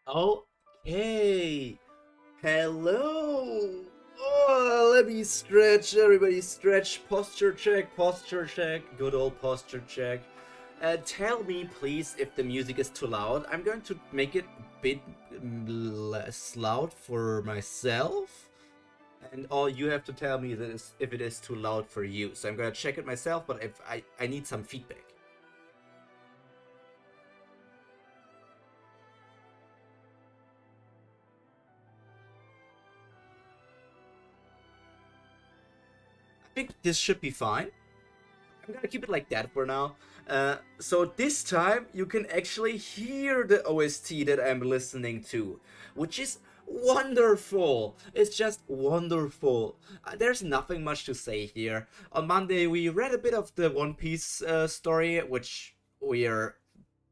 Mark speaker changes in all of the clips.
Speaker 1: Okay. Hello. Oh, let me stretch. Everybody stretch. Posture check. Posture check. Good old posture check. Tell me, please, if the music is too loud. I'm going to make it a bit less loud for myself. And all you have to tell me is if it is too loud for you. So I'm going to check it myself, but if I need some feedback. I think this should be fine. I'm gonna keep it like that for now. So this time you can actually hear the OST that I'm listening to, which is wonderful. It's just wonderful. There's nothing much to say here. On Monday we read a bit of the One Piece story, which we are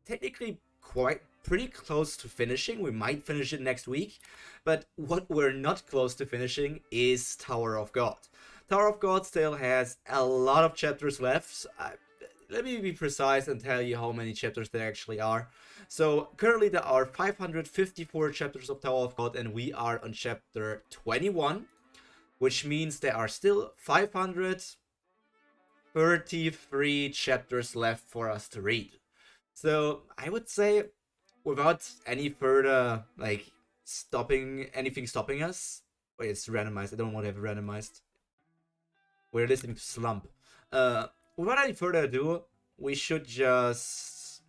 Speaker 1: technically quite pretty close to finishing. We might finish it next week, but what we're not close to finishing is Tower of God. Tower of God still has a lot of chapters left. Let me be precise and tell you how many chapters there actually are. So currently there are 554 chapters of Tower of God, and we are on chapter 21, which means there are still 533 chapters left for us to read. So I would say, without any further stopping us. Wait, it's randomized. I don't want to have it randomized. We're listening to Slump. Without any further ado, we should just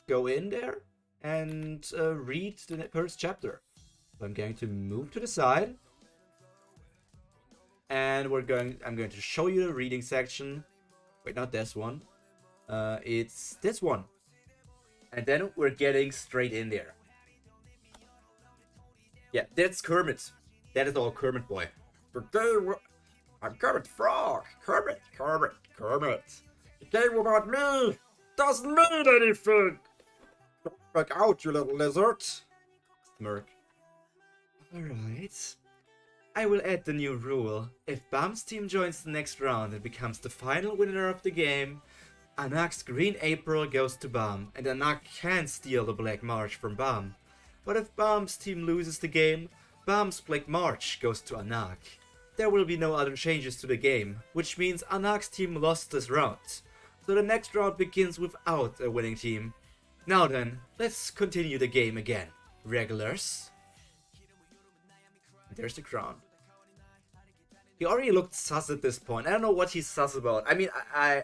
Speaker 1: go in there and read the first chapter. So I'm going to move to the side, and I'm going to show you the reading section. Wait, not this one. It's this one. And then we're getting straight in there. Yeah, that's Kermit. That is our Kermit boy. I'm Kermit Frog. Kermit. The game without me doesn't mean anything. Back out, you little lizard. Smirk. Alright. I will add the new rule. If Bam's team joins the next round and becomes the final winner of the game, Anak's Green April goes to Bam, and Anak can steal the Black March from Bam. But if Bam's team loses the game, Bam's Black March goes to Anak. There will be no other changes to the game, which means Anak's team lost this round. So the next round begins without a winning team. Now then, let's continue the game again. Regulars. There's the crown. He already looked sus at this point. I don't know what he's sus about. I mean, I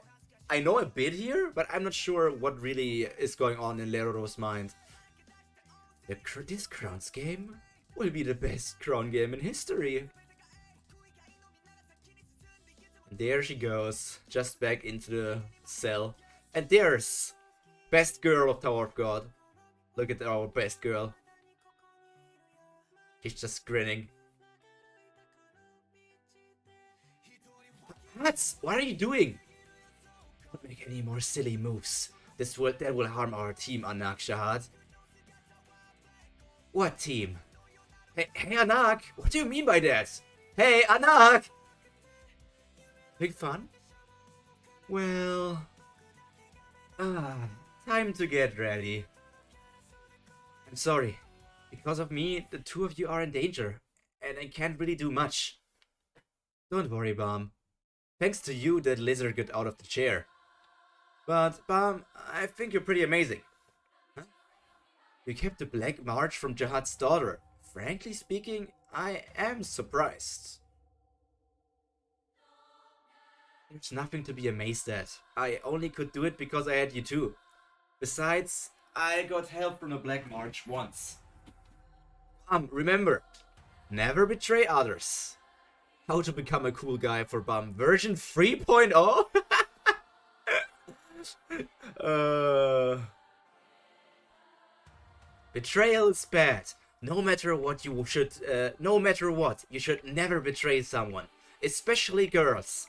Speaker 1: know a bit here, but I'm not sure what really is going on in Leroro's mind. This Crown's game will be the best Crown game in history. And there she goes, just back into the cell. And there's best girl of Tower of God. Look at our best girl. She's just grinning. What are you doing? Don't make any more silly moves. That will harm our team, Anak Shahad. What team? Hey Anak, what do you mean by that? Hey Anak! Big fun? Well... time to get ready. I'm sorry. Because of me, the two of you are in danger, and I can't really do much. Don't worry, Bam. Thanks to you, that lizard got out of the chair. But, Bam, I think you're pretty amazing. Huh? You kept the Black March from Jahad's daughter. Frankly speaking, I am surprised. There's nothing to be amazed at. I only could do it because I had you too. Besides, I got help from the Black March once. Remember, never betray others. How to become a cool guy for Bum version 3.0? Betrayal is bad. No matter what, you should never betray someone, especially girls.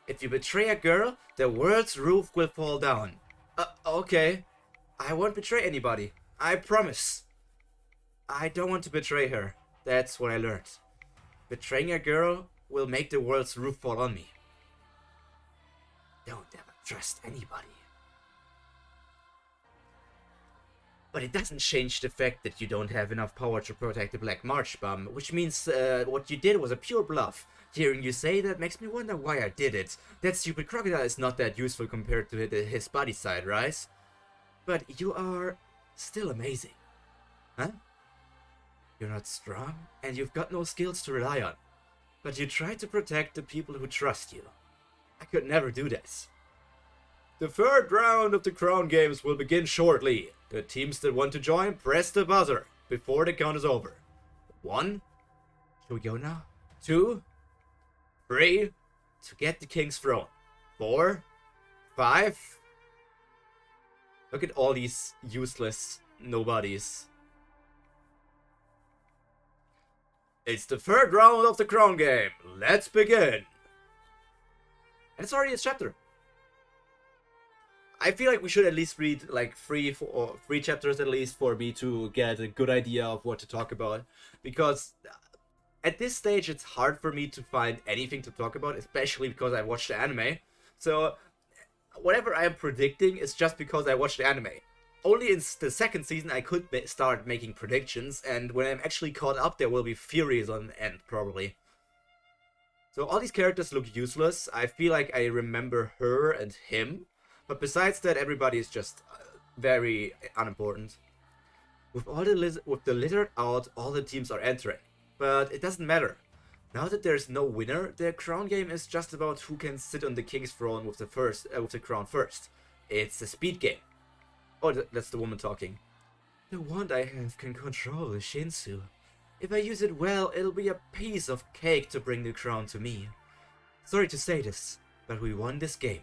Speaker 1: If you betray a girl, the world's roof will fall down. Okay. I won't betray anybody. I promise. I don't want to betray her. That's what I learned. Betraying a girl will make the world's roof fall on me. Don't ever trust anybody. But it doesn't change the fact that you don't have enough power to protect the Black March Bomb, which means what you did was a pure bluff. Hearing you say that makes me wonder why I did it. That stupid crocodile is not that useful compared to his body side, right? But you are still amazing. Huh? You're not strong, and you've got no skills to rely on. But you try to protect the people who trust you. I could never do this. The third round of the Crown Games will begin shortly. The teams that want to join, press the buzzer before the count is over. 1. Should we go now? 2. 3. To get the King's Throne. 4. 5. Look at all these useless nobodies. It's the third round of the Crown Game. Let's begin. And it's already a chapter. I feel like we should at least read like three chapters at least for me to get a good idea of what to talk about. Because at this stage it's hard for me to find anything to talk about, especially because I watched the anime. So whatever I am predicting is just because I watched the anime. Only in the second season I could start making predictions, and when I'm actually caught up there will be theories on the end, probably. So all these characters look useless. I feel like I remember her and him, but besides that everybody is just very unimportant. With the lizard out, all the teams are entering, but it doesn't matter. Now that there's no winner, the crown game is just about who can sit on the king's throne with the crown first. It's a speed game. Oh, that's the woman talking. The wand I have can control the Shinsu. If I use it well, it'll be a piece of cake to bring the crown to me. Sorry to say this, but we won this game.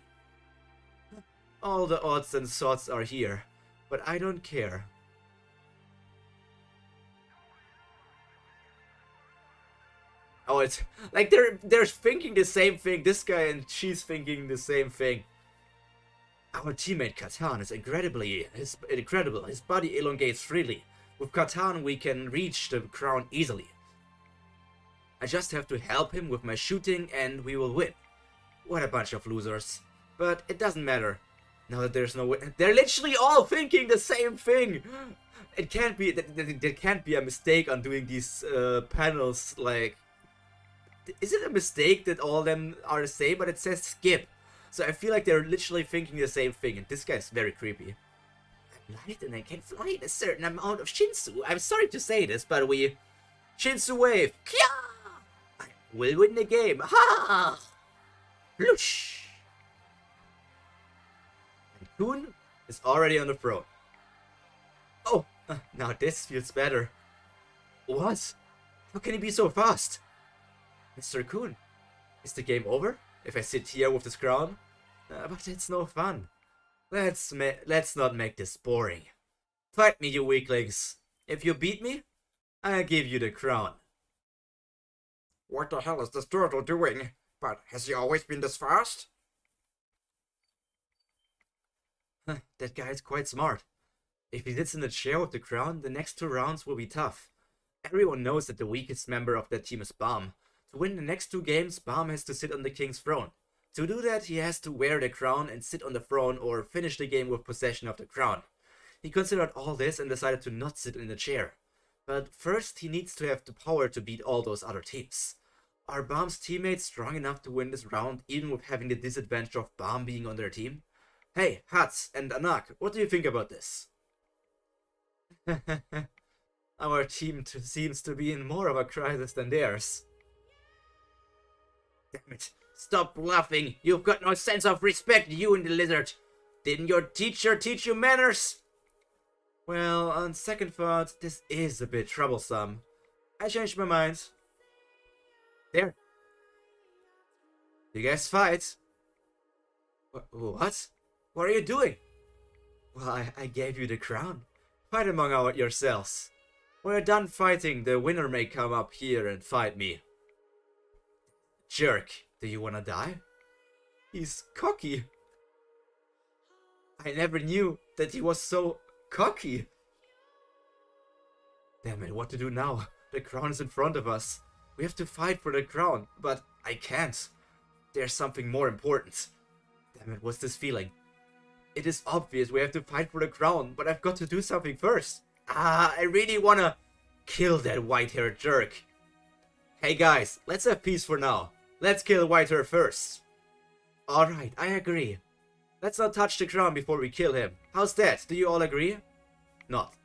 Speaker 1: All the odds and sods are here, but I don't care. Oh, it's like they're thinking the same thing. This guy and she's thinking the same thing. Our teammate Katan is incredible. His body elongates freely. With Katan we can reach the crown easily. I just have to help him with my shooting and we will win. What a bunch of losers. But it doesn't matter. Now that there's no win. They're literally all thinking the same thing. It can't be, there can't be a mistake on doing these panels. Like, is it a mistake that all of them are the same? But it says skip. So I feel like they're literally thinking the same thing, and this guy's very creepy. I'm light and I can fly in a certain amount of Shinsu. I'm sorry to say this, but we... Shinsu wave! Kya! I will win the game! Ha! Loosh! And Kun is already on the throne. Oh, now this feels better. What? How can he be so fast? Mr. Kun, is the game over? If I sit here with this crown? But it's no fun. Let's not make this boring. Fight me, you weaklings. If you beat me, I'll give you the crown. What the hell is this turtle doing? But has he always been this fast? That guy is quite smart. If he sits in the chair with the crown, the next 2 rounds will be tough. Everyone knows that the weakest member of that team is Bomb. To win the next 2 games, Bomb has to sit on the king's throne. To do that, he has to wear the crown and sit on the throne or finish the game with possession of the crown. He considered all this and decided to not sit in the chair. But first, he needs to have the power to beat all those other teams. Are Bomb's teammates strong enough to win this round, even with having the disadvantage of Bomb being on their team? Hey, Hats and Anak, what do you think about this? Our team seems to be in more of a crisis than theirs. Damn it. Stop bluffing. You've got no sense of respect, you and the lizard. Didn't your teacher teach you manners? Well, on second thought, this is a bit troublesome. I changed my mind. There. You guys fight. What? What are you doing? Well, I gave you the crown. Fight among yourselves. When you're done fighting, the winner may come up here and fight me. Jerk, do you wanna die? He's cocky. I never knew that he was so cocky. Damn it, what to do now? The crown is in front of us. We have to fight for the crown, but I can't. There's something more important. Damn it, what's this feeling? It is obvious we have to fight for the crown, but I've got to do something first. I really wanna kill that white-haired jerk. Hey guys, let's have peace for now. Let's kill Whitehair first. Alright, I agree. Let's not touch the crown before we kill him. How's that? Do you all agree? Not.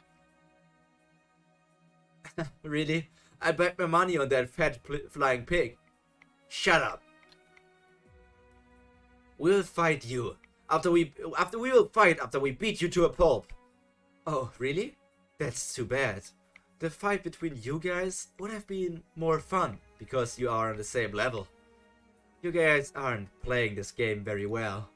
Speaker 1: Really? I bet my money on that fat flying pig. Shut up. We'll fight you. After we will fight after we beat you to a pulp. Oh, really? That's too bad. The fight between you guys would have been more fun because you are on the same level. You guys aren't playing this game very well.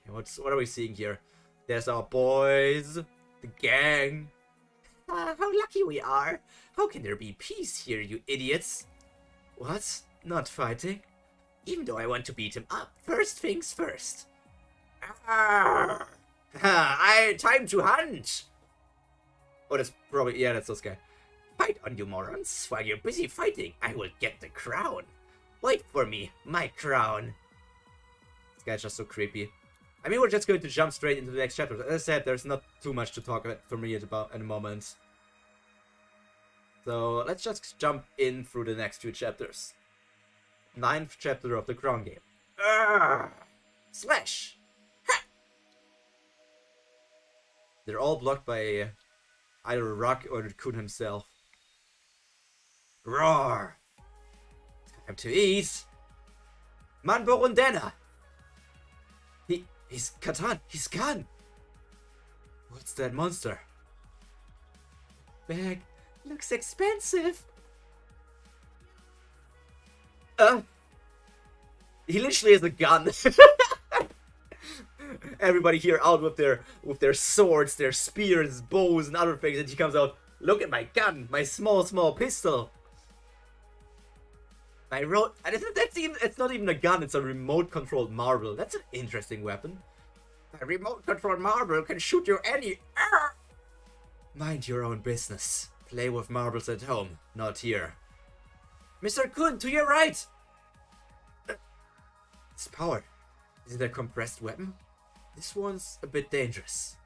Speaker 1: What are we seeing here? There's our boys, the gang. How lucky we are. How can there be peace here, you idiots? What? Not fighting? Even though I want to beat him up, first things first. Time to hunt! Oh, that's probably, yeah, that's this guy. Fight on, you morons. While you're busy fighting, I will get the crown. Wait for me, my crown. This guy's just so creepy. I mean, we're just going to jump straight into the next chapter. As I said, there's not too much to talk about for me about at the moment. So let's just jump in through the next two chapters. 9th chapter of the Crown game. Slash! Ha! They're all blocked by either Rock or Kun himself. Roar! Time to eat! Manbo and Dana! He's Katan! He's gone! What's that monster? Bag looks expensive. He literally has a gun. Everybody here out with their swords, their spears, bows, and other things, and he comes out. Look at my gun, my small pistol. It's not even a gun, it's a remote-controlled marble. That's an interesting weapon. A remote-controlled marble can shoot you any... Mind your own business. Play with marbles at home, not here. Mr. Kun, to your right! It's powered. Is it a compressed weapon? This one's a bit dangerous.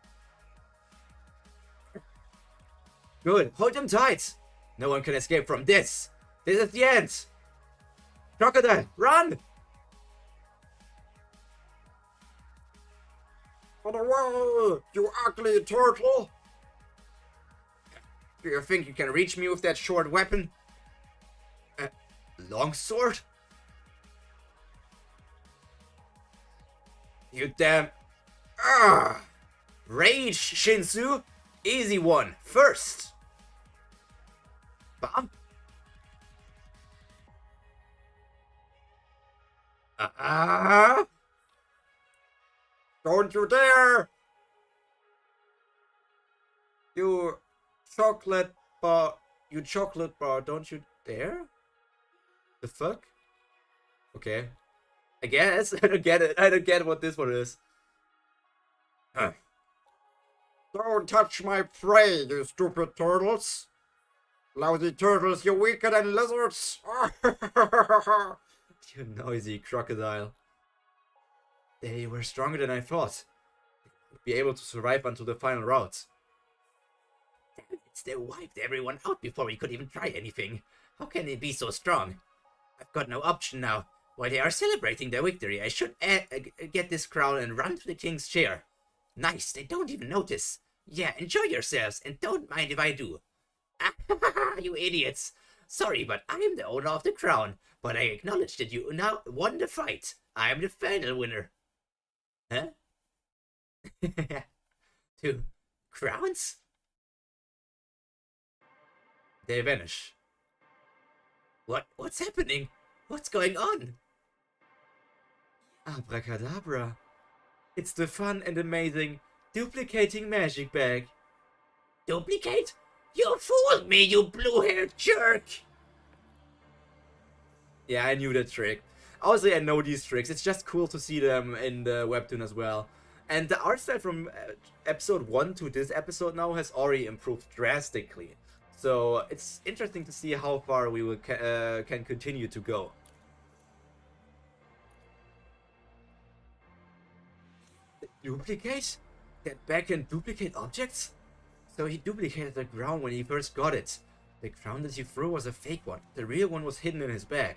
Speaker 1: Good, hold him tight! No one can escape from this! This is the end! Crocodile, run! On the wall, you ugly turtle! Do you think you can reach me with that short weapon? Longsword? You damn... Rage, Shinsu! Easy one, first! Bam! Don't you dare! You chocolate bar, don't you dare? The fuck? Okay. I guess. I don't get it. I don't get what this one is. Huh. Don't touch my prey, you stupid turtles. Lousy turtles, you're weaker than lizards. You noisy crocodile. They were stronger than I thought. They would be able to survive until the final route. Damn it, they wiped everyone out before we could even try anything. How can they be so strong? I've got no option now. While they are celebrating their victory, I should get this crown and run to the king's chair. Nice, they don't even notice. Yeah, enjoy yourselves, and don't mind if I do. You idiots. Sorry, but I am the owner of the crown. But I acknowledge that you now won the fight. I am the final winner. Huh? 2 crowns? They vanish. What's happening? What's going on? Abracadabra. It's the fun and amazing duplicating magic bag. Duplicate? You fooled me, you blue-haired jerk! Yeah, I knew that trick. Obviously, I know these tricks. It's just cool to see them in the Webtoon as well. And the art style from episode 1 to this episode now has already improved drastically. So it's interesting to see how far we can continue to go. Duplicate? That bag can duplicate objects? So he duplicated the crown when he first got it. The crown that he threw was a fake one. The real one was hidden in his bag.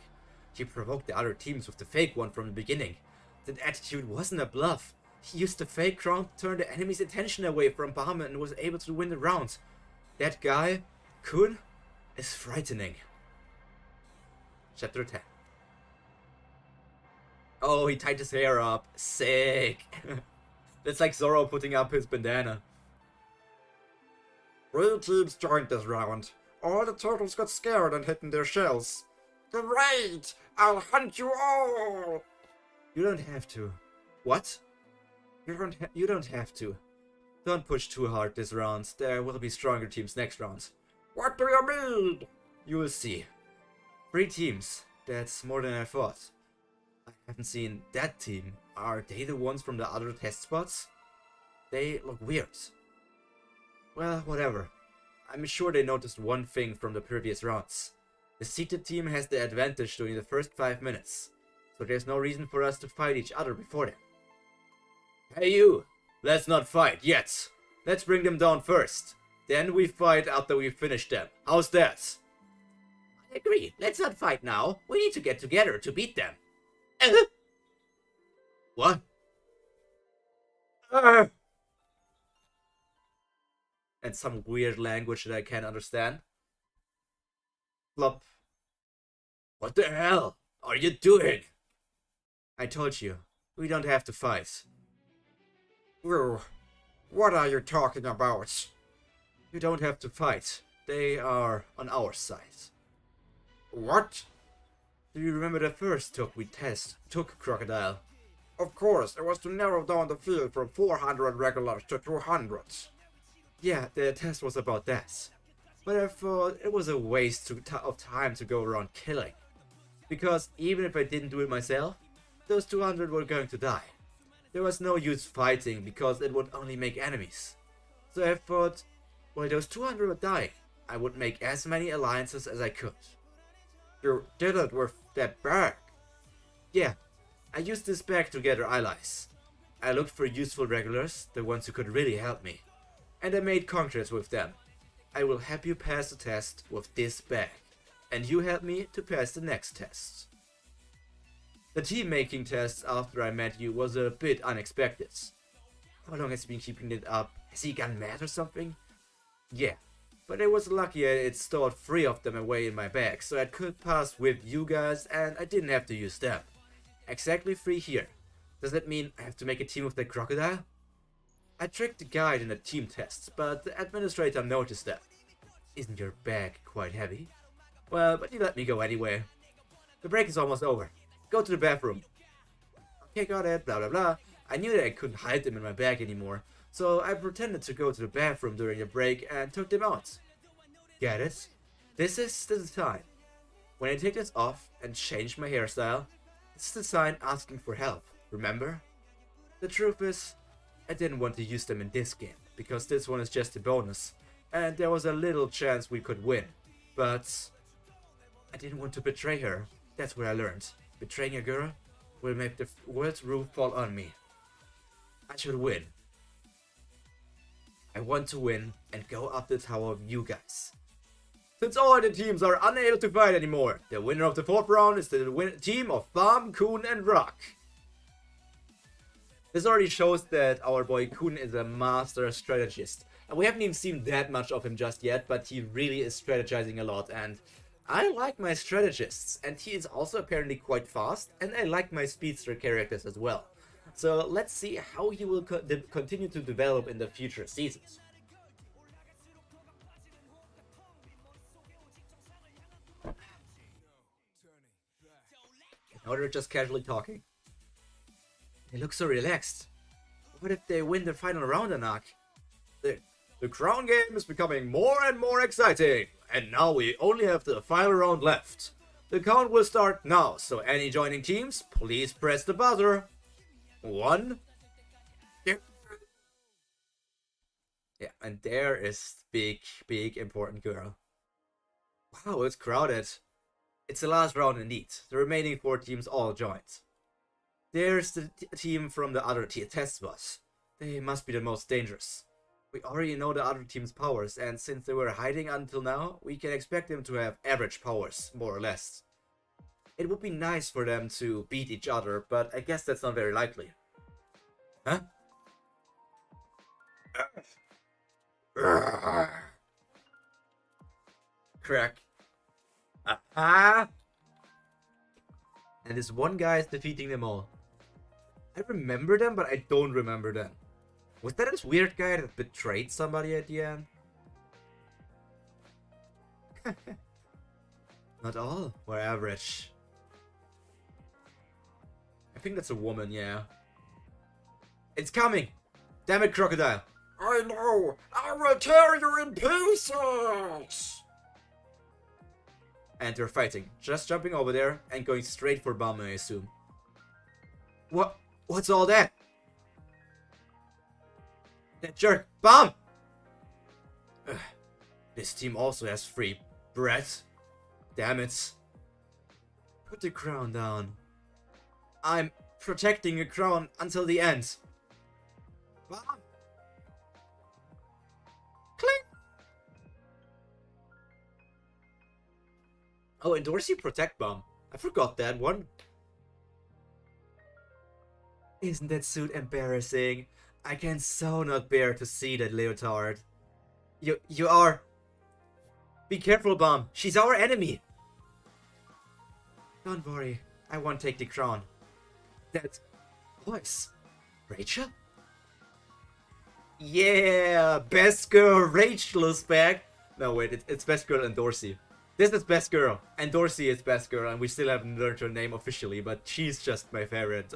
Speaker 1: He provoked the other teams with the fake one from the beginning. That attitude wasn't a bluff. He used the fake crown to turn the enemy's attention away from Bahama and was able to win the round. That guy, Kun, is frightening. Chapter 10. Oh, he tied his hair up. Sick. That's like Zoro putting up his bandana.
Speaker 2: 3 teams joined this round. All the turtles got scared and hid in their shells. Great! I'll hunt you all!
Speaker 1: You don't have to. What? You don't have to. Don't push too hard this round. There will be stronger teams next round.
Speaker 2: What do you mean?
Speaker 1: You will see. 3 teams. That's more than I thought. I haven't seen that team. Are they the ones from the other test spots? They look weird. Well, whatever. I'm sure they noticed one thing from the previous rounds. The seated team has the advantage during the first 5 minutes, so there's no reason for us to fight each other before then. Hey you! Let's not fight yet! Let's bring them down first. Then we fight after we finish them. How's that? I agree. Let's not fight now. We need to get together to beat them. What? And some weird language that I can't understand. Flop. What the hell are you doing? I told you, we don't have to fight.
Speaker 2: What are you talking about?
Speaker 1: You don't have to fight. They are on our side.
Speaker 2: What?
Speaker 1: Do you remember the first took we took Crocodile?
Speaker 2: Of course, it was to narrow down the field from 400 regulars to 200.
Speaker 1: Yeah, the test was about that. But I thought it was a waste of time to go around killing. Because even if I didn't do it myself, those 200 were going to die. There was no use fighting because it would only make enemies. So I thought, while those 200 were dying, I would make as many alliances as I could.
Speaker 2: You did it with that bag?
Speaker 1: Yeah, I used this bag to gather allies. I looked for useful regulars, the ones who could really help me. And I made contracts with them. I will help you pass the test with this bag. And you help me to pass the next test. The team making test after I met you was a bit unexpected. How long has he been keeping it up? Has he gone mad or something? Yeah, but I was lucky it stored 3 of them away in my bag, so I could pass with you guys and I didn't have to use them. Exactly 3 here. Does that mean I have to make a team with the crocodile? I tricked the guide in the team tests, but the administrator noticed that. Isn't your bag quite heavy? Well, but you let me go anyway. The break is almost over. Go to the bathroom. Okay, got it, blah blah blah. I knew that I couldn't hide them in my bag anymore, so I pretended to go to the bathroom during the break and took them out. Get it? This is the sign. When I take this off and change my hairstyle, this is the sign asking for help, remember? The truth is, I didn't want to use them in this game, because this one is just a bonus, and there was a little chance we could win. But I didn't want to betray her. That's what I learned. Betraying a girl will make the world's roof fall on me. I should win. I want to win and go up the tower with you guys. Since all the teams are unable to fight anymore, the winner of the 4th round is the team of Bomb, Kun and Rock. This already shows that our boy Kun is a master strategist. And we haven't even seen that much of him just yet, but he really is strategizing a lot, and I like my strategists, and he is also apparently quite fast, and I like my speedster characters as well. So let's see how he will continue to develop in the future seasons. Now they're just casually talking. They look so relaxed. What if they win the final round, Anak? The crown game is becoming more and more exciting, and now we only have the final round left. The count will start now, so any joining teams, please press the buzzer. 1. Yeah, and there is big important girl. Wow, it's crowded. It's the last round indeed. The remaining 4 teams all joined. There's the team from the other test bus. They must be the most dangerous. We already know the other team's powers, and since they were hiding until now, we can expect them to have average powers, more or less. It would be nice for them to beat each other, but I guess that's not very likely. Huh? Crack. Ah! And this one guy is defeating them all. I remember them, but I don't remember them. Was that this weird guy that betrayed somebody at the end? Not all were average. I think that's a woman, yeah. It's coming! Damn it, crocodile!
Speaker 2: I know! I will tear you in pieces!
Speaker 1: And they're fighting, just jumping over there and going straight for Bum, I assume. What's all that? That jerk, Bum! Ugh. This team also has free bread. Damn it. Put the crown down. I'm protecting the crown until the end. Bum! Clink! Oh, and Dorsey protect Bum. I forgot that one. Isn't that suit embarrassing? I can so not bear to see that leotard. You are... Be careful, Bum. She's our enemy. Don't worry. I won't take the crown. That voice. Rachel? Yeah! Best girl Rachel is back. No, wait. It's best girl and Dorsey. This is best girl. And Dorsey is best girl. And we still haven't learned her name officially. But she's just my favorite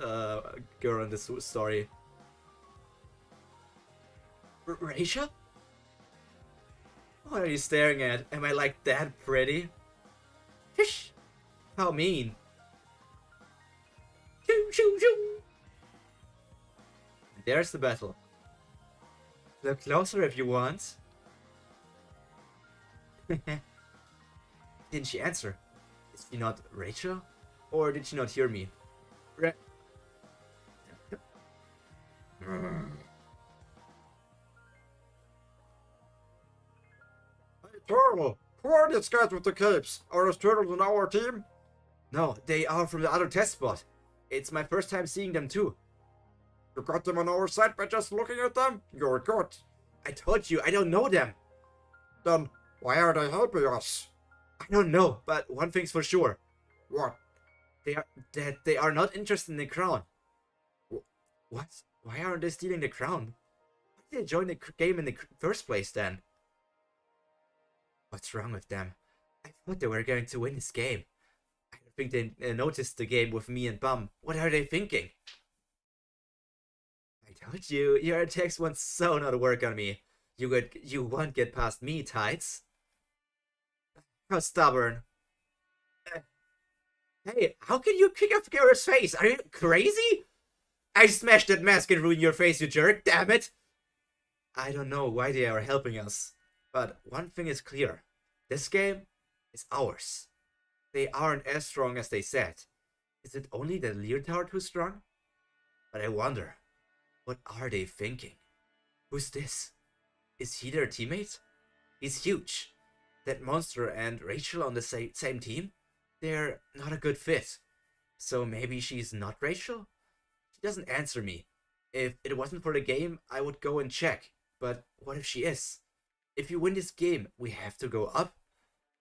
Speaker 1: girl in this story. Rachel? What are you staring at? Am I like that pretty? Fish! How mean. Shoo, shoo, shoo. There's the battle. Look closer if you want. Didn't she answer? Is she not Rachel? Or did she not hear me?
Speaker 2: Turtle, who are these guys with the capes? Are those turtles on our team?
Speaker 1: No, they are from the other test spot. It's my first time seeing them too.
Speaker 2: You got them on our side by just looking at them? You're good.
Speaker 1: I told you, I don't know them.
Speaker 2: Then why are they helping us?
Speaker 1: I don't know, but one thing's for sure.
Speaker 2: What?
Speaker 1: They are not interested in the crown. What? Why aren't they stealing the crown? Why did they join the game in the first place then? What's wrong with them? I thought they were going to win this game. I don't think they noticed the game with me and Bum. What are they thinking? I told you, your attacks won't so not work on me. You won't get past me, Tights. How stubborn. Hey, how can you kick off Garrett's face? Are you crazy? I smashed that mask and ruined your face, you jerk, damn it! I don't know why they are helping us. But one thing is clear. This game is ours. They aren't as strong as they said. Is it only the leotard who's strong? But I wonder, what are they thinking? Who's this? Is he their teammate? He's huge. That monster and Rachel on the same team? They're not a good fit. So maybe she's not Rachel? She doesn't answer me. If it wasn't for the game, I would go and check. But what if she is? If you win this game, we have to go up.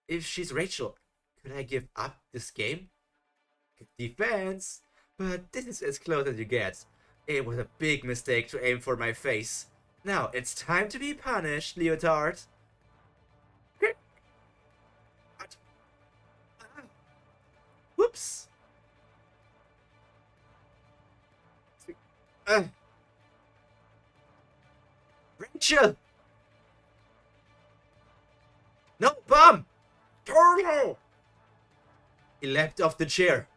Speaker 1: If she's Rachel, could I give up this game? Good defense. But this is as close as you get. It was a big mistake to aim for my face. Now it's time to be punished, leotard. Whoops. Rachel! No, Bum!
Speaker 2: Turtle!
Speaker 1: He leapt off the chair.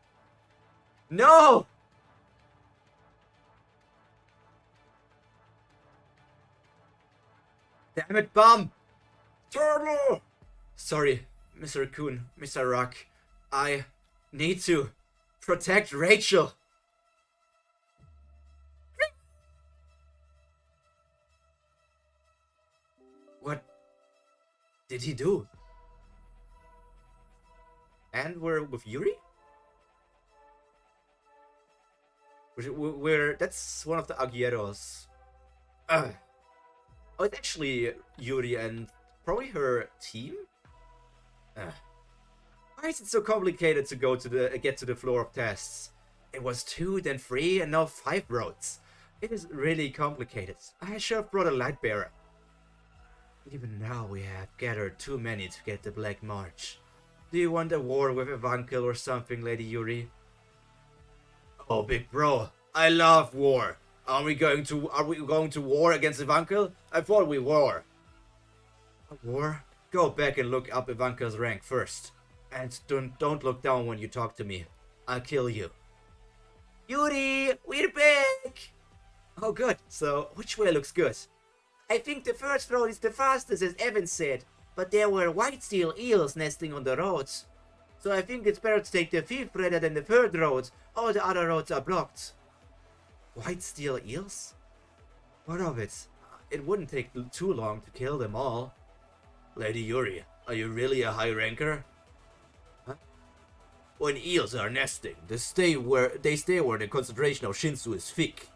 Speaker 1: No! Damn it, Bum!
Speaker 2: Turtle!
Speaker 1: Sorry, Mr. Kun, Mr. Rock, I need to protect Rachel. What did he do? And we're with Yuri? That's one of the Agueros. Oh, it's actually Yuri and probably her team? Why is it so complicated to get to the floor of tests? It was 2, then 3, and now 5 roads. It is really complicated. I should have brought a light bearer. Even now we have gathered too many to get the Black March. Do you want a war with Evankel or something, Lady Yuri? Oh, big bro, I love war. Are we going to war against Evankel? I thought we were. A war? Go back and look up Evankel's rank first. And don't look down when you talk to me. I'll kill you. Yuri, we're back! Oh good, so which way looks good? I think the first road is the fastest, as Evan said. But there were white steel eels nesting on the roads. So I think it's better to take the 5th rather than the 3rd road. All the other roads are blocked. White steel eels? What of it? It wouldn't take too long to kill them all. Lady Yuri, are you really a high ranker? Huh? When eels are nesting, they stay where the concentration of Shinsu is thick,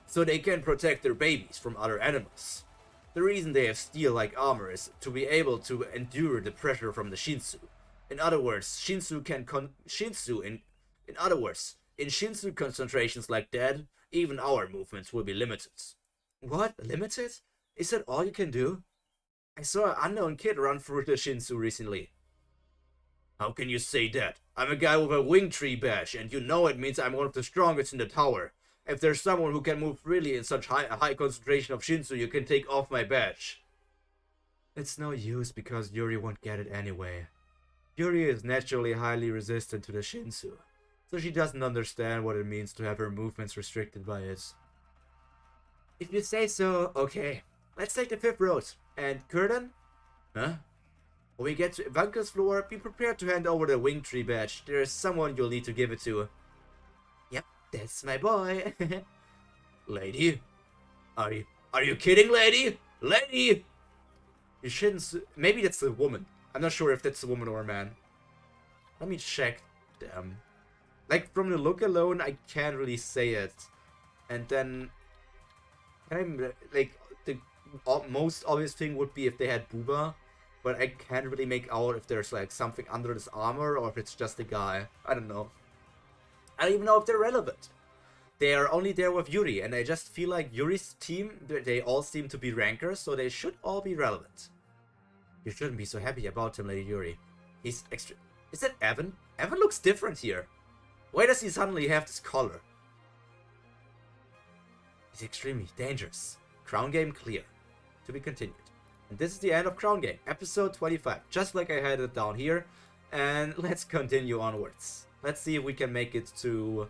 Speaker 1: so they can protect their babies from other animals. The reason they have steel-like armor is to be able to endure the pressure from the Shinsu. In other words, in Shinsu concentrations like that, even our movements will be limited. What? Limited? Is that all you can do? I saw an unknown kid run through the Shinsu recently. How can you say that? I'm a guy with a wing tree badge, and you know it means I'm one of the strongest in the tower. If there's someone who can move freely in such a high concentration of Shinsu, you can take off my badge. It's no use because Yuri won't get it anyway. Yuri is naturally highly resistant to the Shinsu, so she doesn't understand what it means to have her movements restricted by it. If you say so, okay. Let's take the 5th road. And Kurdan? Huh? When we get to Ivanka's floor, be prepared to hand over the wing tree badge. There is someone you'll need to give it to. Yep, that's my boy. Lady? Are you kidding, lady? Lady! You shouldn't... Maybe that's a woman. I'm not sure if that's a woman or a man. Let me check them. Like, from the look alone, I can't really say it. And then... like, the most obvious thing would be if they had booba. But I can't really make out if there's, like, something under this armor or if it's just a guy. I don't know. I don't even know if they're relevant. They are only there with Yuri, and I just feel like Yuri's team, they all seem to be rankers, so they should all be relevant. You shouldn't be so happy about him, Lady Yuri. He's extra... Is that Evan? Evan looks different here. Why does he suddenly have this collar? He's extremely dangerous. Crown game clear. To be continued. And this is the end of Crown Game, episode 25. Just like I had it down here. And let's continue onwards. Let's see if we can make it to...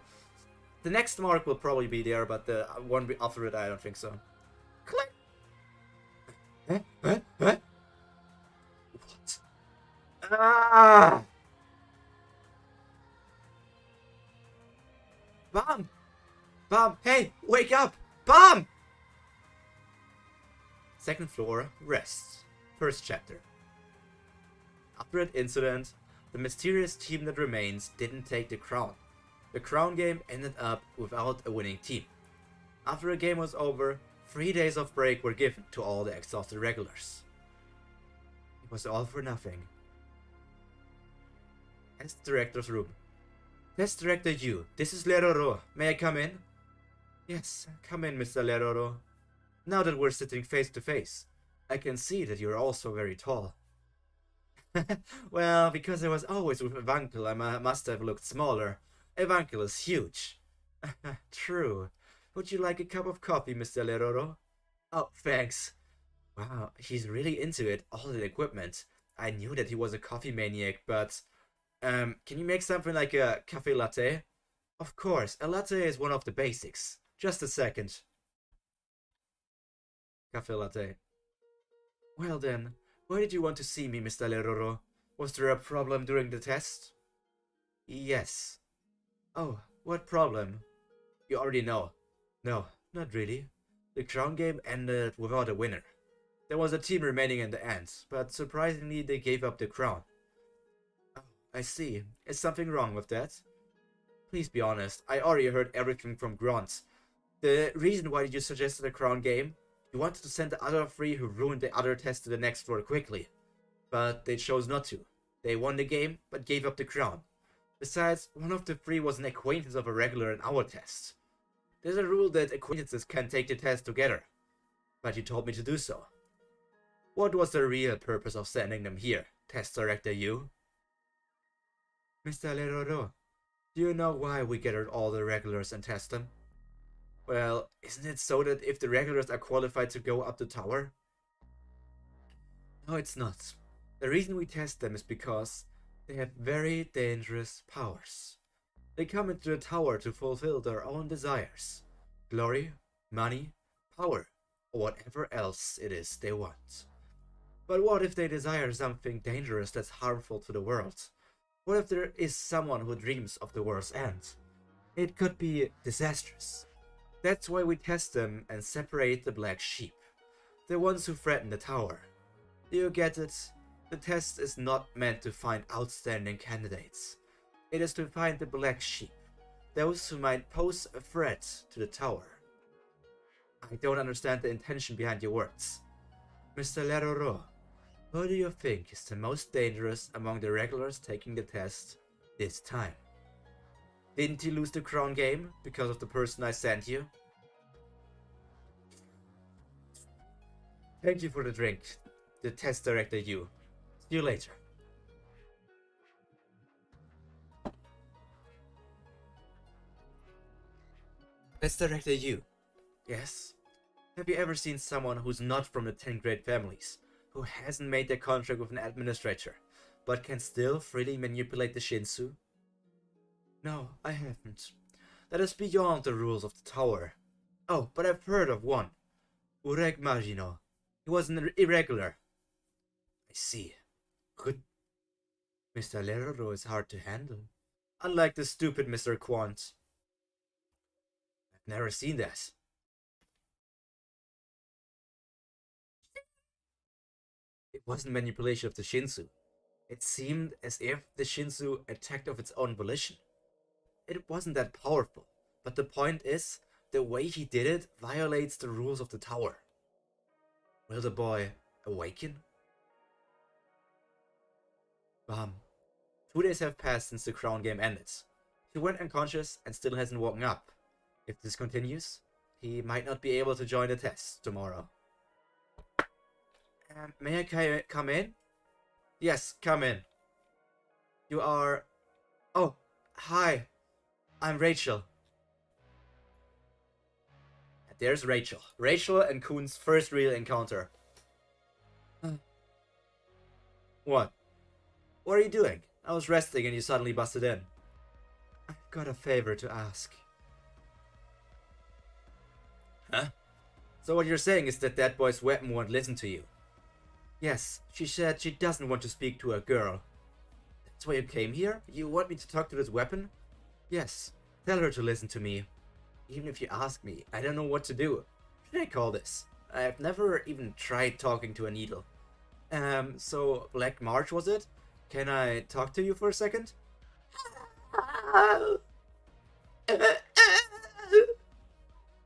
Speaker 1: The next mark will probably be there, but the one after it, I don't think so. Click! What? Ah! Bomb! Bomb! Hey! Wake up! Bomb! 2nd floor, rest. 1st chapter. After that incident, the mysterious team that remains didn't take the crown. The crown game ended up without a winning team. After the game was over, 3 days of break were given to all the exhausted regulars. It was all for nothing. Test director's room. Test director Yu, this is Leroro. May I come in? Yes, come in, Mr. Leroro. Now that we're sitting face to face, I can see that you're also very tall. Well, because I was always with Evankel, I must have looked smaller. Evankel is huge. True. Would you like a cup of coffee, Mr. Leroro? Oh, thanks. Wow, he's really into it, all the equipment. I knew that he was a coffee maniac, but... can you make something like a cafe latte? Of course, a latte is one of the basics. Just a second. Cafe latte. Well then, why did you want to see me, Mr. Leroro? Was there a problem during the test? Yes. Oh, what problem? You already know. No, not really. The crown game ended without a winner. There was a team remaining in the end, but surprisingly they gave up the crown. Oh, I see. Is something wrong with that? Please be honest, I already heard everything from Grant. The reason why you suggested a crown game? You wanted to send the other three who ruined the other test to the next floor quickly. But they chose not to. They won the game, but gave up the crown. Besides, one of the three was an acquaintance of a regular in our test. There's a rule that acquaintances can take the test together. But you told me to do so. What was the real purpose of sending them here, Test Director Yu? Mr. Leroro, do you know why we gathered all the regulars and test them? Well, isn't it so that if the regulars are qualified to go up the tower? No, it's not. The reason we test them is because they have very dangerous powers. They come into the tower to fulfill their own desires. Glory, money, power, or whatever else it is they want. But what if they desire something dangerous that's harmful to the world? What if there is someone who dreams of the world's end? It could be disastrous. That's why we test them and separate the black sheep. The ones who threaten the tower. Do you get it? The test is not meant to find outstanding candidates. It is to find the black sheep. Those who might pose a threat to the tower. I don't understand the intention behind your words. Mr. Leroro, who do you think is the most dangerous among the regulars taking the test this time? Didn't you lose the crown game because of the person I sent you? Thank you for the drink, the test director Yu. See you later. Test director Yu. Yes? Have you ever seen someone who's not from the 10th grade families, who hasn't made their contract with an administrator, but can still freely manipulate the Shinsu? No, I haven't. That is beyond the rules of the tower. Oh, but I've heard of one. Urek Magino. He was an irregular. I see. Good. Mr. Leroro is hard to handle. Unlike the stupid Mr. Quant. I've never seen that. It wasn't manipulation of the Shinsu. It seemed as if the Shinsu attacked of its own volition. It wasn't that powerful, but the point is, the way he did it violates the rules of the tower. Will the boy awaken? 2 days have passed since the crown game ended. He went unconscious and still hasn't woken up. If this continues, he might not be able to join the test tomorrow. May I come in? Yes, come in. You are... Oh, hi. I'm Rachel. There's Rachel. Rachel and Kuhn's first real encounter. What? What are you doing? I was resting and you suddenly busted in. I've got a favor to ask. Huh? So what you're saying is that boy's weapon won't listen to you? Yes, she said she doesn't want to speak to a girl. That's why you came here? You want me to talk to this weapon? Yes, tell her to listen to me. Even if you ask me, I don't know what to do. What should I call this? I've never even tried talking to a needle. So Black March was it? Can I talk to you for a second? Huh?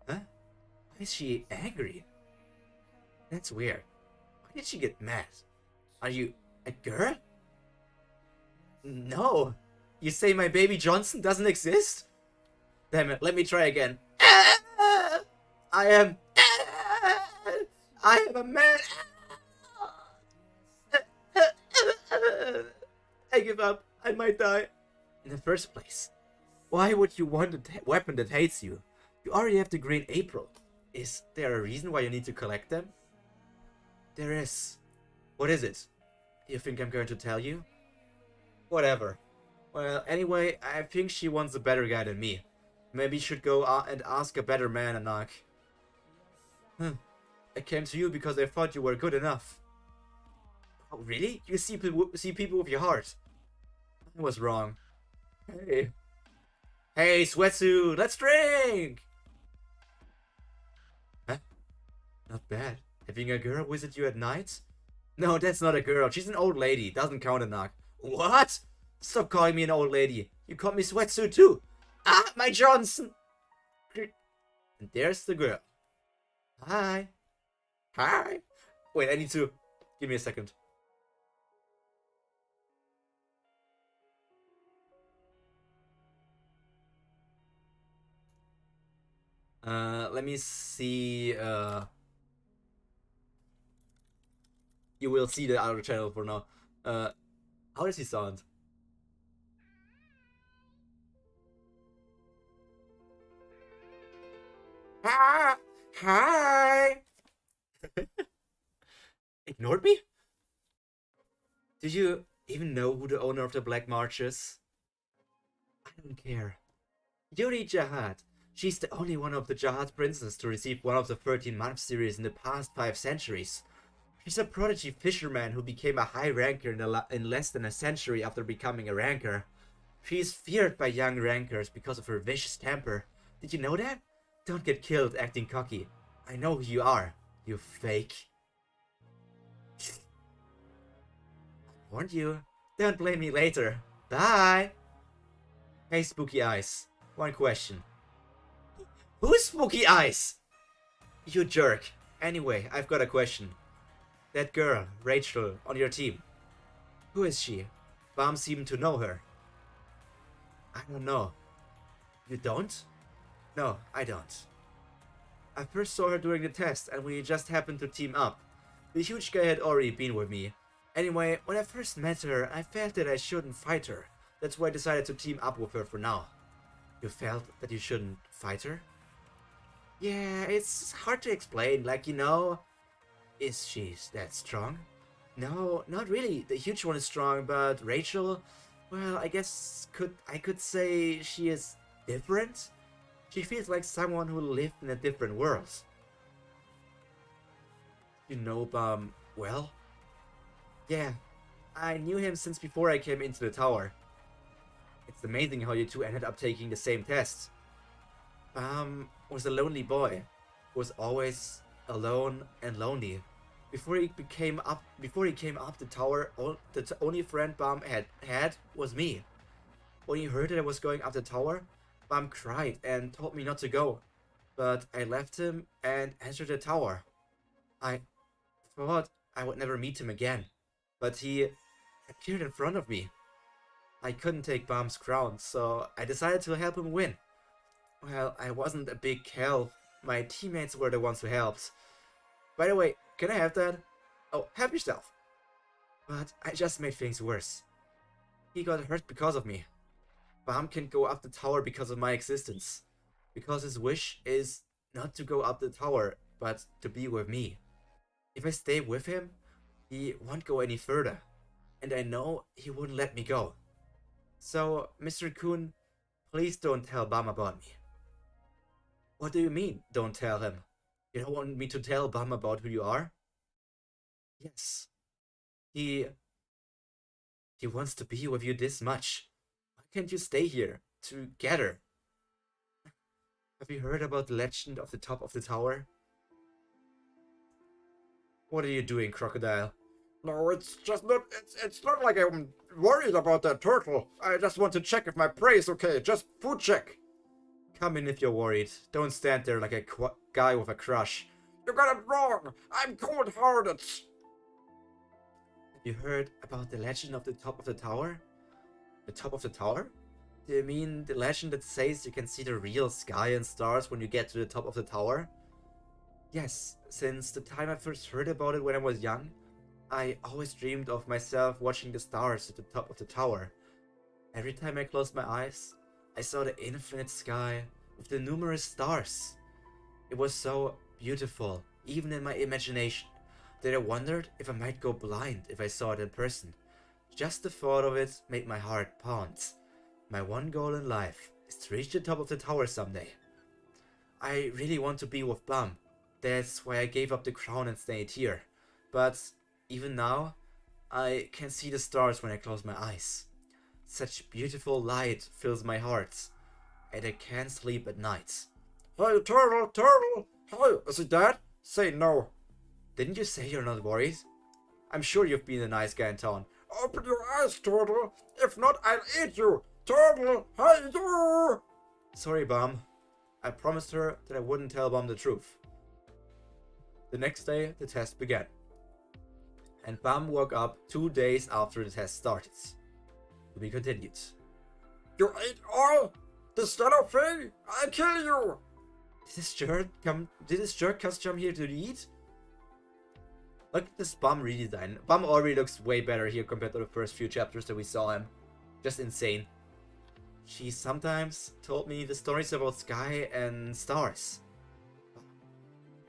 Speaker 1: Why is she angry? That's weird. Why did she get mad? Are you a girl? No. You say my baby Johnson doesn't exist? Damn it, let me try again. I am a man. I give up. I might die. In the first place, why would you want a weapon that hates you? You already have the Green April. Is there a reason why you need to collect them? There is. What is it? You think I'm going to tell you? Whatever. Well, anyway, I think she wants a better guy than me. Maybe you should go and ask a better man, Anak. I came to you because I thought you were good enough. Oh, really? You see people with your heart. I was wrong. Hey. Hey, sweatsuit, let's drink! Huh? Not bad. Having a girl visit you at night? No, that's not a girl. She's an old lady. Doesn't count a knock. What? Stop calling me an old lady. You called me sweatsuit too. Ah, my Johnson! And there's the girl. Hi. Hi. Wait, I need to... Give me a second. Let me see, you will see the other channel for now. How does he sound?
Speaker 2: Hi! Hi!
Speaker 1: Ignored me? Do you even know who the owner of the Black March is? I don't care. Yuri Jahad. She's the only one of the Jahad princes to receive one of the 13-month series in the past 5 centuries. She's a prodigy fisherman who became a high ranker in less than a century after becoming a ranker. She is feared by young rankers because of her vicious temper. Did you know that? Don't get killed acting cocky. I know who you are, you fake. I warned you. Don't blame me later. Bye. Hey, Spooky Eyes. One question. Who's Spooky Eyes? You jerk. Anyway, I've got a question. That girl, Rachel, on your team. Who is she? Bam seemed to know her. I don't know. You don't? No, I don't. I first saw her during the test and we just happened to team up. The huge guy had already been with me. Anyway, when I first met her, I felt that I shouldn't fight her. That's why I decided to team up with her for now. You felt that you shouldn't fight her? Yeah, it's hard to explain, like, you know... Is she that strong? No, not really. The huge one is strong, but Rachel... Well, I guess I could say she is different? She feels like someone who lived in a different world. You know Bam well? Yeah, I knew him since before I came into the tower. It's amazing how you two ended up taking the same test. Bam was a lonely boy, who was always alone and lonely. Before he came up the tower, the only friend Bam had was me. When he heard that I was going up the tower, Bam cried and told me not to go. But I left him and entered the tower. I thought I would never meet him again, but he appeared in front of me. I couldn't take Bam's crown, so I decided to help him win. Well, I wasn't a big help. My teammates were the ones who helped. By the way, can I have that? Oh, help yourself. But I just made things worse. He got hurt because of me. Bam can go up the tower because of my existence. Because his wish is not to go up the tower, but to be with me. If I stay with him, he won't go any further. And I know he wouldn't let me go. So, Mr. Kun, please don't tell Bam about me. What do you mean, don't tell him? You don't want me to tell Bam about who you are? Yes. He wants to be with you this much. Why can't you stay here, together? Have you heard about the legend of the top of the tower? What are you doing, Crocodile?
Speaker 2: No, it's just not. It's not like I'm worried about that turtle. I just want to check if my prey is okay. Just food check.
Speaker 1: Come in if you're worried. Don't stand there like a guy with a crush.
Speaker 2: You got it wrong. I'm cold-hearted.
Speaker 1: Have you heard about the legend of the top of the tower? The top of the tower? Do you mean the legend that says you can see the real sky and stars when you get to the top of the tower? Yes, since the time I first heard about it when I was young, I always dreamed of myself watching the stars at the top of the tower. Every time I closed my eyes, I saw the infinite sky with the numerous stars. It was so beautiful, even in my imagination, that I wondered if I might go blind if I saw it in person. Just the thought of it made my heart pound. My one goal in life is to reach the top of the tower someday. I really want to be with Bam. That's why I gave up the crown and stayed here. But even now, I can see the stars when I close my eyes. Such beautiful light fills my heart, and I can't sleep at night.
Speaker 2: Hey, turtle, turtle! Hey, is he dead? Say no.
Speaker 1: Didn't you say you're not worried? I'm sure you've been a nice guy in town.
Speaker 2: Open your eyes, turtle! If not, I'll eat you! Turtle, hey you!
Speaker 1: Sorry, Bum. I promised her that I wouldn't tell Bum the truth. The next day, the test began. And Bum woke up 2 days after the test started. To be continued.
Speaker 2: You ate all? This little thing? I'll kill you!
Speaker 1: Did this jerk just come here to eat? Look at this Bum redesign. Bum already looks way better here compared to the first few chapters that we saw him. Just insane. She sometimes told me the stories about sky and stars.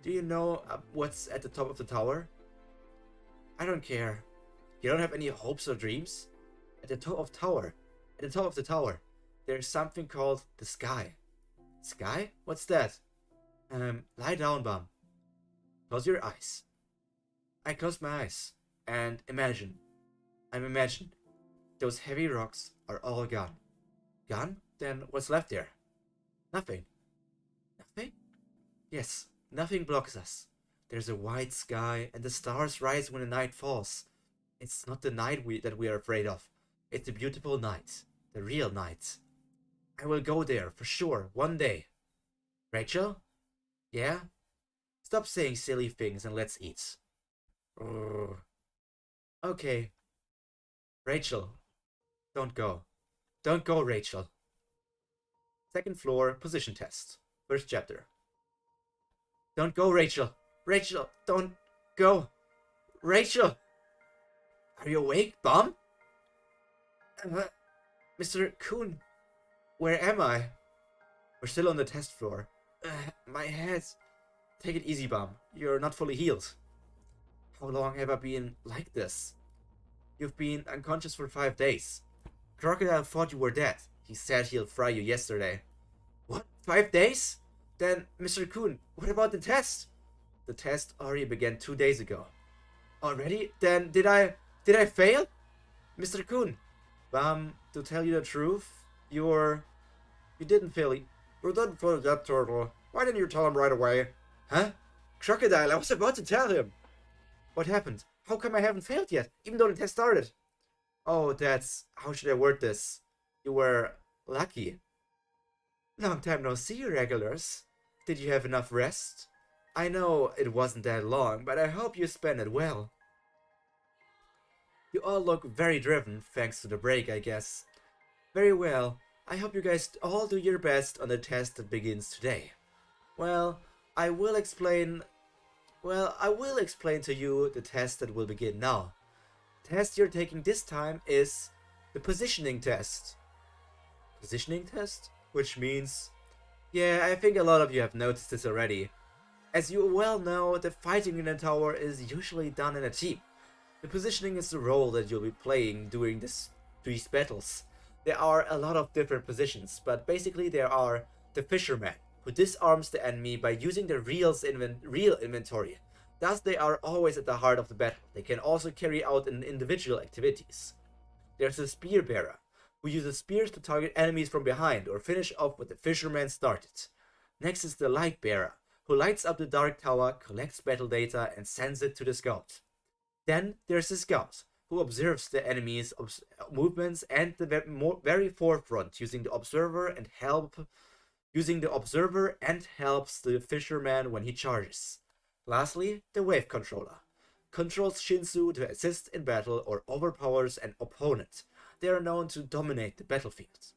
Speaker 1: Do you know what's at the top of the tower? I don't care. You don't have any hopes or dreams? At the top of the tower, there's something called the sky. Sky? What's that? Lie down, Bum. Close your eyes. I close my eyes and imagine. Those heavy rocks are all gone. Gone? Then what's left there? Nothing. Nothing? Yes, nothing blocks us. There's a white sky and the stars rise when the night falls. It's not the night that we are afraid of. It's the beautiful night. The real night. I will go there for sure one day. Rachel? Yeah? Stop saying silly things and let's eat. Okay. Rachel. Don't go. Don't go, Rachel. Second floor, position test. First chapter. Don't go, Rachel. Rachel, don't go. Rachel! Are you awake, Bum? Mr. Kuhn, where am I? We're still on the test floor. My head. Take it easy, Bum. You're not fully healed. How long have I been like this? You've been unconscious for 5 days. Crocodile thought you were dead. He said he'll fry you yesterday. What? 5 days? Then, Mr. Kuhn, what about the test? The test already began 2 days ago. Already? Then did I fail? Mr. Kuhn, to tell you the truth, you didn't fail.
Speaker 2: You didn't fail yet, turtle. Why didn't you tell him right away?
Speaker 1: Huh? Crocodile, I was about to tell him. What happened? How come I haven't failed yet, even though the test started? Oh, how should I word this? You were lucky. Long time no see, regulars. Did you have enough rest? I know it wasn't that long, but I hope you spent it well. You all look very driven, thanks to the break, I guess. Very well. I hope you guys all do your best on the test that begins today. Well, I will explain to you the test that will begin now. The test you're taking this time is the positioning test. Positioning test? Which means... Yeah, I think a lot of you have noticed this already. As you well know, the fighting in the tower is usually done in a team. The positioning is the role that you'll be playing during these battles. There are a lot of different positions, but basically there are the fisherman, who disarms the enemy by using the real inventory. Thus they are always at the heart of the battle. They can also carry out individual activities. There's the spear bearer, who uses spears to target enemies from behind or finish off what the fisherman started. Next is the light bearer, who lights up the dark tower, collects battle data and sends it to the scout. Then there's the scout, who observes the enemy's movements and the very forefront using the observer and helps the fisherman when he charges. Lastly, the wave controller controls Shinsu to assist in battle or overpowers an opponent. They are known to dominate the battlefield.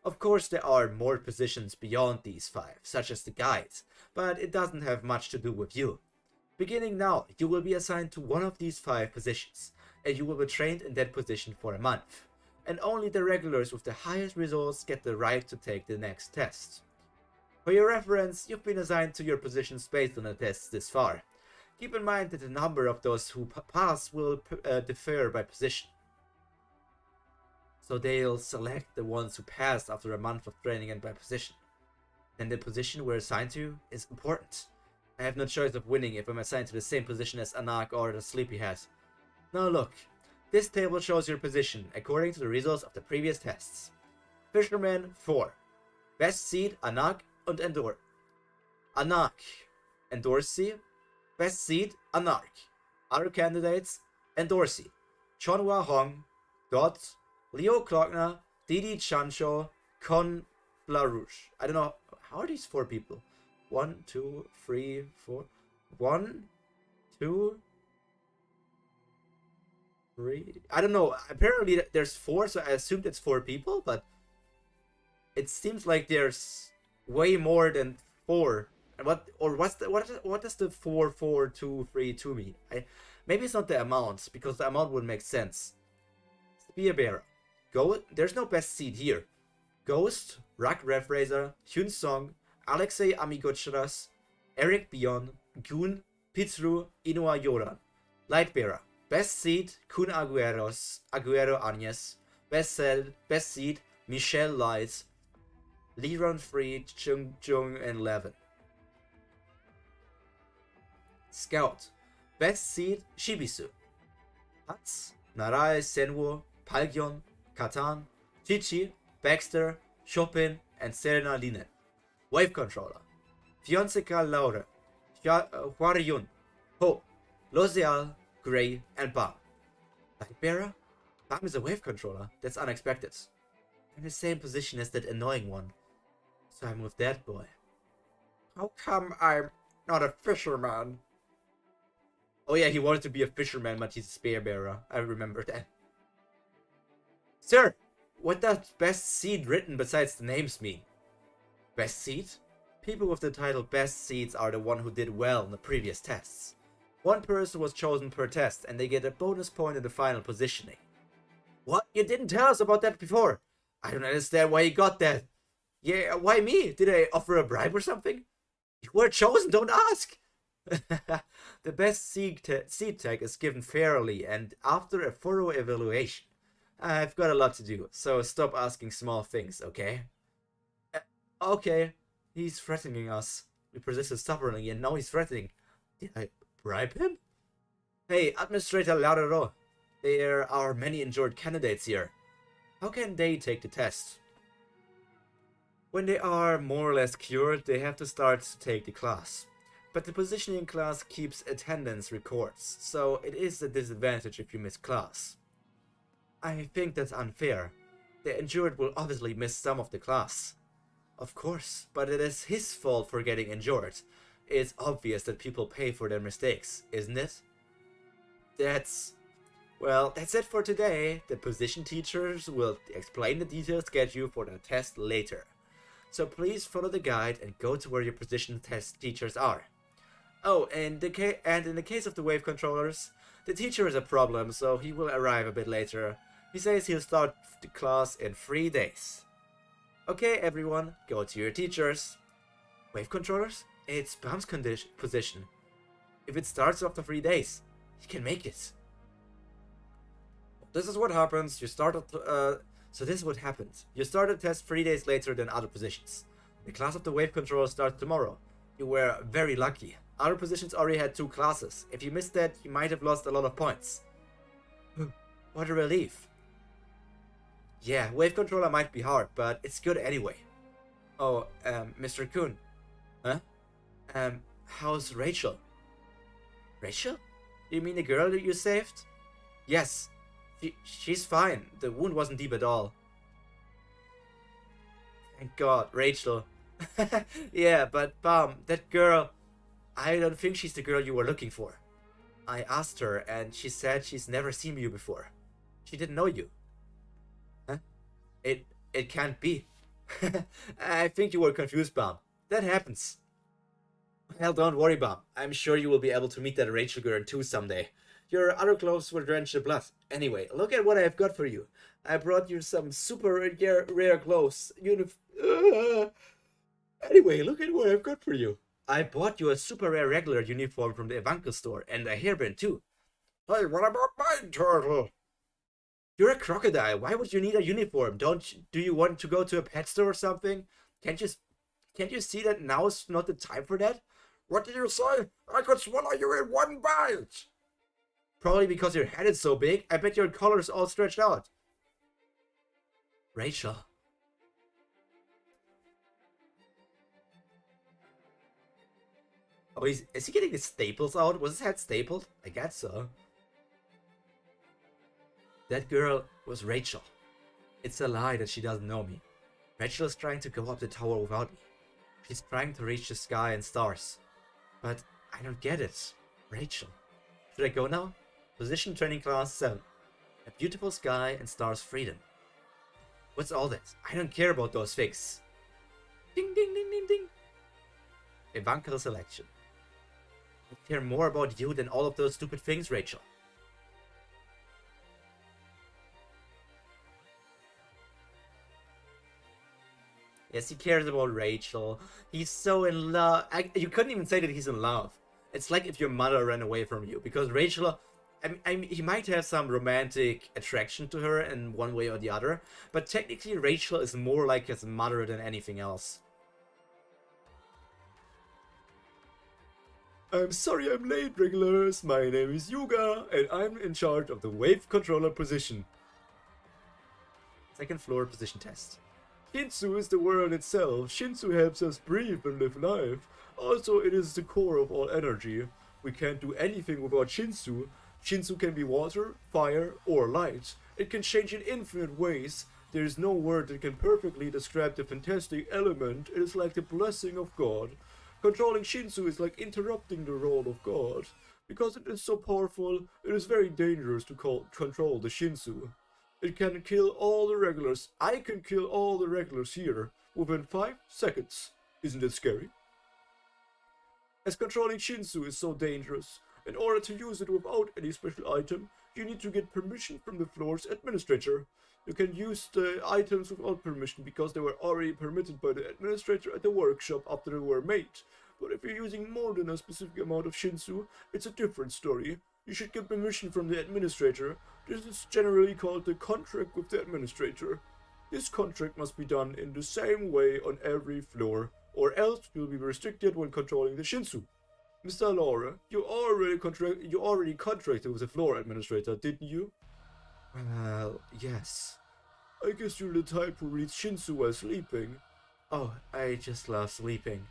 Speaker 1: Of course, there are more positions beyond these 5, such as the guide, but it doesn't have much to do with you. Beginning now, you will be assigned to one of these 5 positions, and you will be trained in that position for a month. And only the regulars with the highest results get the right to take the next test. For your reference, you've been assigned to your positions based on the tests this far. Keep in mind that the number of those who pass will differ by position. So they'll select the ones who passed after a month of training and by position. And the position we're assigned to is important. I have no choice of winning if I'm assigned to the same position as Anak or the Sleepyhead. Now look, This table shows your position according to the results of the previous tests. Fisherman 4. Best seed Anak und Anak and Dorsey. Best seed Anak. Other candidates Endorsey, Chonhua Hong, Dot, Leo Klockner, Didi Chancho, Con Blarouche. I don't know. How are these 4 people? 1, 2, 3, 4. 1, 2, 3. I don't know. Apparently there's 4, so I assumed it's 4 people, but it seems like there's way more than 4. And what does the 4, 4, 2, 3, 2 mean? Maybe it's not the amount, because the amount would make sense. Spearbearer. There's no best seed here. Ghost, Rak Revrazer, Hyun Song, Alexei Amigochras, Eric Bion, Goon, Pitsru, Inua Yoran. Lightbearer. Best seed, Kun Aguero Agnes. Best seed, Michelle Lights, Liron Free, Chung Jung, and Levin. Scout. Best seed, Shibisu. Hats, Narae Senwo, Palgyon, Katan, Chichi, Baxter, Chopin, and Serena Linen. Wave Controller. Fianceka Laure, Huaryun, Ho, Lozial, Gray, and Bam. Lightbearer? Bam is a wave controller. That's unexpected. In the same position as that annoying one. So I'm with that boy.
Speaker 2: How come I'm not a fisherman?
Speaker 1: Oh yeah, he wanted to be a fisherman, but he's a spearbearer. I remember that. Sir, what does best seed written besides the names mean? Best seed? People with the title best seeds are the one who did well in the previous tests. One person was chosen per test, and they get a bonus point in the final positioning. What? You didn't tell us about that before. I don't understand why you got that. Yeah, why me? Did I offer a bribe or something? You were chosen, don't ask. The best seed tag is given fairly and after a thorough evaluation. I've got a lot to do, so stop asking small things, okay? Okay, he's threatening us. We persisted stubbornly and now he's threatening. Did I bribe him? Hey, Administrator Larero, there are many injured candidates here. How can they take the test? When they are more or less cured, they have to start to take the class. But the positioning class keeps attendance records, so it is a disadvantage if you miss class. I think that's unfair. The injured will obviously miss some of the class. Of course, but it is his fault for getting injured. It's obvious that people pay for their mistakes, isn't it? That's it for today. The position teachers will explain the detailed schedule for the test later. So please follow the guide and go to where your position test teachers are. Oh, and in the case of the wave controllers, the teacher is a problem, so he will arrive a bit later. He says he'll start the class in 3 days. Okay, everyone, go to your teachers. Wave controllers? It's Bam's position. If it starts after 3 days, he can make it.
Speaker 2: This is what happens.
Speaker 1: So this is what happens. You start a test 3 days later than other positions. The class of the wave controller starts tomorrow. You were very lucky. Other positions already had 2 classes. If you missed that, you might have lost a lot of points. What a relief. Yeah, wave controller might be hard, but it's good anyway. Oh, Mr. Kuhn. Huh? How's Rachel? Rachel? You mean the girl that you saved? Yes. She's fine. The wound wasn't deep at all. Thank God, Rachel. Yeah, but Bam, that girl... I don't think she's the girl you were looking for. I asked her, and she said she's never seen you before. She didn't know you. Huh? It can't be. I think you were confused, Bam. That happens. Well, don't worry, Bam. I'm sure you will be able to meet that Rachel girl too someday. Your other clothes will drench in blood. Anyway, look at what I've got for you. I brought you some super rare clothes. Anyway, look at what I've got for you. I bought you a super rare regular uniform from the Evankel store, and a hairband too.
Speaker 2: Hey, what about my turtle?
Speaker 1: You're a crocodile. Why would you need a uniform? Do you want to go to a pet store or something? Can't you see that now is not the time for that?
Speaker 2: What did you say? I could swallow you in one bite.
Speaker 1: Probably because your head is so big, I bet your collar's all stretched out. Rachel. Oh, is he getting his staples out? Was his head stapled? I guess so. That girl was Rachel. It's a lie that she doesn't know me. Rachel is trying to go up the tower without me. She's trying to reach the sky and stars. But I don't get it. Rachel. Should I go now? Position training class 7. A beautiful sky and stars freedom. What's all that? I don't care about those things. Ding ding ding ding ding. A bunker selection. I care more about you than all of those stupid things, Rachel. Yes, he cares about Rachel. He's so in love. You couldn't even say that he's in love. It's like if your mother ran away from you. Because Rachel, he might have some romantic attraction to her in one way or the other. But technically, Rachel is more like his mother than anything else. I'm sorry I'm late, regulars. My name is Yuga, and I'm in charge of the wave controller position. Second floor position test. Shinsu is the world itself. Shinsu helps us breathe and live life. Also, it is the core of all energy. We can't do anything without Shinsu. Shinsu can be water, fire, or light. It can change in infinite ways. There is no word that can perfectly describe the fantastic element. It is like the blessing of God. Controlling Shinsu is like interrupting the role of God. Because it is so powerful, it is very dangerous to control the Shinsu. It can kill all the regulars. I can kill all the regulars here within 5 seconds. Isn't it scary? As controlling Shinsu is so dangerous, in order to use it without any special item, you need to get permission from the floor's administrator. You can use the items without permission because they were already permitted by the administrator at the workshop after they were made. But if you're using more than a specific amount of Shinsu, it's a different story. You should get permission from the administrator. This is generally called the contract with the administrator. This contract must be done in the same way on every floor, or else you'll be restricted when controlling the Shinsu. Mr. Laura, you already contracted with the floor administrator, didn't you? Well, yes. I guess you're the type who reads Shinsu while sleeping. Oh, I just love sleeping.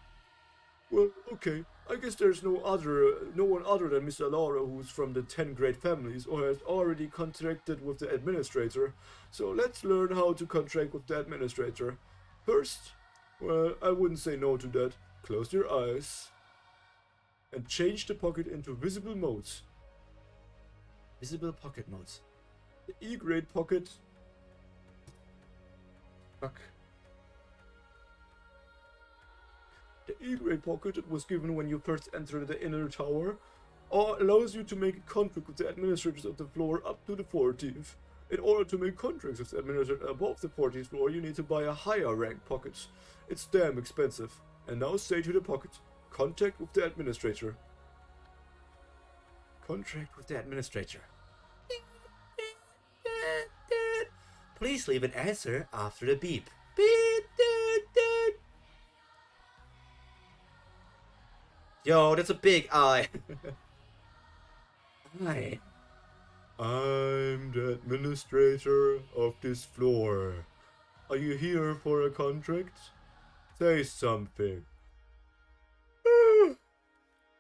Speaker 1: Well, okay. I guess there's no one other than Mr. Laura who's from the 10 great families or has already contracted with the administrator. So let's learn how to contract with the administrator. First, well, I wouldn't say no to that. Close your eyes. And change the pocket into visible modes. Visible pocket modes. The E-grade pocket. Fuck. The E-grade pocket that was given when you first entered the inner tower allows you to make a contract with the administrators of the floor up to the 14th. In order to make contracts with the administrator above the 14th floor, you need to buy a higher rank pocket. It's damn expensive. And now say to the pocket, contact with the administrator. Contract with the administrator. Please leave an answer after the beep. Yo, that's a big eye. Hi. I'm the administrator of this floor. Are you here for a contract? Say something.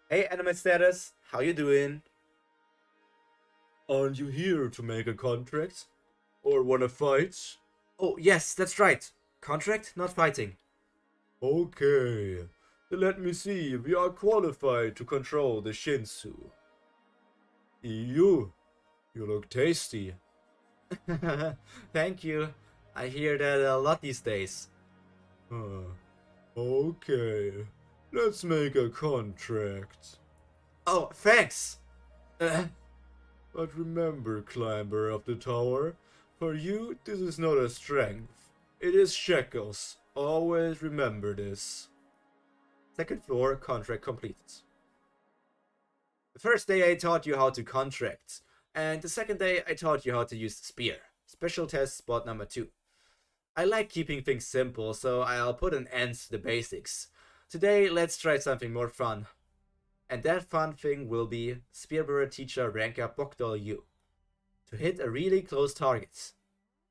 Speaker 1: Hey, anime status. How you doing? Aren't you here to make a contract? Or wanna fight? Oh, yes, that's right. Contract, not fighting. Okay. Then let me see if you are qualified to control the Shinsu. You look tasty. Thank you. I hear that a lot these days. Okay. Let's make a contract. Oh, thanks. But remember, climber of the tower, for you this is not a strength. It is shekels. Always remember this. Second floor, contract completed. The first day I taught you how to contract, and the second day I taught you how to use the spear. Special test spot number 2. I like keeping things simple, so I'll put an end to the basics. Today, let's try something more fun. And that fun thing will be Spearbearer Teacher Ranka Bogdol U. To hit a really close target.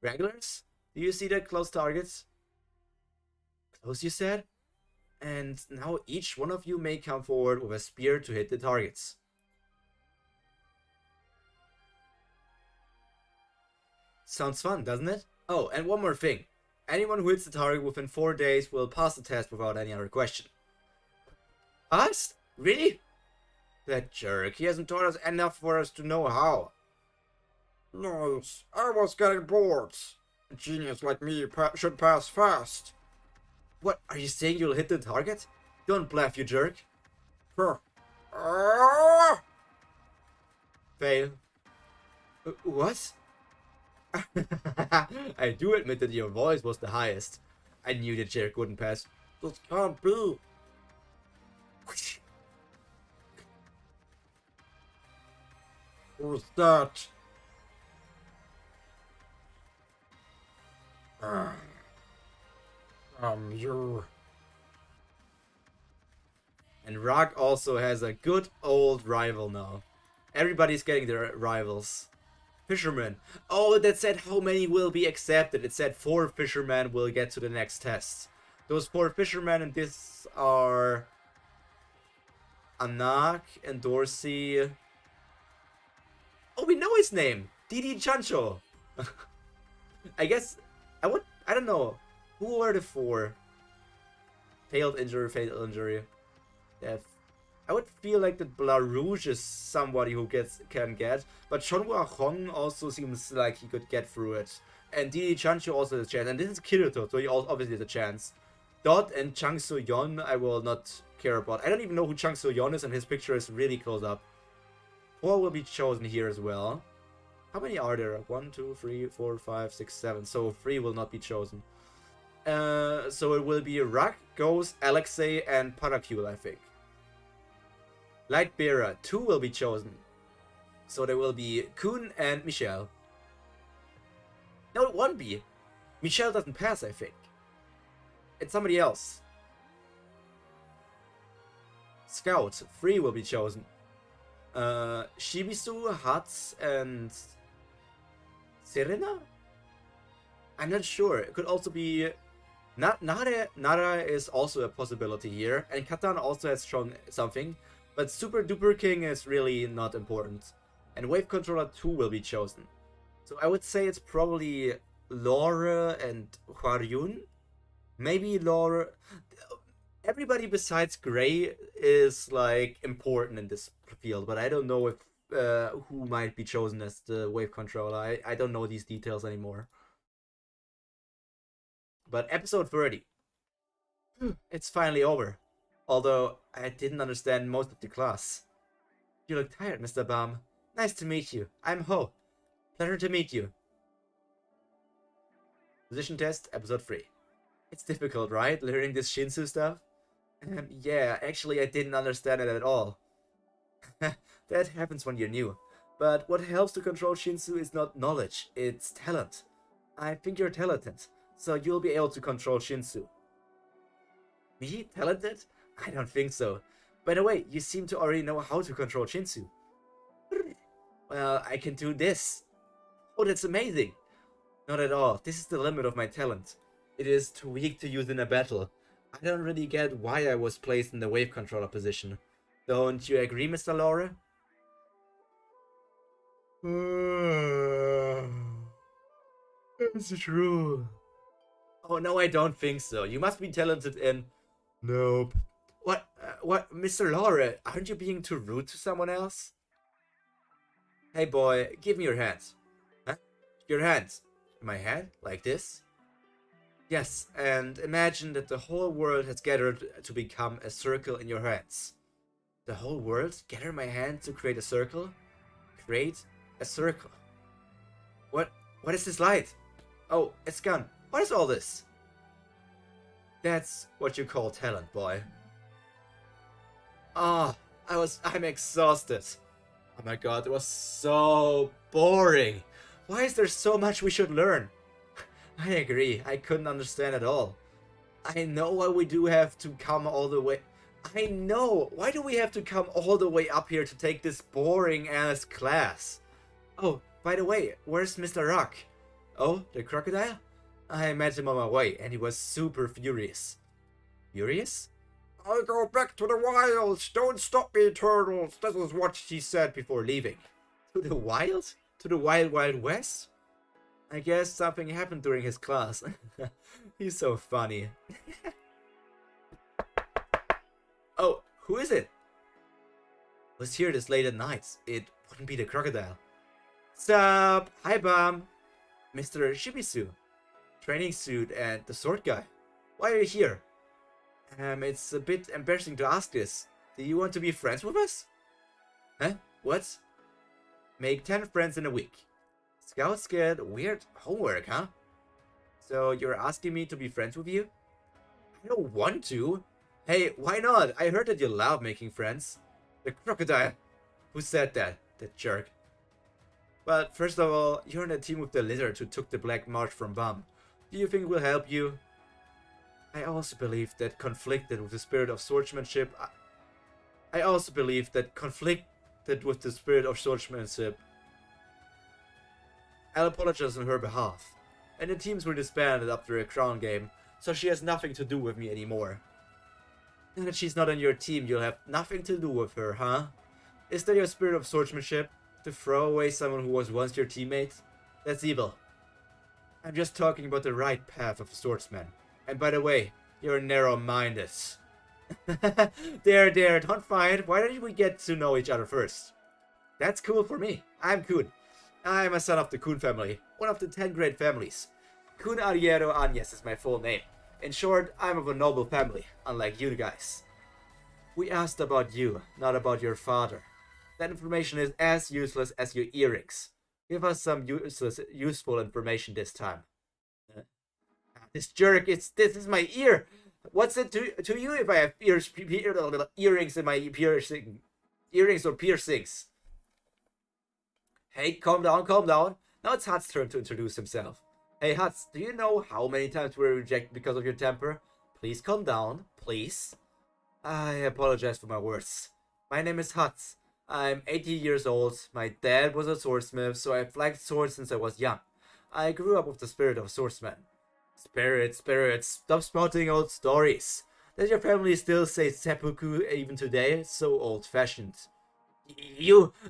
Speaker 1: Regulars? Do you see that close targets? Close, you said? And now each one of you may come forward with a spear to hit the targets. Sounds fun, doesn't it? Oh, and one more thing. Anyone who hits the target within 4 days will pass the test without any other question. Us? Really? That jerk. He hasn't taught us enough for us to know how.
Speaker 2: Nice. I was getting bored. A genius like me should pass fast.
Speaker 1: What, are you saying you'll hit the target? Don't bluff, you jerk.
Speaker 2: Huh. Ah!
Speaker 1: Fail. What? I do admit that your voice was the highest. I knew the jerk wouldn't pass.
Speaker 2: This can't be. Who's that? You.
Speaker 1: And Rock also has a good old rival now. Everybody's getting their rivals. Fishermen. Oh, that said how many will be accepted. It said 4 fishermen will get to the next test. Those 4 fishermen and this are Anak and Dorsey. Oh, we know his name. Didi Chancho. I guess I don't know. Who are the 4? Fatal injury. Death. I would feel like that Blarouge is somebody who can get, but Chonhua Hong also seems like he could get through it. And Didi Chancho also has a chance, and this is Kirito, so he obviously has a chance. Dot and Chang So-yeon I will not care about. I don't even know who Chang So-yeon is, and his picture is really close up. 4 will be chosen here as well. How many are there? 1, 2, 3, 4, 5, 6, 7. So 3 will not be chosen. So it will be Rak, Ghost, Alexei, and Paracule, I think. Lightbearer, 2 will be chosen. So there will be Kun and Michelle. No, it won't be. Michelle doesn't pass, I think. It's somebody else. Scout, 3 will be chosen. Shibisu, Hats, and Serena? I'm not sure. It could also be... Nara is also a possibility here. And Katan also has shown something. But Super Duper King is really not important. And Wave Controller 2 will be chosen. So I would say it's probably Laura and Hwaryun. Maybe Laura... Everybody besides Gray is like important in this field, but I don't know if who might be chosen as the Wave Controller. I don't know these details anymore. But episode 30. It's finally over. Although I didn't understand most of the class. You look tired, Mr. Baum. Nice to meet you. I'm Ho. Pleasure to meet you. Position test, episode 3. It's difficult, right? Learning this Shinsu stuff? Yeah, actually I didn't understand it at all. That happens when you're new. But what helps to control Shinsu is not knowledge, it's talent. I think you're talented, so you'll be able to control Shinsu. Me? Talented? I don't think so. By the way, you seem to already know how to control Shinsu. Well, I can do this. Oh, that's amazing. Not at all. This is the limit of my talent. It is too weak to use in a battle. I don't really get why I was placed in the wave controller position. Don't you agree, Mr. Laura? It's true. Oh, no, I don't think so. You must be talented in... Nope. What, Mr. Laura, aren't you being too rude to someone else? Hey boy, give me your hands. Huh? Your hands. My hand? Like this? Yes, and imagine that the whole world has gathered to become a circle in your hands. The whole world gather my hand to create a circle? Create a circle. What is this light? Oh, it's gone. What is all this? That's what you call talent, boy. Ah, I'm exhausted. Oh my god, it was so boring. Why is there so much we should learn? I agree, I couldn't understand at all. I know why we do have to come all the way. I know. Why do we have to come all the way up here to take this boring ass class? Oh, by the way, where's Mr. Rock? Oh, the crocodile? I met him on my way and he was super furious. Furious?
Speaker 2: I'll go back to the wilds. Don't stop me, turtles. This is what
Speaker 1: She said before leaving. To the wild? To the wild, wild west? I guess something happened during his class. He's so funny. Oh, who is it? Was here this late at night. It wouldn't be the crocodile. Sup? Hi, Bum. Mr. Shibisu. Training suit and the sword guy. Why are you here? It's a bit embarrassing to ask this. Do you want to be friends with us? Huh? What? Make 10 friends in a week. Scouts get weird homework, huh? So you're asking me to be friends with you? I don't want to. Hey, why not? I heard that you love making friends. The crocodile. Who said that? That jerk. But first of all, you're in a team with the lizard who took the black march from Bum. Do you think we'll help you? I also believe that conflicted with the spirit of swordsmanship. I also believe that conflicted with the spirit of swordsmanship. I'll apologize on her behalf. And the teams were disbanded after a crown game, so she has nothing to do with me anymore. Now that she's not on your team, you'll have nothing to do with her, huh? Is that your spirit of swordsmanship? To throw away someone who was once your teammate? That's evil. I'm just talking about the right path of a swordsman. And by the way, you're narrow-minded. There, don't fight. Why don't we get to know each other first? That's cool for me. I'm Kun. I'm a son of the Kun family, one of the 10 great families. Kun Ariero Agnes is my full name. In short, I'm of a noble family, unlike you guys. We asked about you, not about your father. That information is as useless as your earrings. Give us some useful information this time. This jerk, this is my ear. What's it to you if I have earrings in my earrings or piercings? Hey, calm down. Now it's Hut's turn to introduce himself. Hey, Huts, do you know how many times we were rejected because of your temper? Please calm down, please. I apologize for my words. My name is Huts. I'm 80 years old. My dad was a swordsmith, so I've liked swords since I was young. I grew up with the spirit of a swordsman. Spirits, stop spouting old stories. Does your family still say seppuku even today? It's so old-fashioned.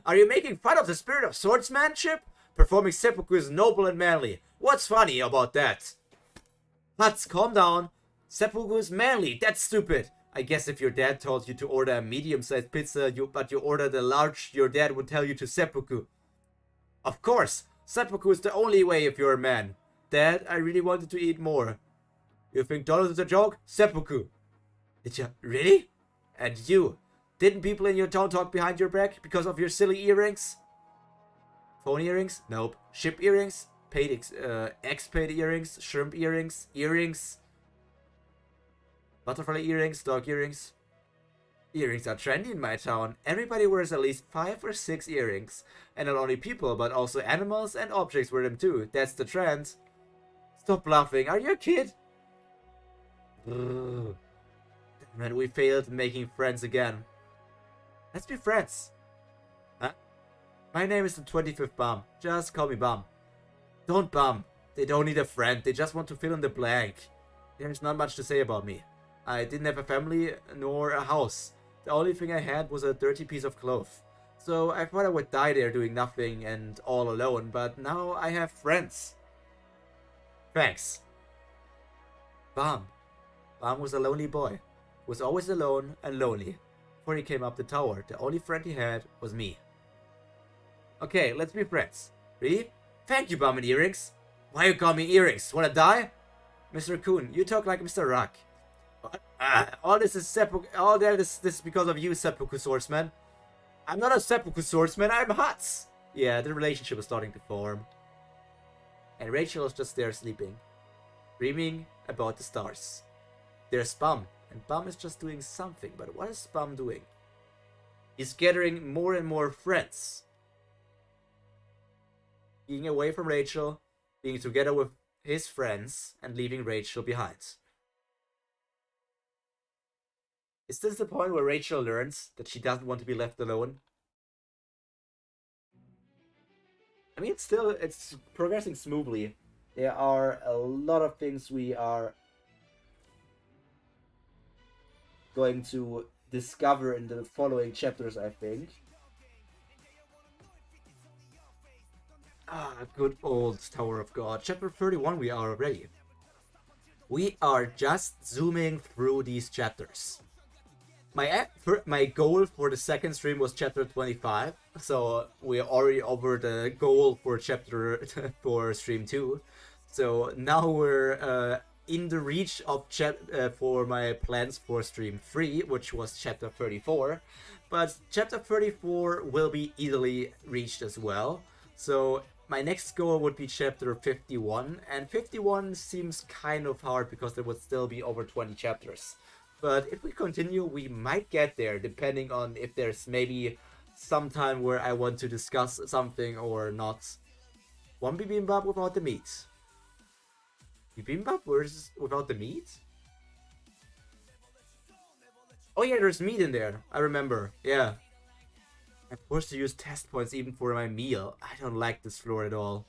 Speaker 1: Are you making fun of the spirit of swordsmanship? Performing seppuku is noble and manly. What's funny about that? Huts, calm down. Seppuku is manly. That's stupid. I guess if your dad told you to order a medium-sized pizza, but you ordered a large, your dad would tell you to seppuku. Of course, seppuku is the only way if you're a man. Dad, I really wanted to eat more. You think dollars is a joke? Seppuku. Did you? Really? And you? Didn't people in your town talk behind your back because of your silly earrings? Phone earrings? Nope. Ship earrings? Ex-paid earrings? Shrimp earrings? Butterfly earrings? Dog earrings? Earrings are trendy in my town. Everybody wears at least 5 or 6 earrings. And not only people, but also animals and objects wear them too. That's the trend. Stop laughing. Are you a kid? Ugh. Damn it, we failed making friends again. Let's be friends. Huh? My name is the 25th Bum. Just call me Bum. Don't Bum. They don't need a friend. They just want to fill in the blank. There's not much to say about me. I didn't have a family nor a house. The only thing I had was a dirty piece of cloth. So I thought I would die there doing nothing and all alone, but now I have friends. Thanks. Bum. Bum was a lonely boy. Was always alone and lonely. Before he came up the tower, the only friend he had was me. Okay, let's be friends. Really? Thank you, Bum and Earrings. Why you call me Earrings? Wanna die? Mr. Kun, you talk like Mr. Rock. What? All this is this is because of you, seppuku swordsman. I'm not a seppuku swordsman, I'm Huts. Yeah, the relationship is starting to form. And Rachel is just there sleeping, dreaming about the stars. There's Bum, and Bum is just doing something, but what is Bum doing? He's gathering more and more friends. Being away from Rachel, being together with his friends, and leaving Rachel behind. Is this the point where Rachel learns that she doesn't want to be left alone? I mean, it's progressing smoothly. There are a lot of things we are going to discover in the following chapters, I think. Ah, good old Tower of God. Chapter 31 we are already. We are just zooming through these chapters. My goal for the second stream was chapter 25, so we're already over the goal for chapter for stream 2. So now we're in the reach of for my plans for stream 3, which was chapter 34. But chapter 34 will be easily reached as well. So my next goal would be chapter 51, and 51 seems kind of hard because there would still be over 20 chapters. But if we continue, we might get there, depending on if there's maybe some time where I want to discuss something or not. One bibimbap without the meat. Bibimbap versus without the meat? Oh yeah, there's meat in there. I remember. Yeah. I'm forced to use test points even for my meal. I don't like this floor at all.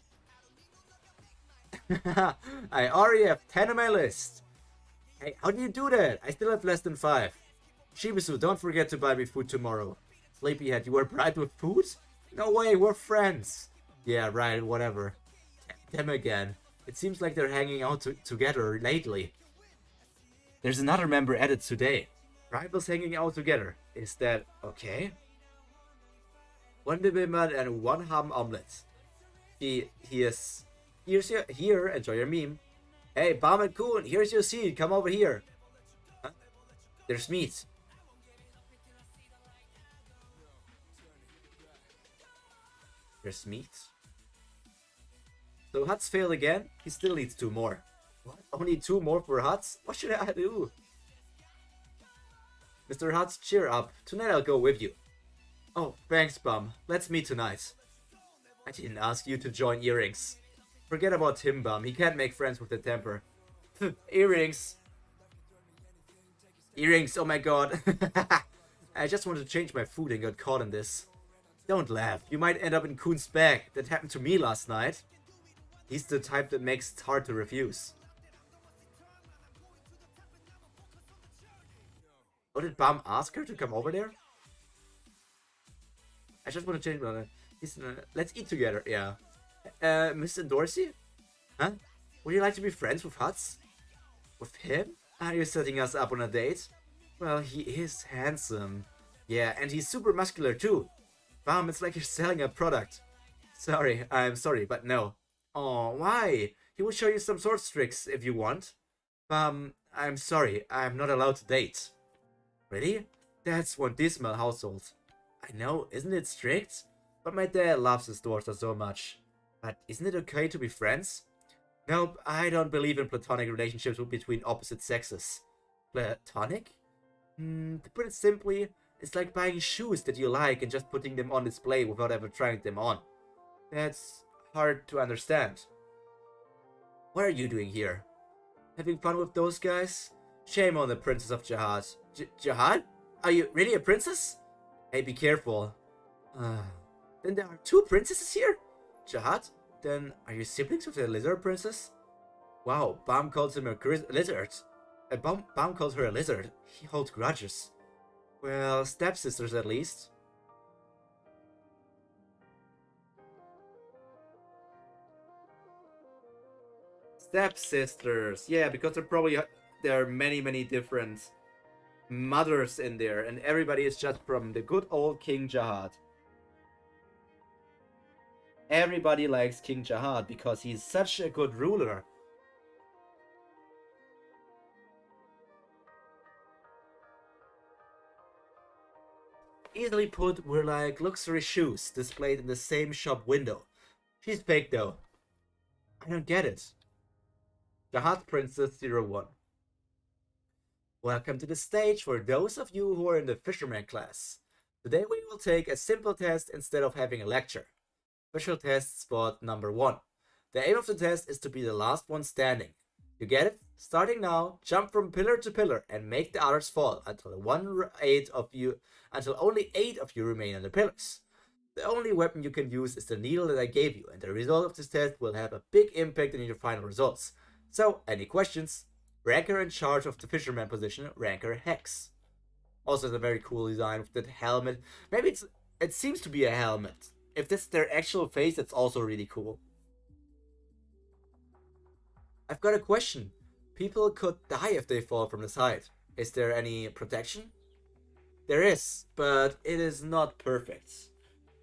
Speaker 1: I already have 10 on my list. Hey, how do you do that? I still have less than 5. Shibisu, don't forget to buy me food tomorrow. Sleepyhead, you were bribed with food? No way, we're friends. Yeah, right, whatever. Them again. It seems like they're hanging out together lately. There's another member added today. Rivals hanging out together. Is that okay? 1 bibimbap and 1 ham omelet. Here's here, enjoy your meme. Hey, Bam and Kun, here's your seat. Come over here. Huh? There's meat. There's meat. So Huts failed again. He still needs 2 more. What? Only 2 more for Huts? What should I do? Mr. Huts, cheer up. Tonight I'll go with you. Oh, thanks, Bum. Let's meet tonight. I didn't ask you to join Earrings. Forget about him, Bum. He can't make friends with the temper. Earrings. Earrings, oh my god. I just wanted to change my food and got caught in this. Don't laugh. You might end up in Kun's bag. That happened to me last night. He's the type that makes it hard to refuse. Oh, did Bum ask her to come over there? I just want to change my... let's eat together, yeah. Mr. Dorsey? Huh? Would you like to be friends with Huts? With him? Are you setting us up on a date? Well, he is handsome. Yeah, and he's super muscular too. Bum, it's like you're selling a product. Sorry, I'm sorry, but no. Oh, why? He will show you some sword tricks if you want. I'm sorry, I'm not allowed to date. Really? That's one dismal household. I know, isn't it strict? But my dad loves his daughter so much. But isn't it okay to be friends? Nope, I don't believe in platonic relationships between opposite sexes. Platonic? To put it simply, it's like buying shoes that you like and just putting them on display without ever trying them on. That's hard to understand. What are you doing here? Having fun with those guys? Shame on the Princess of Jihad. Jihad? Are you really a princess? Hey, be careful. Then there are 2 princesses here? Jihad? Then are you siblings with the lizard princess? Wow, Bam calls him a lizard. Bam calls her a lizard. He holds grudges. Well, stepsisters at least. Stepsisters. Yeah, because there are many different mothers in there, and everybody is just from the good old King Jihad. Everybody likes King Jihad because he's such a good ruler. Easily put, we're like luxury shoes displayed in the same shop window. She's fake though. I don't get it. Jihad Princess 01. Welcome to the stage for those of you who are in the fisherman class. Today we will take a simple test instead of having a lecture. Special test spot number 1. The aim of the test is to be the last one standing. You get it? Starting now, jump from pillar to pillar and make the others fall until only 8 of you remain on the pillars. The only weapon you can use is the needle that I gave you, and the result of this test will have a big impact on your final results. So, any questions? Ranker in charge of the fisherman position, Ranker Hex. Also, it's a very cool design with that helmet. Maybe it seems to be a helmet. If that's their actual face, that's also really cool. I've got a question. People could die if they fall from this height. Is there any protection? There is, but it is not perfect.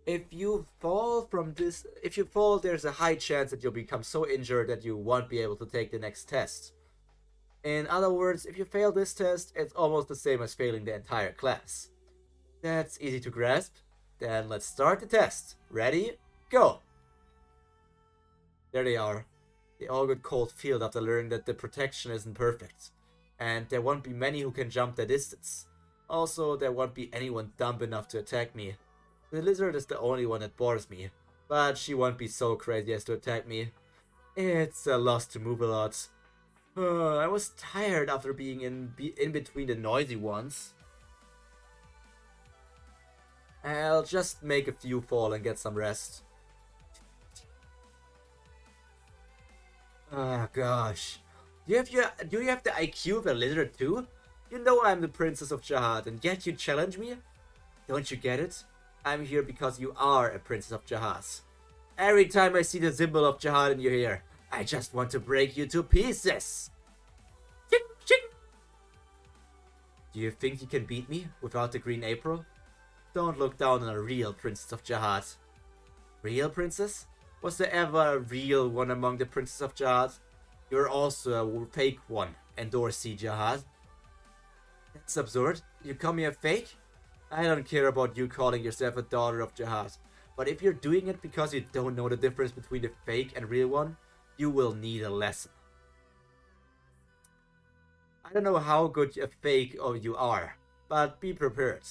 Speaker 1: If you fall, there's a high chance that you'll become so injured that you won't be able to take the next test. In other words, if you fail this test, it's almost the same as failing the entire class. That's easy to grasp. Then let's start the test. Ready? Go! There they are. They all got cold feet after learning that the protection isn't perfect. And there won't be many who can jump the distance. Also, there won't be anyone dumb enough to attack me. The lizard is the only one that bores me, but she won't be so crazy as to attack me. It's a loss to move a lot. I was tired after being in between the noisy ones. I'll just make a few fall and get some rest. Ah, gosh. Do you have the IQ of a lizard too? You know I'm the Princess of Jihad, and yet you challenge me? Don't you get it? I'm here because you are a Princess of Jihad. Every time I see the symbol of Jihad in your hair, I just want to break you to pieces. Ching, ching. Do you think you can beat me without the green April? Don't look down on a real Princess of Jihad. Real princess? Was there ever a real one among the Princes of Jihad? You're also a fake one, Endorsi Jihad. That's absurd. You call me a fake? I don't care about you calling yourself a daughter of Jihad. But if you're doing it because you don't know the difference between the fake and real one, you will need a lesson. I don't know how good a fake you are, but be prepared.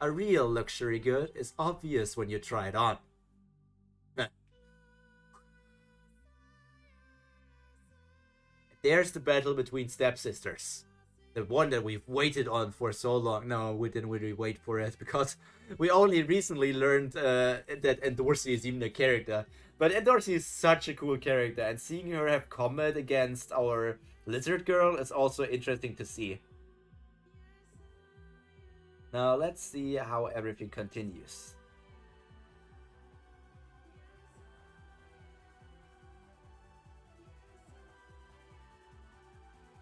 Speaker 1: A real luxury good is obvious when you try it on. There's the battle between stepsisters. The one that we've waited on for so long. No, we didn't really wait for it because we only recently learned that Endorsi is even a character. But Endorsi is such a cool character, and seeing her have combat against our lizard girl is also interesting to see. Now let's see how everything continues.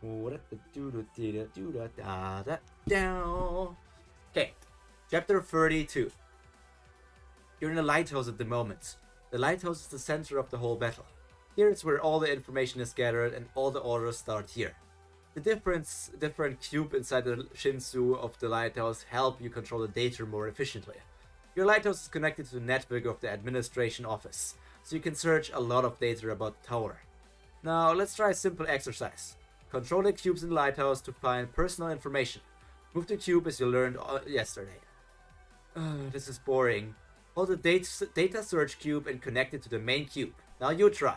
Speaker 1: Okay, chapter 32. You're in a lighthouse at the moment. The lighthouse is the center of the whole battle. Here is where all the information is gathered and all the orders start here. The different cube inside the Shinsu of the lighthouse help you control the data more efficiently. Your lighthouse is connected to the network of the administration office, so you can search a lot of data about the tower. Now let's try a simple exercise. Control the cubes in the lighthouse to find personal information. Move the cube as you learned yesterday. This is boring. Hold the data search cube and connect it to the main cube. Now you try.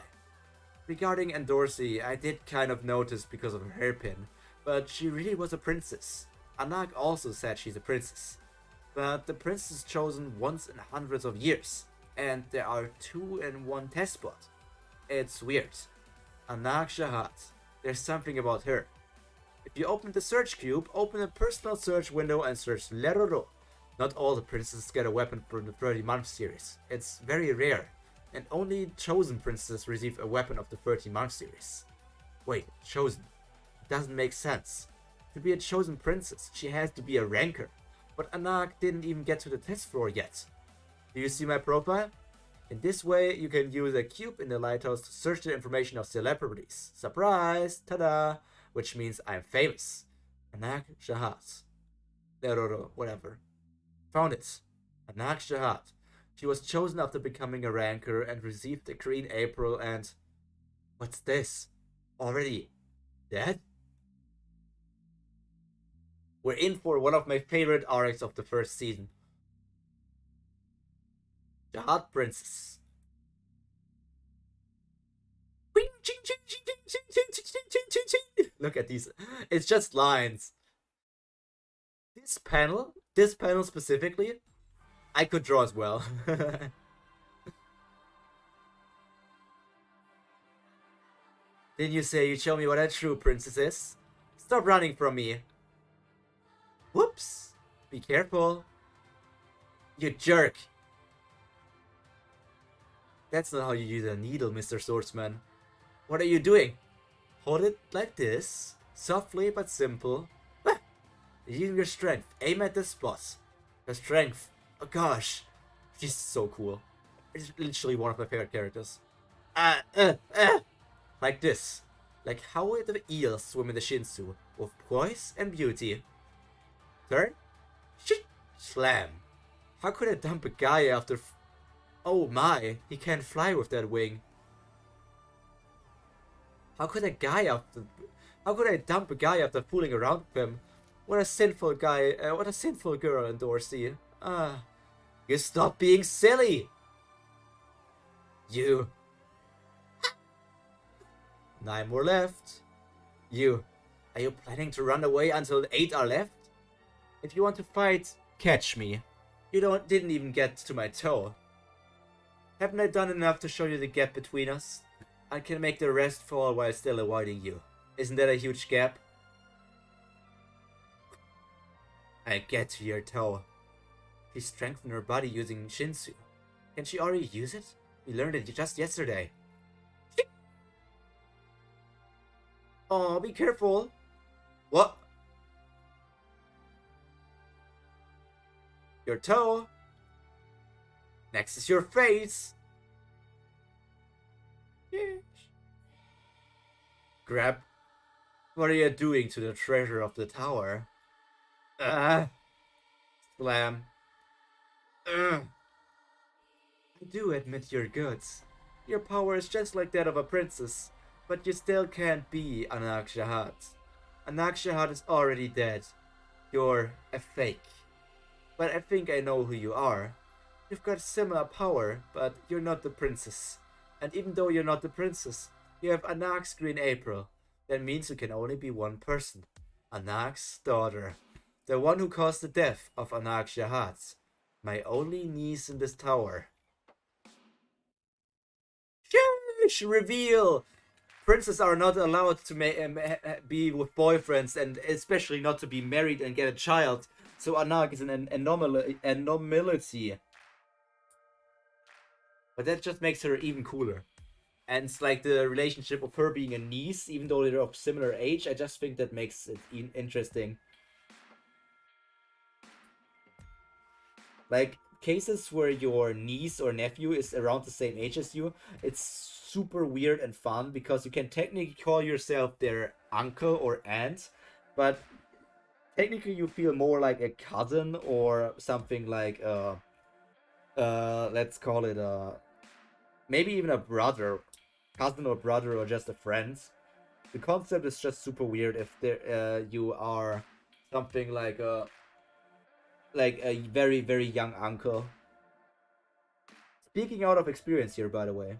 Speaker 1: Regarding Endorsi, I did kind of notice because of her hairpin, but she really was a princess. Anak also said she's a princess. But the princess is chosen once in hundreds of years, and there are 2 in 1 test spot. It's weird. Anak Shahat. There's something about her. If you open the search cube, open a personal search window and search Leroro. Not all the princesses get a weapon from the 30-month series. It's very rare, and only chosen princesses receive a weapon of the 30-month series. Wait, chosen? It doesn't make sense. To be a chosen princess, she has to be a ranker, but Anak didn't even get to the test floor yet. Do you see my profile? In this way, you can use a cube in the lighthouse to search the information of celebrities. Surprise! Ta-da! Which means I'm famous. Anak Shahat. Leroro, whatever. Found it. Anak Shahat. She was chosen after becoming a ranker and received the Green April and... What's this? Already dead? We're in for one of my favorite arcs of the first season. Jihad Princess. Wing! Look at these. It's just lines. This panel specifically, I could draw as well. Didn't you say you'd show me what a true princess is? Stop running from me. Whoops. Be careful. You jerk. That's not how you use a needle, Mr. Swordsman. What are you doing? Hold it like this. Softly but simple. Using your strength. Aim at the spot. Your strength. Oh gosh. She's so cool. It's literally one of my favorite characters. Like this. Like how the eels swim in the Shinsu. With poise and beauty. Turn. Slam. How could I dump a guy after... Oh my. He can't fly with that wing. How could I dump a guy after fooling around with him? What a sinful guy, what a sinful girl, Dorsey. You stop being silly! You. 9 more left. You. Are you planning to run away until 8 are left? If you want to fight, catch me. You didn't even get to my toe. Haven't I done enough to show you the gap between us? I can make the rest fall while still avoiding you. Isn't that a huge gap? I get to your toe. She strengthened her body using Shinsu. Can she already use it? We learned it just yesterday. Oh, be careful. What? Your toe. Next is your face. Grab. What are you doing to the treasure of the tower? Slam. I do admit you're good. Your power is just like that of a princess, but you still can't be Anak Shahat. Anak Shahat is already dead. You're a fake. But I think I know who you are. You've got similar power, but you're not the princess. And even though you're not the princess, you have Anak's green April. That means you can only be one person. Anak's daughter. The one who caused the death of Anak Shahat. My only niece in this tower. Shush! Reveal! Princes are not allowed to be with boyfriends, and especially not to be married and get a child. So Anak is an anomaly. But that just makes her even cooler. And it's like the relationship of her being a niece, even though they're of similar age, I just think that makes it interesting. Like, cases where your niece or nephew is around the same age as you, it's super weird and fun, because you can technically call yourself their uncle or aunt, but technically you feel more like a cousin or something like, let's call it maybe even a brother. Cousin or brother or just a friend. The concept is just super weird if you are something like a very, very young uncle. Speaking out of experience here, by the way.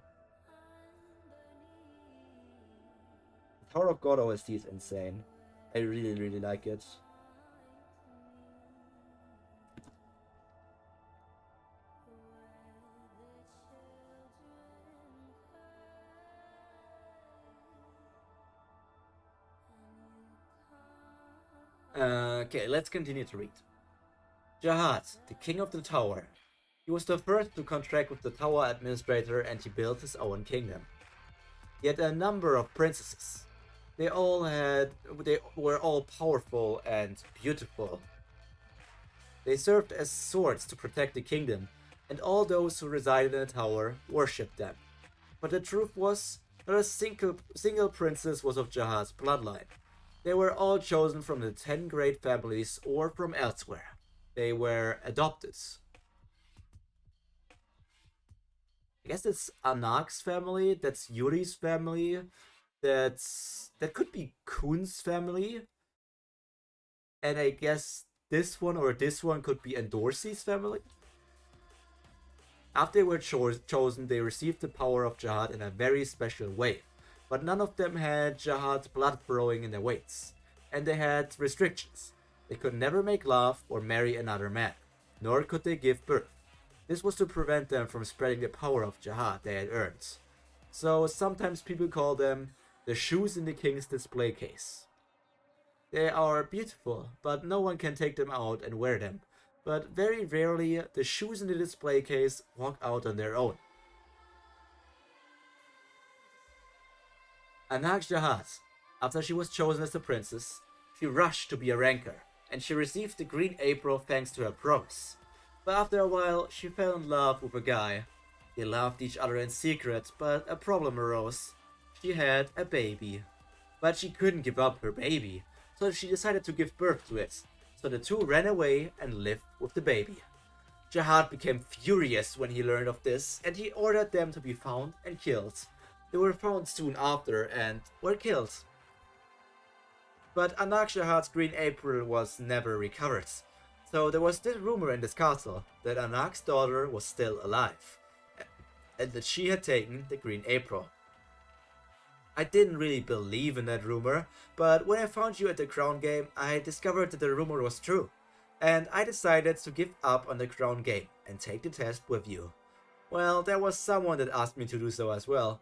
Speaker 1: The Tower of God OST is insane. I really, really like it. Okay, let's continue to read. Jahat, the king of the tower. He was the first to contract with the tower administrator, and he built his own kingdom. He had a number of princesses. They were all powerful and beautiful. They served as swords to protect the kingdom, and all those who resided in the tower worshipped them. But the truth was, not a single princess was of Jahat's bloodline. They were all chosen from the 10 great families or from elsewhere. They were adopted. I guess it's Anak's family, that's Yuri's family, that could be Kun's family. And I guess this one or this one could be Endorsi's family. After they were chosen, they received the power of Jahat in a very special way. but none of them had Jihad blood flowing in their veins, and they had restrictions. They could never make love or marry another man, nor could they give birth. This was to prevent them from spreading the power of Jihad they had earned. So sometimes people call them the shoes in the king's display case. They are beautiful, but no one can take them out and wear them. But very rarely, the shoes in the display case walk out on their own. Anak Jihad, after she was chosen as the princess, she rushed to be a ranker, and she received the green apron thanks to her prowess. But after a while, she fell in love with a guy. They loved each other in secret, but a problem arose. She had a baby. But she couldn't give up her baby, so she decided to give birth to it. So the two ran away and lived with the baby. Jihad became furious when he learned of this, and he ordered them to be found and killed. They were found soon after and were killed. But Anak Jihad's green apron was never recovered. So there was this rumor in this castle that Anak's daughter was still alive, and that she had taken the green apron. I didn't really believe in that rumor, but when I found you at the crown game, I discovered that the rumor was true, and I decided to give up on the crown game and take the test with you. Well, there was someone that asked me to do so as well.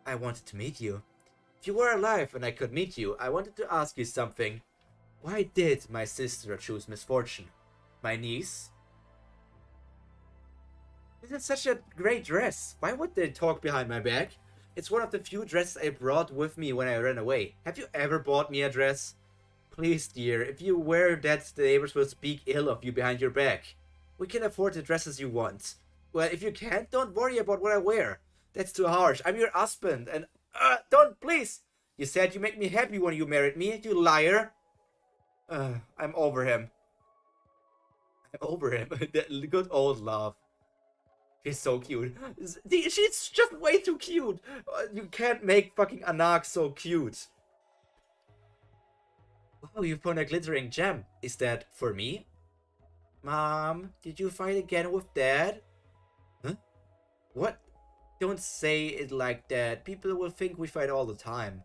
Speaker 1: I wanted to meet you. If you were alive and I could meet you, I wanted to ask you something. Why did my sister choose misfortune? My niece? This is such a great dress. Why would they talk behind my back? It's one of the few dresses I brought with me when I ran away. Have you ever bought me a dress? Please, dear, if you wear that, the neighbors will speak ill of you behind your back. We can afford the dresses you want. Well, if you can't, don't worry about what I wear. That's too harsh. I'm your husband, and don't, please. You said you make me happy when you married me, you liar. I'm over him. I'm over him. That good old love. She's so cute. She's just way too cute. You can't make fucking Anak so cute. Wow, you found a glittering gem. Is that for me? Mom, did you fight again with Dad? Huh? What? Don't say it like that. People will think we fight all the time.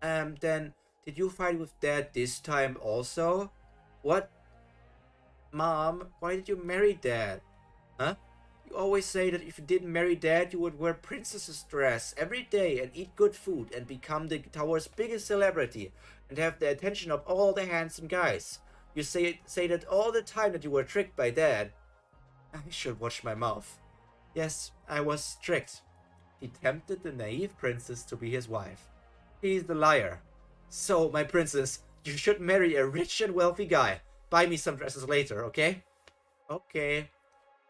Speaker 1: Then, did you fight with Dad this time also? What? Mom, why did you marry Dad? Huh? You always say that if you didn't marry Dad, you would wear princess's dress every day and eat good food and become the tower's biggest celebrity and have the attention of all the handsome guys. You say that all the time that you were tricked by Dad. I should watch my mouth. Yes, I was tricked. He tempted the naive princess to be his wife. He's the liar. So, my princess, you should marry a rich and wealthy guy. Buy me some dresses later, okay? Okay.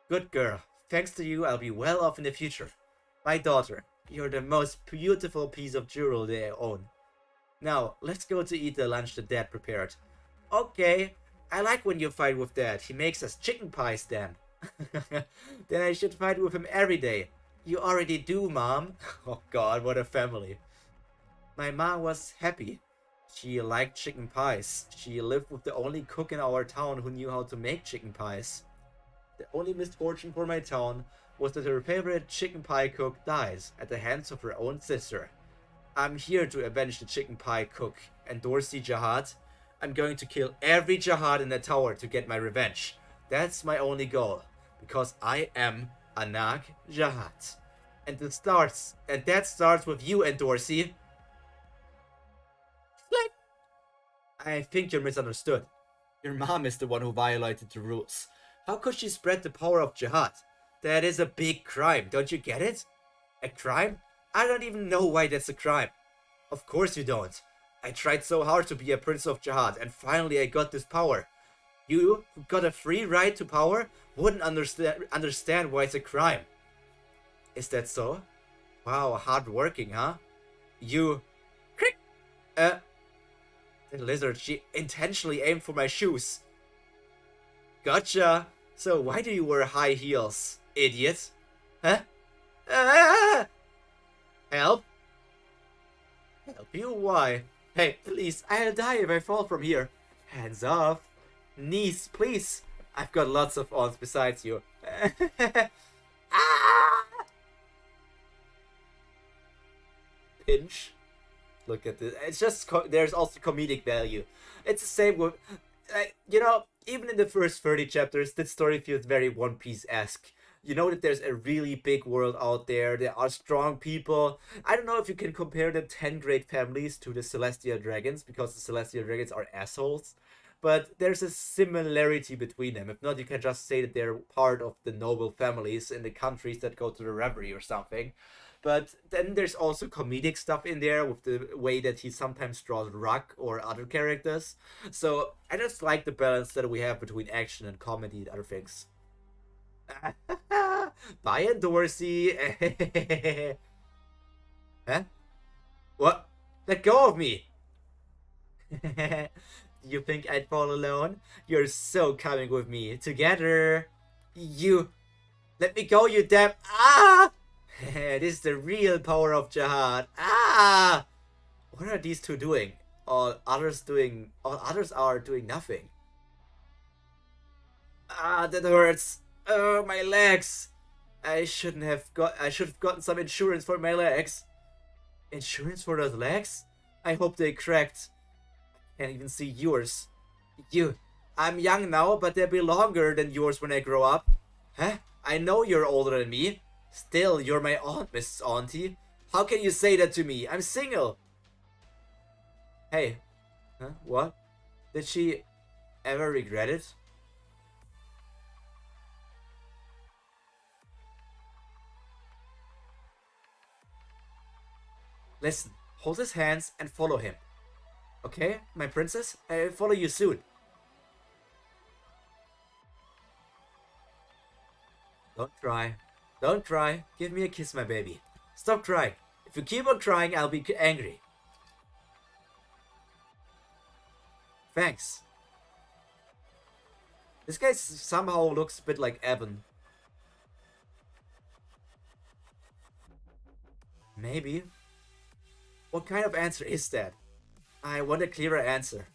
Speaker 1: Good girl. Thanks to you, I'll be well off in the future. My daughter, you're the most beautiful piece of jewelry I own. Now, let's go to eat the lunch that Dad prepared. Okay. I like when you fight with Dad. He makes us chicken pies then. Then I should fight with him every day. You already do, Mom. Oh God, what a family. My mom was happy. She liked chicken pies. She lived with the only cook in our town who knew how to make chicken pies. The only misfortune for my town was that her favorite chicken pie cook dies at the hands of her own sister. I'm here to avenge the chicken pie cook and Dorsey Jihad. I'm going to kill every Jihad in the tower to get my revenge. That's my only goal, because I am Anak Jihad. And that starts with you and Dorsey. I think you're misunderstood. Your mom is the one who violated the rules. How could she spread the power of Jihad? That is a big crime, don't you get it? A crime? I don't even know why that's a crime. Of course you don't. I tried so hard to be a prince of Jihad, and finally I got this power. You, who got a free right to power, wouldn't understand why it's a crime. Is that so? Wow, hard-working, huh? You... The lizard, she intentionally aimed for my shoes. Gotcha! So why do you wear high heels, idiot? Huh? Ah! Help? Help you? Why? Hey, please, I'll die if I fall from here. Hands off. Knees, please. I've got lots of arms besides you. Ah! Pinch. look at this. It's just there's also comedic value. It's the same with, you know, even in the first 30 chapters, this story feels very One Piece-esque. You know that there's a really big world out there. There are strong people. I don't know if you can compare the 10 great families to the Celestial Dragons, because the Celestial Dragons are assholes. But there's a similarity between them. If not, you can just say that they're part of the noble families in the countries that go to the reverie or something. But then there's also comedic stuff in there with the way that he sometimes draws Ruck or other characters. So I just like the balance that we have between action and comedy and other things. Bye, Dorsey. Huh? What? Let go of me. You think I'd fall alone? You're so coming with me. Together. You. Let me go, you damn. Ah! This is the real power of Jihad. Ah! What are these two doing? All others are doing nothing. Ah, that hurts. Oh, my legs. I should have gotten some insurance for my legs. Insurance for those legs? I hope they cracked. Can't even see yours. I'm young now, but they'll be longer than yours when I grow up. Huh? I know you're older than me. Still, you're my aunt, Mrs. Auntie. How can you say that to me? I'm single. Hey. Huh? What? Did she ever regret it? Listen, hold his hands and follow him. Okay, my princess? I'll follow you soon. Don't cry. Don't cry. Give me a kiss, my baby. Stop crying. If you keep on crying, I'll be angry. Thanks. This guy somehow looks a bit like Evan. Maybe. What kind of answer is that? I want a clearer answer.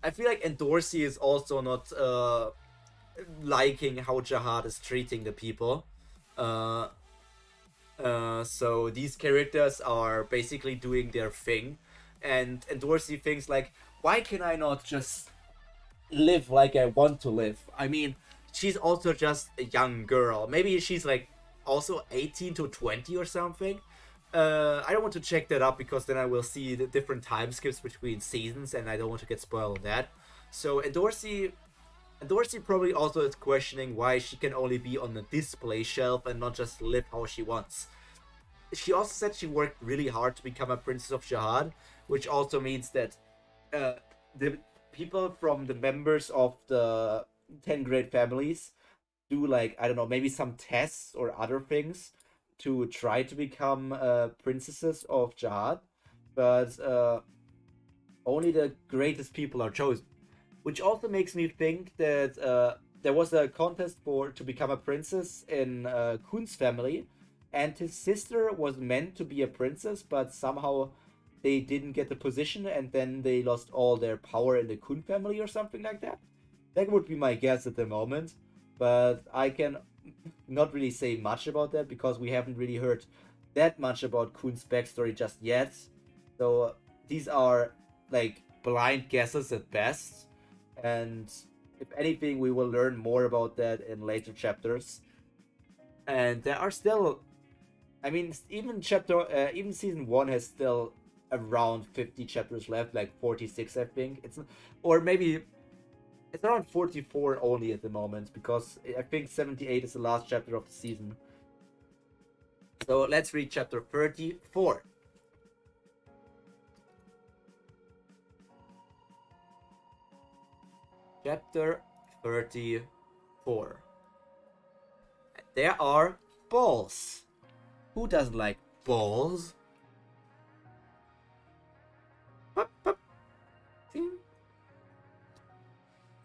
Speaker 1: I feel like Endorsey is also not liking how Jihad is treating the people. So these characters are basically doing their thing. And Endorsey thinks like, why can I not just live like I want to live? I mean, she's also just a young girl. Maybe she's like also 18 to 20 or something. I don't want to check that up because then I will see the different time skips between seasons and I don't want to get spoiled on that. So Endorsey probably also is questioning why she can only be on the display shelf and not just live how she wants. She also said she worked really hard to become a princess of Jihad, which also means that the people from the members of the 10 great families do like, I don't know, maybe some tests or other things to try to become princesses of Jihad, but only the greatest people are chosen. Which also makes me think that there was a contest to become a princess in Kun's family, and his sister was meant to be a princess, but somehow they didn't get the position, and then they lost all their power in the Kun family or something like that. That would be my guess at the moment, but I can not really say much about that because we haven't really heard that much about Kun's backstory just yet. So these are like blind guesses at best, and if anything we will learn more about that in later chapters. And there are still, I mean, even season 1 has still around 50 chapters left, like 46 I think. Or maybe it's around 44 only at the moment, because I think 78 is the last chapter of the season. So let's read chapter 34. Chapter 34. There are balls. Who doesn't like balls? Pop, pop. Ting.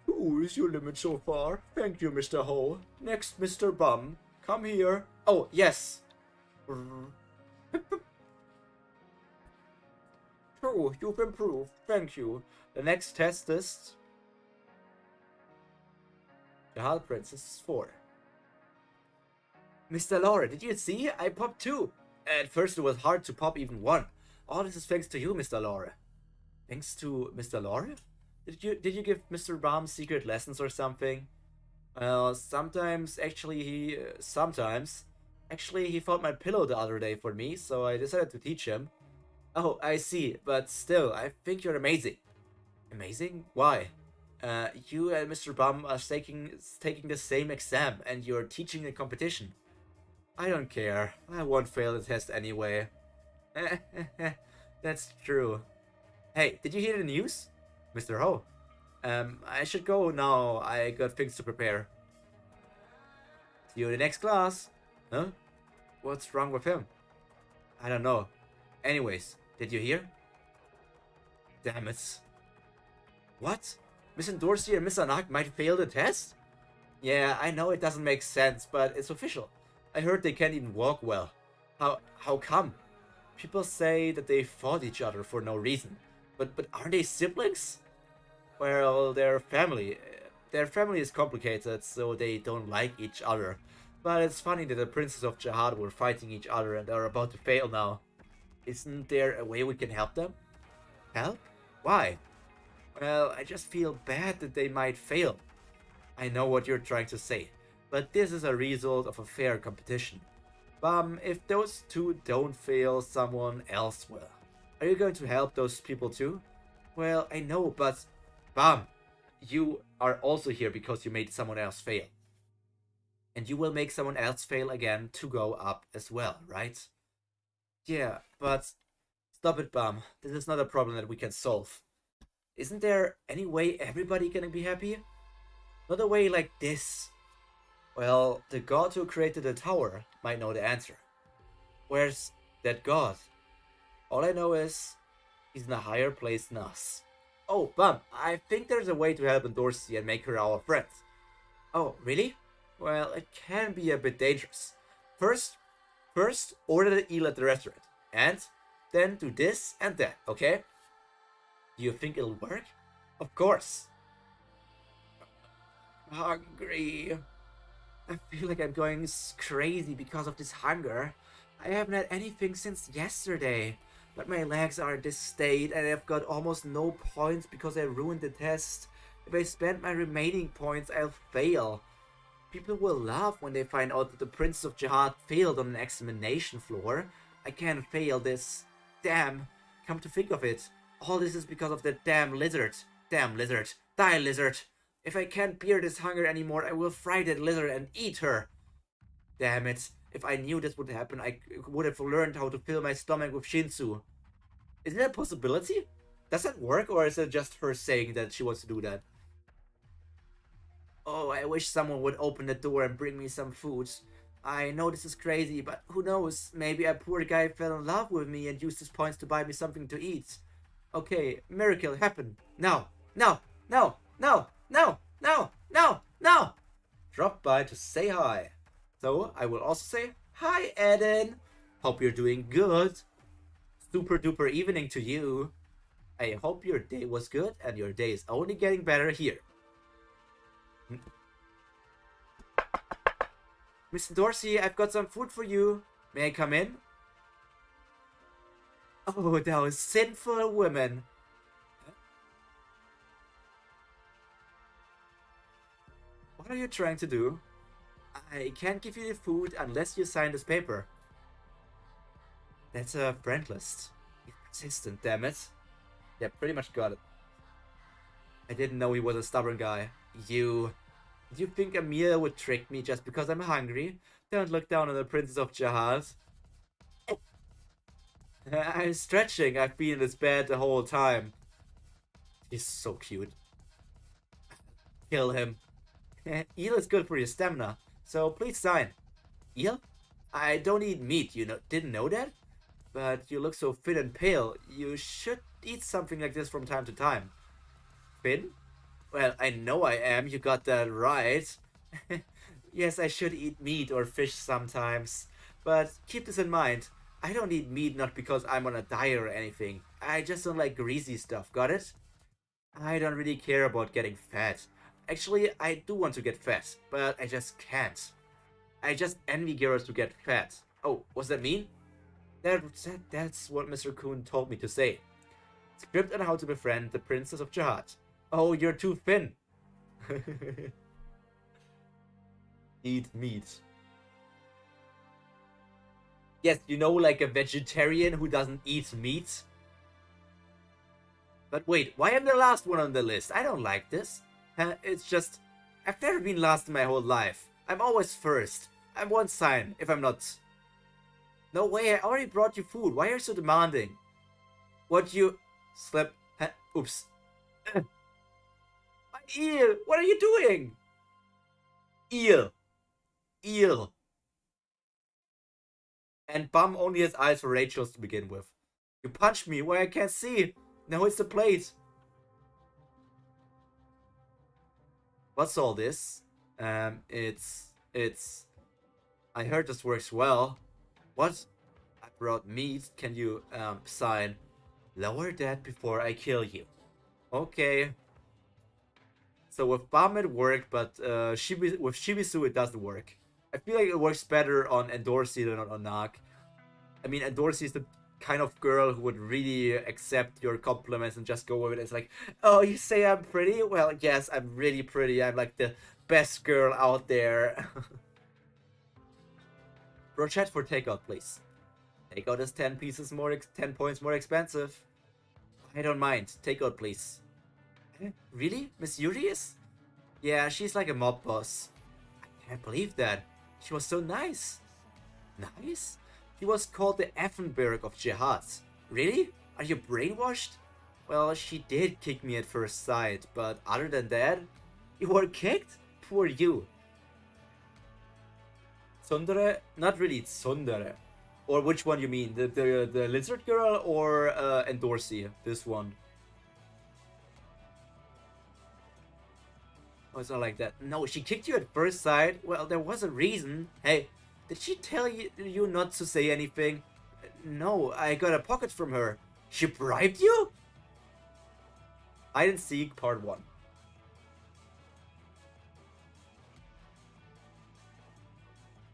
Speaker 1: Ooh, is your limit so far? Thank you, Mr. Ho. Next, Mr. Bum. Come here. Oh, yes. Oh, you've improved. Thank you. The next test is Jihad Princess 4. Mr. Laura, did you see? I popped 2. At first it was hard to pop even 1. All this is thanks to you, Mr. Lore. Thanks to Mr. Lore? Did you give Mr. Baum secret lessons or something? Well, sometimes. Actually, he found my pillow the other day for me, so I decided to teach him. Oh, I see, but still, I think you're amazing. Amazing? Why? You and Mr. Bum are taking the same exam, and you're teaching a competition. I don't care. I won't fail the test anyway. That's true. Hey, did you hear the news? Mr. Ho. I should go now. I got things to prepare. See you in the next class. Huh? What's wrong with him? I don't know. Anyways, did you hear? Damn it. What? Miss Dorsey and Miss Anak might fail the test? Yeah, I know it doesn't make sense, but it's official. I heard they can't even walk well. How come? People say that they fought each other for no reason. But aren't they siblings? Well, their family is complicated, so they don't like each other. But it's funny that the princes of Jihad were fighting each other and are about to fail now. Isn't there a way we can help them? Help? Why? Well, I just feel bad that they might fail. I know what you're trying to say, but this is a result of a fair competition. If those two don't fail, someone else will. Are you going to help those people too? Well, I know, but... you are also here because you made someone else fail. And you will make someone else fail again to go up as well, right? Yeah, but... Stop it, Bum. This is not a problem that we can solve. Isn't there any way everybody can be happy? Not a way like this. Well, the god who created the tower might know the answer. Where's that god? All I know is he's in a higher place than us. Oh, Bum, I think there's a way to help Dorsey and make her our friend. Oh, really? Well, it can be a bit dangerous. First, order the eel at the restaurant. And then do this and that, okay? Do you think it'll work? Of course. Hungry. I feel like I'm going crazy because of this hunger. I haven't had anything since yesterday. But my legs are in this state and I've got almost no points because I ruined the test. If I spend my remaining points, I'll fail. People will laugh when they find out that the Prince of Jihad failed on an examination floor. I can't fail this. Damn. Come to think of it. All this is because of that damn lizard. Damn lizard. Die, lizard. If I can't bear this hunger anymore, I will fry that lizard and eat her. Damn it. If I knew this would happen, I would have learned how to fill my stomach with Shinsu. Is that a possibility? Does that work, or is it just her saying that she wants to do that? Oh, I wish someone would open the door and bring me some food. I know this is crazy, but who knows? Maybe a poor guy fell in love with me and used his points to buy me something to eat. Okay, miracle, happen. Now, now, now, now, now, now, now, now. Drop by to say hi. So, I will also say, hi, Eden. Hope you're doing good. Super duper evening to you. I hope your day was good and your day is only getting better here. Miss Dorsey, I've got some food for you. May I come in? Oh, those sinful women. What are you trying to do? I can't give you the food unless you sign this paper. That's a friend list. He's persistent, damn it. Yeah, pretty much got it. I didn't know he was a stubborn guy. Do you think Amir would trick me just because I'm hungry? Don't look down on the Princess of Jihad. I'm stretching. I've been in this bed the whole time. He's so cute. Kill him. Eel is good for your stamina, so please sign. Eel? I don't eat meat, didn't know that? But you look so thin and pale. You should eat something like this from time to time. Thin? Well, I know I am. You got that right. Yes, I should eat meat or fish sometimes. But keep this in mind. I don't eat meat not because I'm on a diet or anything. I just don't like greasy stuff, got it? I don't really care about getting fat. Actually, I do want to get fat, but I just can't. I just envy girls who get fat. Oh, what's that mean? That's what Mr. Kuhn told me to say. Script on how to befriend the Princess of Jihad. Oh, you're too thin. Eat meat. Yes, you know, like a vegetarian who doesn't eat meat. But wait, why am the last one on the list? I don't like this. It's just, I've never been last in my whole life. I'm always first. I'm one sign, if I'm not. No way, I already brought you food. Why are you so demanding? What you... Slip... Oops. My eel! What are you doing? Eel. Eel. And Bum only has eyes for Rachel's to begin with. You punched me where I can't see. Now it's the plate. What's all this? It's... I heard this works well. What? I brought meat. Can you, sign? Lower that before I kill you. Okay. So with Bum it worked, but with Shibisu it doesn't work. I feel like it works better on Endorsi than on Onak. I mean, Endorsi is the kind of girl who would really accept your compliments and just go with it. It's like, oh, you say I'm pretty? Well, yes, I'm really pretty. I'm like the best girl out there. Brochette for takeout, please. Takeout is 10 pieces more, 10 points more expensive. I don't mind. Takeout, please. Really? Miss Yuri is? Yeah, she's like a mob boss. I can't believe that. She was so nice. Nice? She was called the Effenberg of Jihad. Really? Are you brainwashed? Well, she did kick me at first sight, but other than that, you were kicked? Poor you. Tsundere? Not really Tsundere. Or which one you mean? The lizard girl or Endorsi? This one. Oh, it's not like that. No, she kicked you at first sight. Well, there was a reason. Hey, did she tell you not to say anything? No, I got a pocket from her. She bribed you? Hide and Seek Part 1.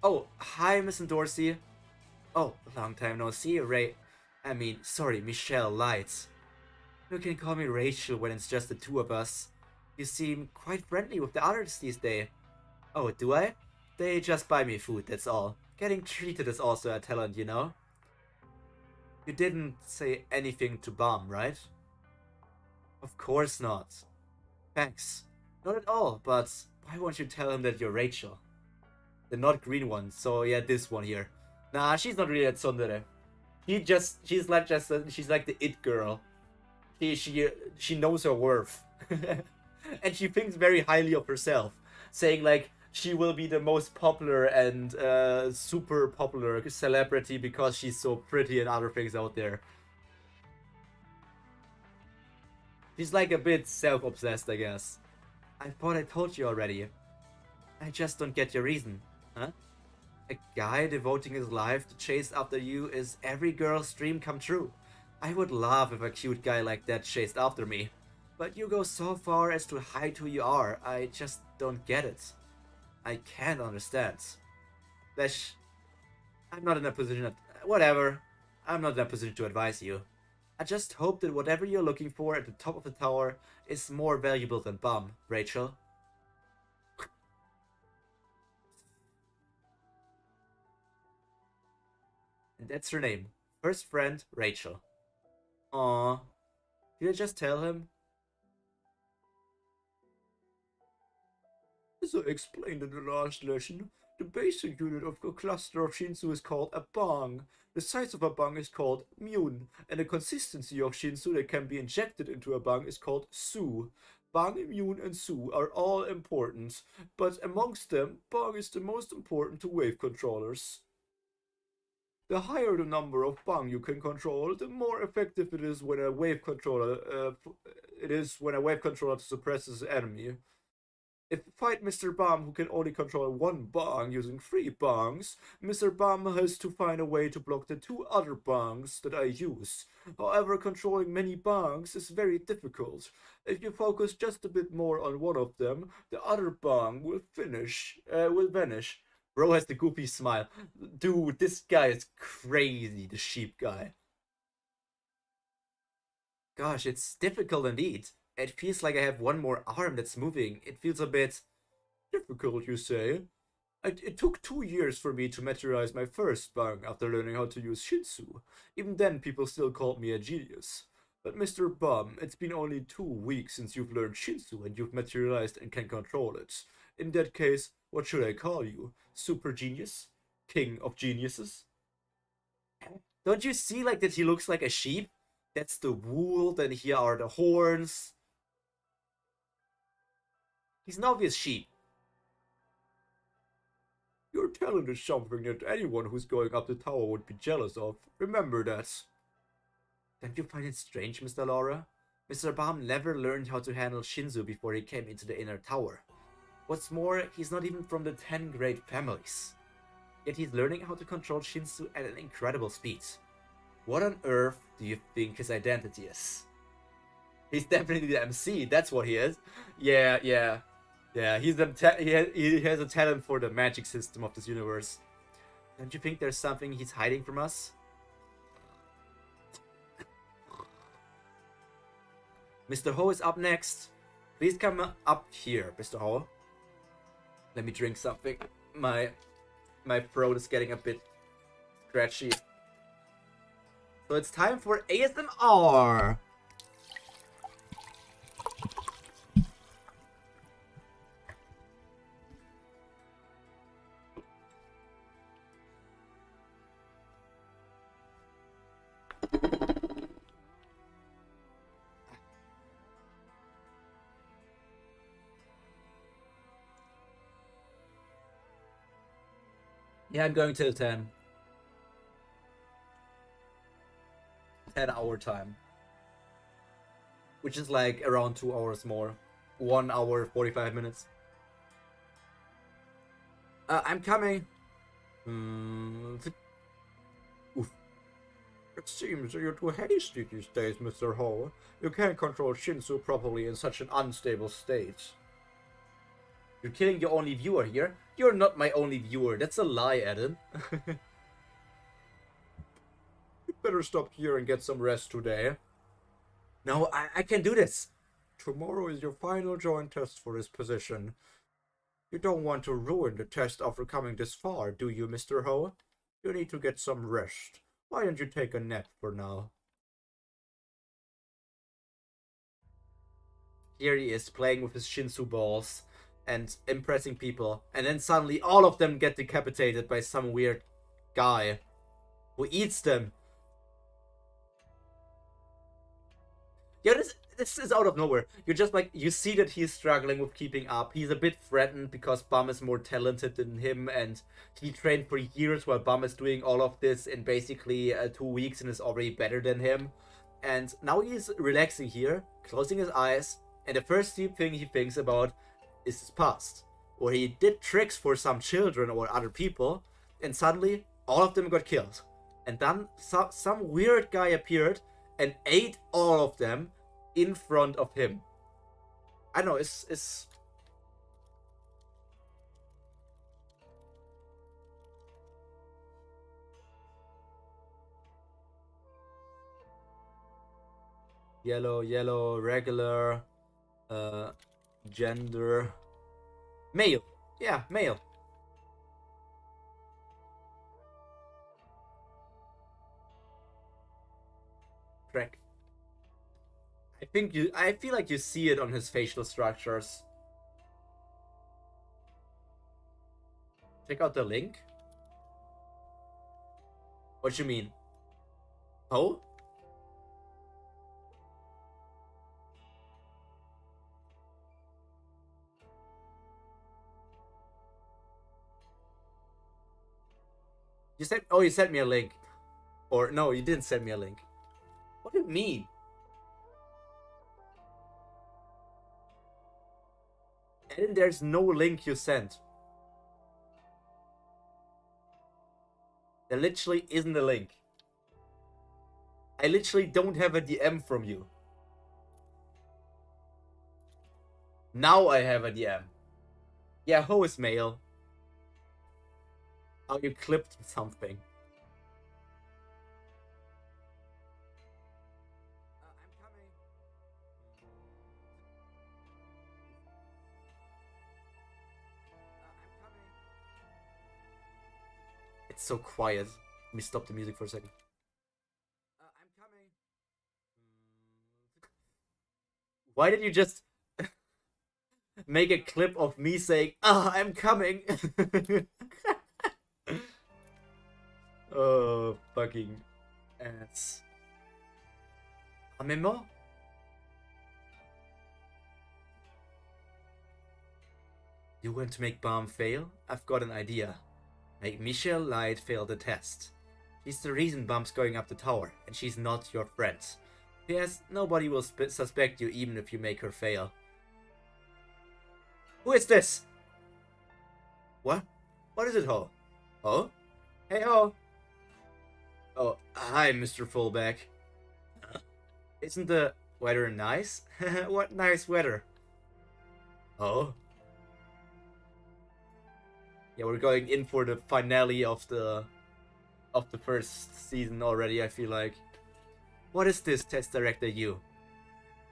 Speaker 1: Oh, hi, Miss Endorsi. Oh, long time no see, Ray. I mean, sorry, Michelle Lights. You can call me Rachel when it's just the two of us. You seem quite friendly with the others these days. Oh, do I? They just buy me food, that's all. Getting treated is also a talent, you know? You didn't say anything to Bomb, right? Of course not. Thanks. Not at all, but why won't you tell him that you're Rachel? The not green one, so yeah, this one here. Nah, she's not really a tsundere. She's like the it girl. She knows her worth. And she thinks very highly of herself, saying like she will be the most popular and super popular celebrity because she's so pretty and other things out there. She's like a bit self-obsessed, I guess. I thought I told you already. I just don't get your reason, huh? A guy devoting his life to chase after you is every girl's dream come true. I would laugh if a cute guy like that chased after me. But you go so far as to hide who you are, I just don't get it. I can't understand. Lesh, I'm not in a position of... Whatever. I'm not in a position to advise you. I just hope that whatever you're looking for at the top of the tower is more valuable than Bum, Rachel. And that's her name. First friend, Rachel. Aww. Did I just tell him? As I explained in the last lesson, the basic unit of a cluster of Shinsu is called a bang. The size of a bang is called mun, and the consistency of Shinsu that can be injected into a bang is called su. Bang, mun, and su are all important, but amongst them, bang is the most important to wave controllers. The higher the number of bang you can control, the more effective it is when a wave controller suppresses an enemy. If you fight Mr. Bam who can only control one bang using 3 bangs, Mr. Bam has to find a way to block the 2 other bangs that I use. However, controlling many bangs is very difficult. If you focus just a bit more on one of them, the other bang will vanish. Bro has the goofy smile. Dude, this guy is crazy, the sheep guy. Gosh, it's difficult indeed. It feels like I have one more arm that's moving. It feels a bit difficult, you say? It took 2 years for me to materialize my first bang after learning how to use Shinsu. Even then, people still called me a genius. But Mr. Bum, it's been only 2 weeks since you've learned Shinsu and you've materialized and can control it. In that case, what should I call you? Super genius? King of geniuses? Don't you see like that he looks like a sheep? That's the wool, then here are the horns. He's an obvious sheep. Your talent is something that anyone who's going up the tower would be jealous of. Remember that. Don't you find it strange, Mr. Laura? Mr. Baum never learned how to handle Shinzu before he came into the inner tower. What's more, he's not even from the 10 great families. Yet he's learning how to control Shinzu at an incredible speed. What on earth do you think his identity is? He's definitely the MC, that's what he is. Yeah, he's he has a talent for the magic system of this universe. Don't you think there's something he's hiding from us? Mr. Ho is up next. Please come up here, Mr. Ho. Let me drink something. My throat is getting a bit scratchy. So it's time for ASMR. Yeah, I'm going till 10. 10-hour time. Which is like around 2 hours more. 1 hour, 45 minutes. I'm coming. Oof. It seems that you're too hasty these days, Mr. Ho. You can't control Shinsu properly in such an unstable state. You're killing your only viewer here? You're not my only viewer. That's a lie, Adam. You better stop here and get some rest today. No, I can do this. Tomorrow is your final joint test for this position. You don't want to ruin the test after coming this far, do you, Mr. Ho? You need to get some rest. Why don't you take a nap for now? Here he is playing with his Shinsu balls and impressing people. And then suddenly all of them get decapitated by some weird guy who eats them. Yeah, this is out of nowhere. You're just like, you see that he's struggling with keeping up. He's a bit threatened because Bum is more talented than him, and he trained for years while Bum is doing all of this in basically 2 weeks and is already better than him. And now he's relaxing here, closing his eyes, and the first thing he thinks about is his past, where he did tricks for some children or other people, and suddenly all of them got killed. And then some weird guy appeared and ate all of them in front of him. I don't know, it's yellow, regular, gender, male. Yeah, male. Correct. I feel like you see it on his facial structures. Check out the link. What you mean? Oh? You sent me a link. Or no, you didn't send me a link. What do you mean? And there's no link you sent. There literally isn't a link. I literally don't have a DM from you. Now I have a DM. Yeah, Ho is male. how you clipped something. I'm coming. I'm coming. It's so quiet. Let me stop the music for a second. I'm coming. Why did you just make a clip of me saying, I'm coming? Oh, fucking ass. A memo? You want to make Bomb fail? I've got an idea. Make Michelle Light fail the test. She's the reason Bomb's going up the tower, and she's not your friend. Yes, nobody will suspect you even if you make her fail. Who is this? What? What is it, Ho? Ho? Hey, Ho! Oh, hi, Mr. Fullback. Isn't the weather nice? What nice weather? Oh? Yeah, we're going in for the finale of the first season already, I feel like. What is this, Test Director U?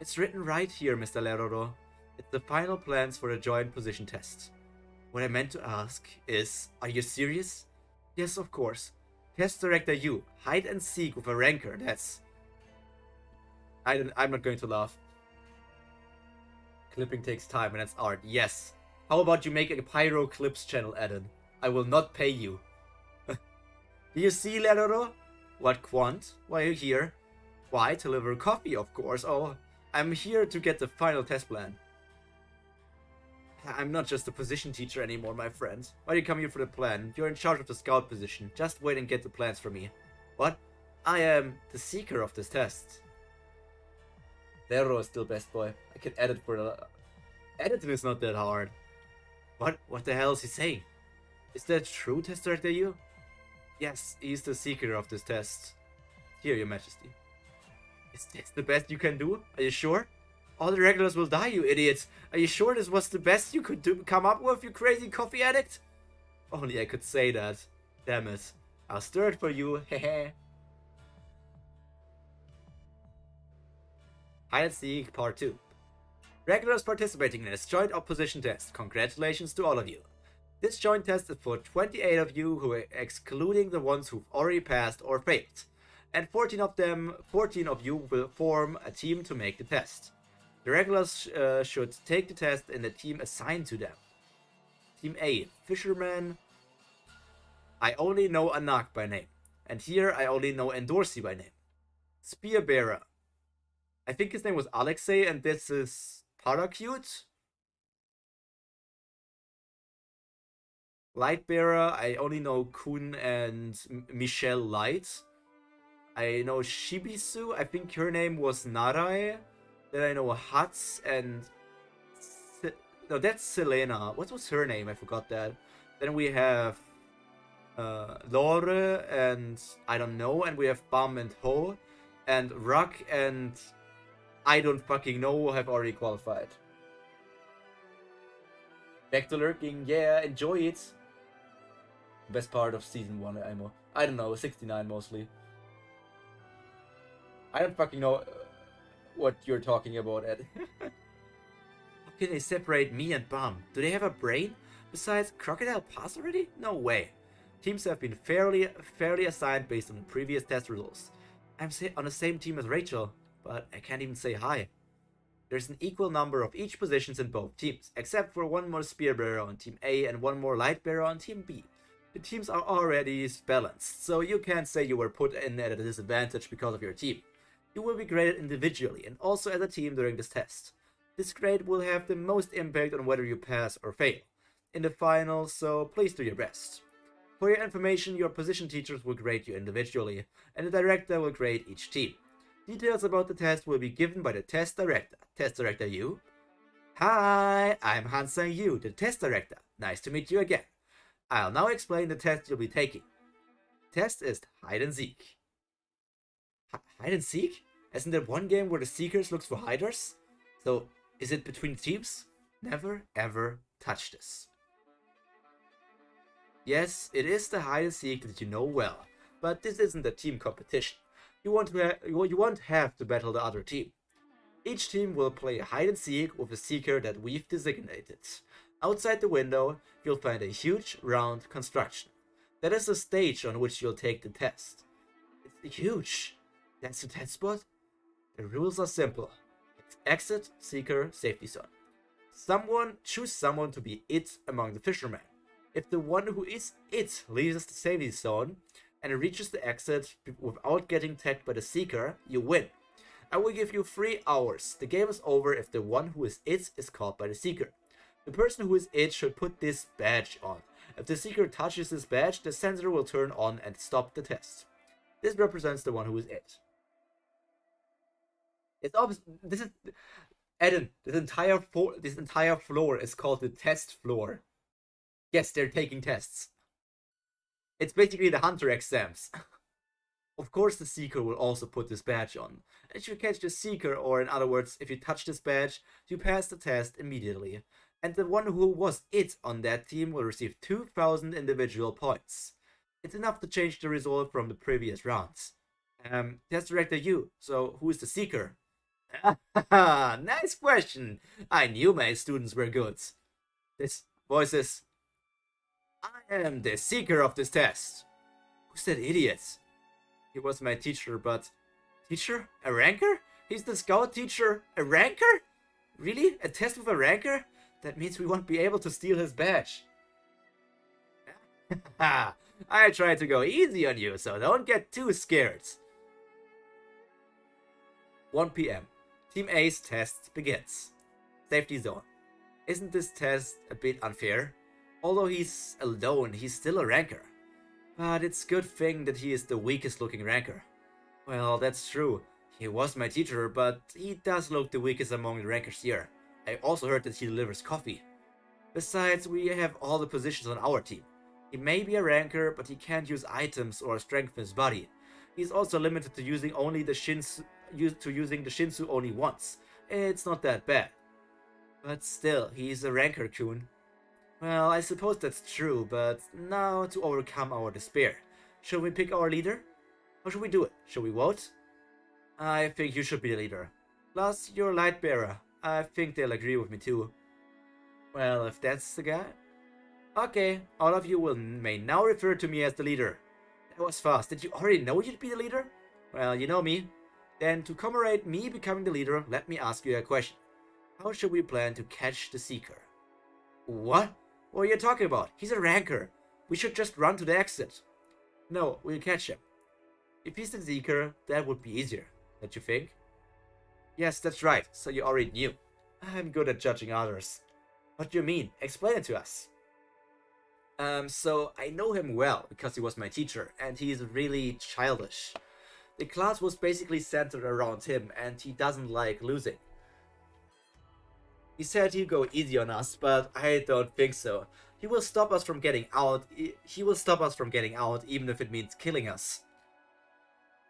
Speaker 1: It's written right here, Mr. Leroro. It's the final plans for the joint position test. What I meant to ask is, are you serious? Yes, of course. Test Director U, hide and seek with a ranker, that's... I'm not going to laugh. Clipping takes time and that's art, yes. How about you make a Pyro Clips channel, Eden? I will not pay you. Do you see, Leroro? What, Quant? Why are you here? Why, to deliver coffee, of course. Oh, I'm here to get the final test plan. I'm not just a position teacher anymore, my friend. Why do you come here for the plan? You're in charge of the scout position. Just wait and get the plans from me. What? I am the seeker of this test. Leroro is still best boy. I can edit for the... Editing is not that hard. What the hell is he saying? Is that true, Test Director U? Yes, he's the seeker of this test. Here, Your Majesty. Is this the best you can do? Are you sure? All the regulars will die, you idiots. Are you sure this was the best you could come up with, you crazy coffee addict? Only I could say that. Damn it. I'll stir it for you, hehe. Hide and Seek Part 2. Regulars participating in this joint opposition test. Congratulations to all of you. This joint test is for 28 of you, who are excluding the ones who've already passed or failed. And 14 of you will form a team to make the test. The regulars should take the test in the team assigned to them. Team A, Fisherman. I only know Anak by name. And here I only know Endorsi by name. Spearbearer. I think his name was Alexei and this is Paracute. Lightbearer, I only know Kun and Michelle Light. I know Shibisu, I think her name was Narai. Then I know Hats and... No, that's Selena. What was her name? I forgot that. Then we have Lore and I don't know. And we have Bam and Ho. And Ruck and... I don't fucking know have already qualified. Back to lurking, yeah, enjoy it. Best part of season 1, I don't know, 69 mostly. I don't fucking know what you're talking about, Ed. How can they separate me and Bum? Do they have a brain? Besides, Crocodile passed already? No way. Teams have been fairly assigned based on the previous test results. I'm on the same team as Rachel, but I can't even say hi. There's an equal number of each positions in both teams, except for one more Spearbearer on Team A and one more Lightbearer on Team B. The teams are already balanced, so you can't say you were put in at a disadvantage because of your team. You will be graded individually and also as a team during this test. This grade will have the most impact on whether you pass or fail in the final, so please do your best. For your information, your position teachers will grade you individually, and the director will grade each team. Details about the test will be given by the test director. Test Director Yu? Hi, I'm Han-Sang Yu, the test director. Nice to meet you again. I'll now explain the test you'll be taking. Test is hide and seek. Hide and seek? Isn't there one game where the seekers looks for hiders? So, is it between teams? Never ever touch this. Yes, it is the hide and seek that you know well, but this isn't a team competition. You won't have to battle the other team. Each team will play hide and seek with a seeker that we've designated. Outside the window, you'll find a huge, round construction. That is the stage on which you'll take the test. It's huge. That's the test spot? The rules are simple. It's exit, seeker, safety zone. Choose someone to be it among the fishermen. If the one who is it leaves the safety zone and reaches the exit without getting tagged by the seeker, you win. I will give you 3 hours. The game is over if the one who is it is caught by the seeker. The person who is it should put this badge on. If the seeker touches this badge, the sensor will turn on and stop the test. This represents the one who is it. It's obvious. This is Eden. This entire floor is called the test floor. Yes, they're taking tests. It's basically the hunter exams. Of course, the seeker will also put this badge on. If you catch the seeker, or in other words, if you touch this badge, you pass the test immediately. And the one who was it on that team will receive 2,000 individual points. It's enough to change the result from the previous rounds. Test director you, so who is the seeker? Nice question. I knew my students were good. This voice is... I am the seeker of this test. Who's that idiot? He was my teacher, but... Teacher? A ranker? He's the scout teacher. A ranker? Really? A test with a ranker? That means we won't be able to steal his badge. I tried to go easy on you, so don't get too scared. 1 p.m. Team A's test begins. Safety zone. Isn't this test a bit unfair? Although he's alone, he's still a ranker. But it's a good thing that he is the weakest looking ranker. Well, that's true. He was my teacher, but he does look the weakest among the rankers here. I also heard that he delivers coffee. Besides, we have all the positions on our team. He may be a ranker, but he can't use items or strengthen his body. He's also limited to using the Shinsu only once. It's not that bad. But still, he's a ranker, Kun. Well, I suppose that's true, but now to overcome our despair. Shall we pick our leader? How should we do it? Shall we vote? I think you should be the leader. Plus, you're a light bearer. I think they'll agree with me too. Well, if that's the guy... Okay, all of you may now refer to me as the leader. That was fast. Did you already know you'd be the leader? Well, you know me. Then, to commemorate me becoming the leader, let me ask you a question. How should we plan to catch the Seeker? What? What are you talking about? He's a ranker. We should just run to the exit. No, we'll catch him. If he's the Seeker, that would be easier, don't you think? Yes, that's right, so you already knew. I'm good at judging others. What do you mean? Explain it to us. So I know him well, because he was my teacher, and he's really childish. The class was basically centered around him, and he doesn't like losing. He said he'd go easy on us, but I don't think so. He will stop us from getting out. Even if it means killing us.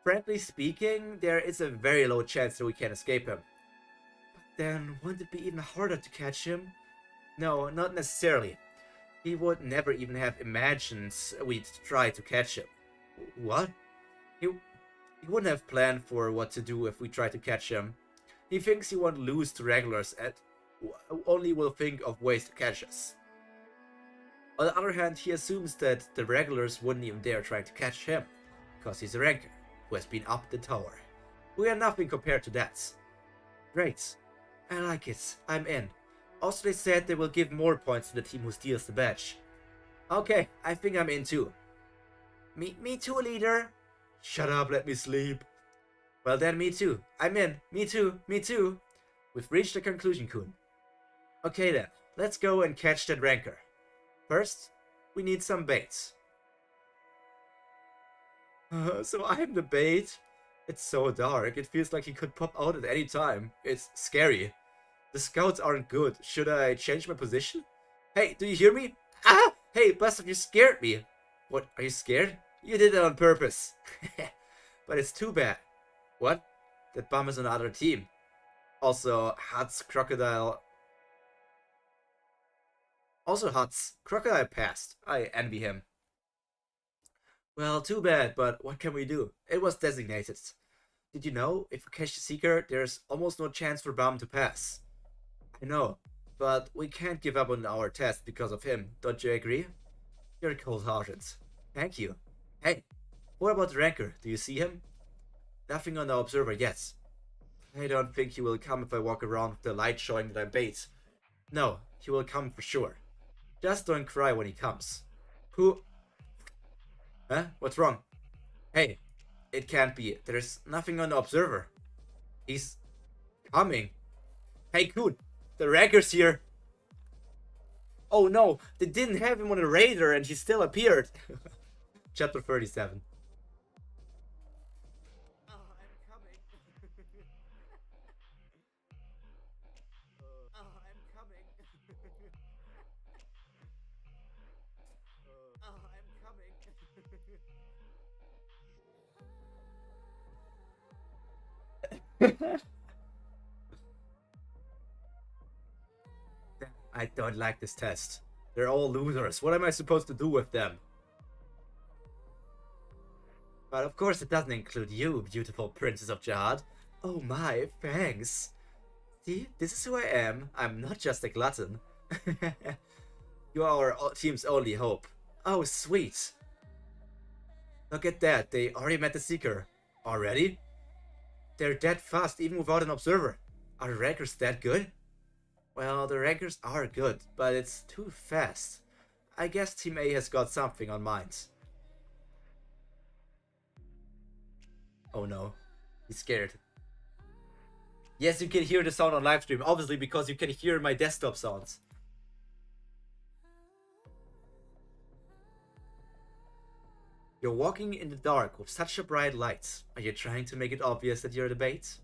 Speaker 1: Frankly speaking, there is a very low chance that we can escape him. But then, wouldn't it be even harder to catch him? No, not necessarily. He would never even have imagined we'd try to catch him. What? He wouldn't have planned for what to do if we tried to catch him. He thinks he won't lose to regulars and only will think of ways to catch us. On the other hand, he assumes that the regulars wouldn't even dare try to catch him, because he's a ranker who has been up the tower. We are nothing compared to that. Great. I like it. I'm in. Also, they said they will give more points to the team who steals the badge. Okay, I think I'm in too. Me too, leader. Shut up, let me sleep. Well then, me too. I'm in. Me too. Me too. We've reached a conclusion, Kun. Okay then, let's go and catch that ranker. First, we need some baits. So I'm the bait? It's so dark, it feels like he could pop out at any time. It's scary. The scouts aren't good. Should I change my position? Hey, do you hear me? Ah! Hey, Buster, you scared me. What, are you scared? You did it on purpose. But it's too bad. What? That bum is on the other team. Also, Hut's crocodile... Also Huts. Crocodile passed. I envy him. Well, too bad, but what can we do? It was designated. Did you know, if we catch the Seeker, there's almost no chance for Bum to pass? I know, but we can't give up on our test because of him, don't you agree? You're cold-hearted. Thank you. Hey, what about the Ranker? Do you see him? Nothing on the observer yet. I don't think he will come if I walk around with the light showing that I'm bait. No, he will come for sure. Just don't cry when he comes. Who? Huh? What's wrong? Hey, it can't be. There's nothing on the observer. He's coming. Hey, Coon, the Ranker's here. Oh no, they didn't have him on the radar and he still appeared. Chapter 37. Oh, I'm coming. Oh, I'm coming. Oh, I'm coming. I don't like this test. They're all losers. What am I supposed to do with them? But of course it doesn't include you, beautiful princess of Jihad. Oh my, thanks. See, this is who I am. I'm not just a glutton. You are our team's only hope. Oh, sweet. Look at that, they already met the Seeker. Already? They're that fast even without an observer. Are the Rankers that good? Well, the Rankers are good, but it's too fast. I guess Team A has got something on mind. Oh no, he's scared. Yes, you can hear the sound on livestream, obviously because you can hear my desktop sounds. You're walking in the dark with such a bright light. Are you trying to make it obvious that you're the bait?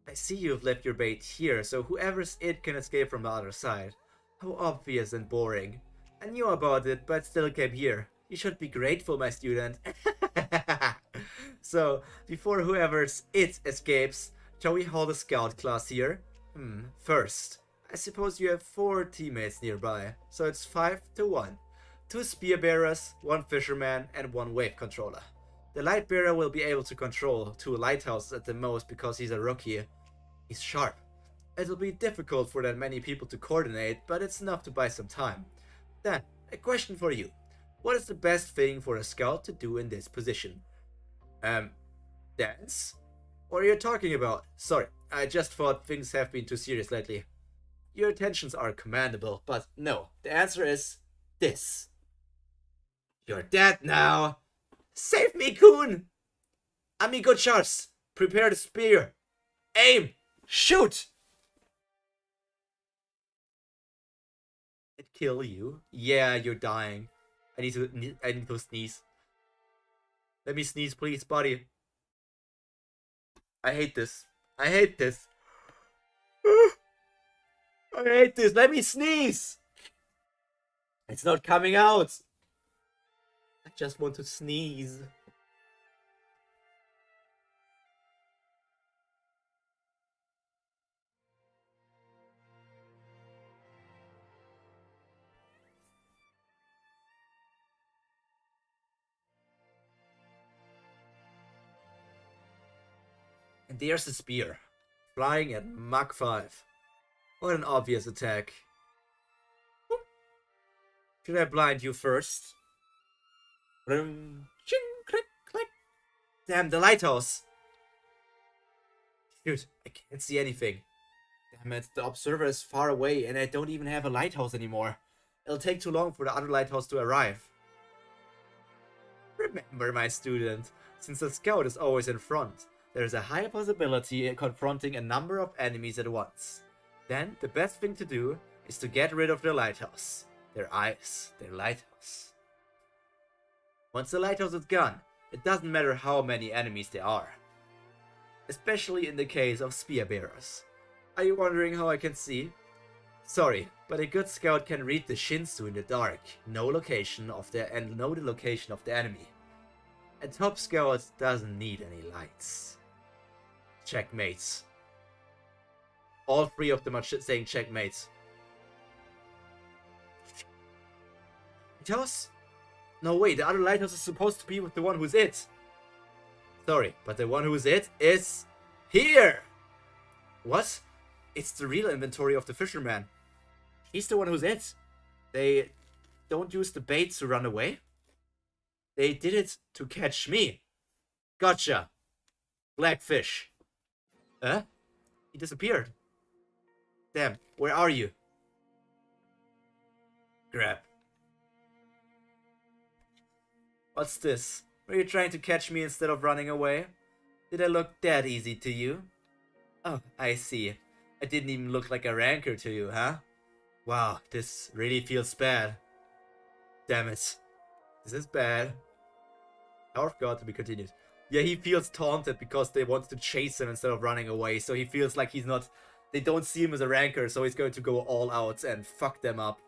Speaker 1: I see you've left your bait here, so whoever's it can escape from the other side. How obvious and boring. I knew about it, but still came here. You should be grateful, my student. So, before whoever's it escapes, shall we hold a scout class here? First, I suppose you have 4 teammates nearby, so it's 5 to 1. 2 spear bearers, 1 fisherman, and 1 wave controller. The light bearer will be able to control 2 lighthouses at the most because he's a rookie. He's sharp. It'll be difficult for that many people to coordinate, but it's enough to buy some time. Then, a question for you. What is the best thing for a scout to do in this position? Dance? What are you talking about? Sorry, I just thought things have been too serious lately. Your intentions are commendable, but no, the answer is this. You're dead now. Save me, Coon! Amigo Charles, prepare the spear. Aim! Shoot! It kill you? Yeah, you're dying. I need to sneeze. Let me sneeze, please, buddy. I hate this. I hate this. I hate this. Let me sneeze. It's not coming out. I just want to sneeze. And there's the spear, flying at Mach 5. What an obvious attack. Should I blind you first? Ching, click, click. Damn, the lighthouse. Shoot, I can't see anything. Damn it, the observer is far away and I don't even have a lighthouse anymore. It'll take too long for the other lighthouse to arrive. Remember, my student, since the scout is always in front, there is a high possibility of confronting a number of enemies at once. Then, the best thing to do is to get rid of their lighthouse. Their eyes, their lighthouse. Once the lighthouse is gone, it doesn't matter how many enemies there are. Especially in the case of spear bearers. Are you wondering how I can see? Sorry, but a good scout can read the Shinsu in the dark, know the location of the enemy. A top scout doesn't need any lights. Checkmates. All 3 of them are saying checkmates. lighthouse? No, wait, the other lighthouse is supposed to be with the one who's it. Sorry, but the one who's it is here. What? It's the real inventory of the fisherman. He's the one who's it. They don't use the bait to run away. They did it to catch me. Gotcha. Blackfish. Huh? He disappeared. Damn, where are you? Grab. What's this? Were you trying to catch me instead of running away? Did I look that easy to you? Oh, I see. I didn't even look like a ranker to you, huh? Wow, this really feels bad. Damn it. This is bad. Power of God to be continued. Yeah, he feels taunted because they want to chase him instead of running away. So he feels like he's not... They don't see him as a ranker, so he's going to go all out and fuck them up.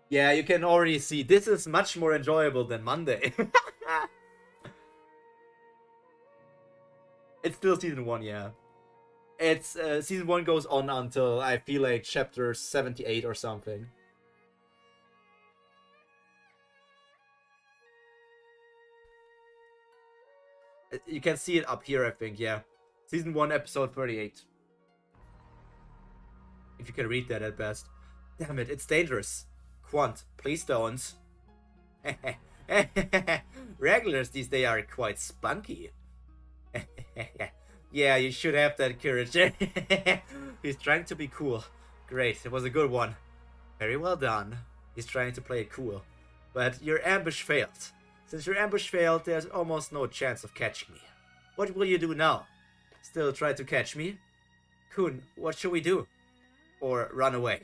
Speaker 1: Yeah, you can already see this is much more enjoyable than Monday. It's still season 1, yeah. It's season 1 goes on until I feel like chapter 78 or something. You can see it up here, I think, yeah. Season 1, episode 38. If you can read that at best. Damn it, it's dangerous. Quant, please don't. Regulars these days are quite spunky. Yeah, you should have that courage. He's trying to be cool. Great, it was a good one. Very well done. He's trying to play it cool. But your ambush failed. Since your ambush failed, there's almost no chance of catching me. What will you do now? Still try to catch me? Kun, what should we do? Or run away?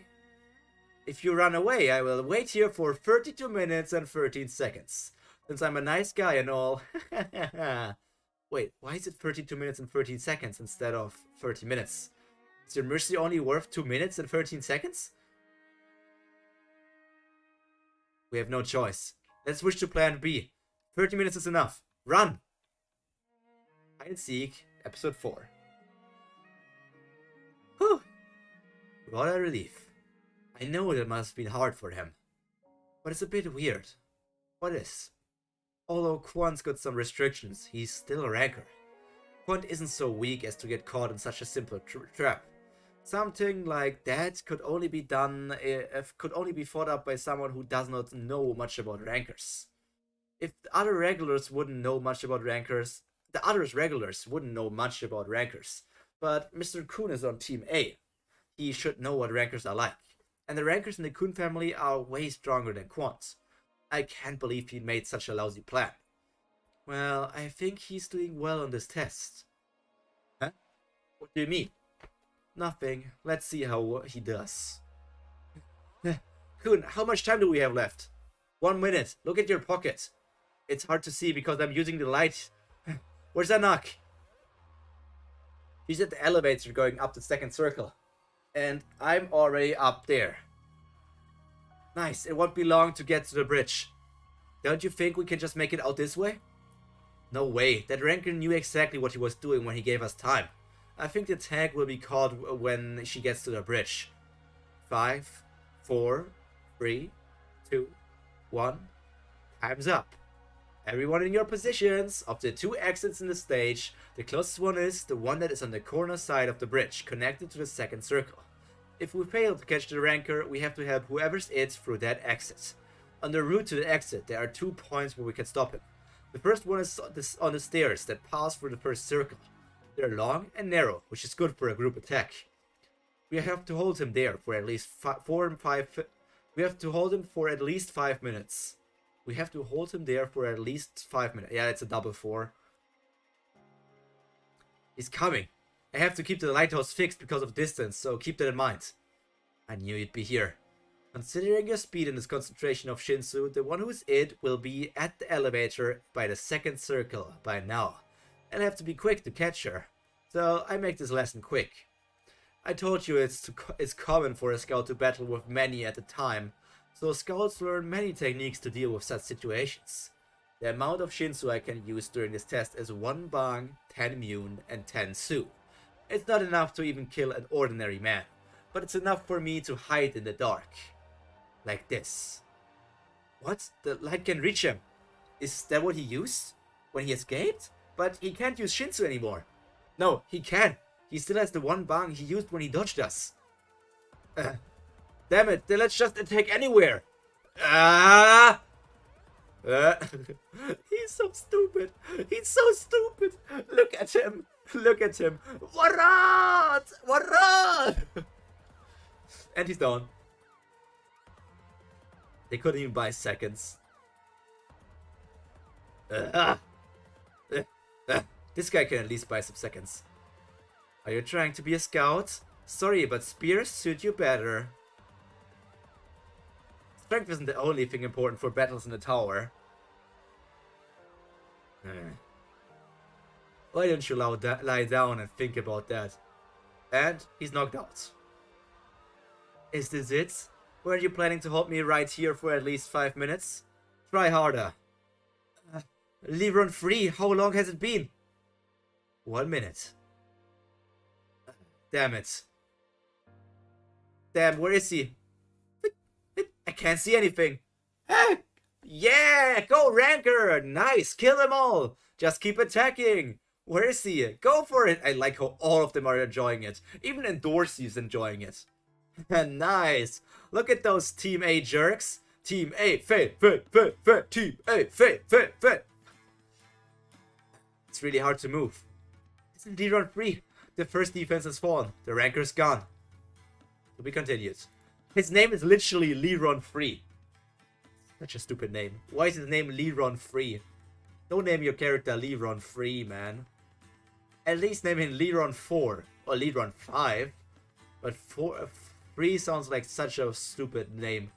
Speaker 1: If you run away, I will wait here for 32 minutes and 13 seconds. Since I'm a nice guy and all. Wait, why is it 32 minutes and 13 seconds instead of 30 minutes? Is your mercy only worth 2 minutes and 13 seconds? We have no choice. Let's switch to plan B. 30 minutes is enough. Run! Hide and seek, episode 4. Whew! What a relief. I know that must have been hard for him. But it's a bit weird. What is? Although Quant's got some restrictions, he's still a ranker. Quant isn't so weak as to get caught in such a simple trap. Something like that could only be done could only be fought up by someone who does not know much about rankers. If the other regulars wouldn't know much about rankers, the other regulars wouldn't know much about rankers. But Mr. Kun is on Team A. He should know what rankers are like. And the rankers in the Kun family are way stronger than Quant. I can't believe he made such a lousy plan. Well, I think he's doing well on this test. Huh? What do you mean? Nothing. Let's see how he does. Kun, how much time do we have left? 1 minute. Look at your pocket. It's hard to see because I'm using the light. Where's Anak? He's at the elevator going up the second circle. And I'm already up there. Nice, it won't be long to get to the bridge. Don't you think we can just make it out this way? No way, that ranker knew exactly what he was doing when he gave us time. I think the tag will be caught when she gets to the bridge. 5, 4, 3, 2, 1. Time's up. Everyone in your positions. Of the 2 exits in the stage, the closest one is the one that is on the corner side of the bridge, connected to the second circle. If we fail to catch the ranker, we have to help whoever's it through that exit. On the route to the exit, there are 2 points where we can stop him. The first one is on the stairs that pass through the first circle. They're long and narrow, which is good for a group attack. We have to hold him there for at least We have to hold him for at least 5 minutes. We have to hold him there for at least 5 minutes. Yeah, it's a double 4. He's coming. I have to keep the lighthouse fixed because of distance, so keep that in mind. I knew you'd be here. Considering your speed and this concentration of Shinsu, the one who's it will be at the elevator by the second circle by now. And I have to be quick to catch her. So I make this lesson quick. I told you it's common for a scout to battle with many at a time. So scouts learn many techniques to deal with such situations. The amount of Shinsu I can use during this test is 1 Bang, 10 Mune, and 10 Su. It's not enough to even kill an ordinary man, but it's enough for me to hide in the dark. Like this. What? The light can reach him. Is that what he used when he escaped? But he can't use Shinsu anymore. No, he can. He still has the 1 Bang he used when he dodged us. Damn it, then let's just attack anywhere. Ah! He's so stupid. He's so stupid. Look at him. Look at him. Warat! Warat! And he's down. They couldn't even buy seconds. This guy can at least buy some seconds. Are you trying to be a scout? Sorry, but spears suit you better. Strength isn't the only thing important for battles in the tower. Why don't you lie down and think about that? And he's knocked out. Is this it? Were you planning to hold me right here for at least 5 minutes? Try harder. Lebron free, how long has it been? 1 minute. Damn it. Damn, where is he? I can't see anything. Yeah, go Ranker! Nice, kill them all! Just keep attacking! Where is he? Go for it! I like how all of them are enjoying it. Even Endorsee's enjoying it. Nice! Look at those Team A jerks. Team A, fit. Team A, fit. It's really hard to move. Isn't Leron free? The first defense has fallen. The Ranker's gone. To be continued. His name is literally Leron Free. Such a stupid name. Why is his name Leron Free? Don't name your character Leron Free, man. At least name him Leron 4 or Leron 5. But 3 sounds like such a stupid name.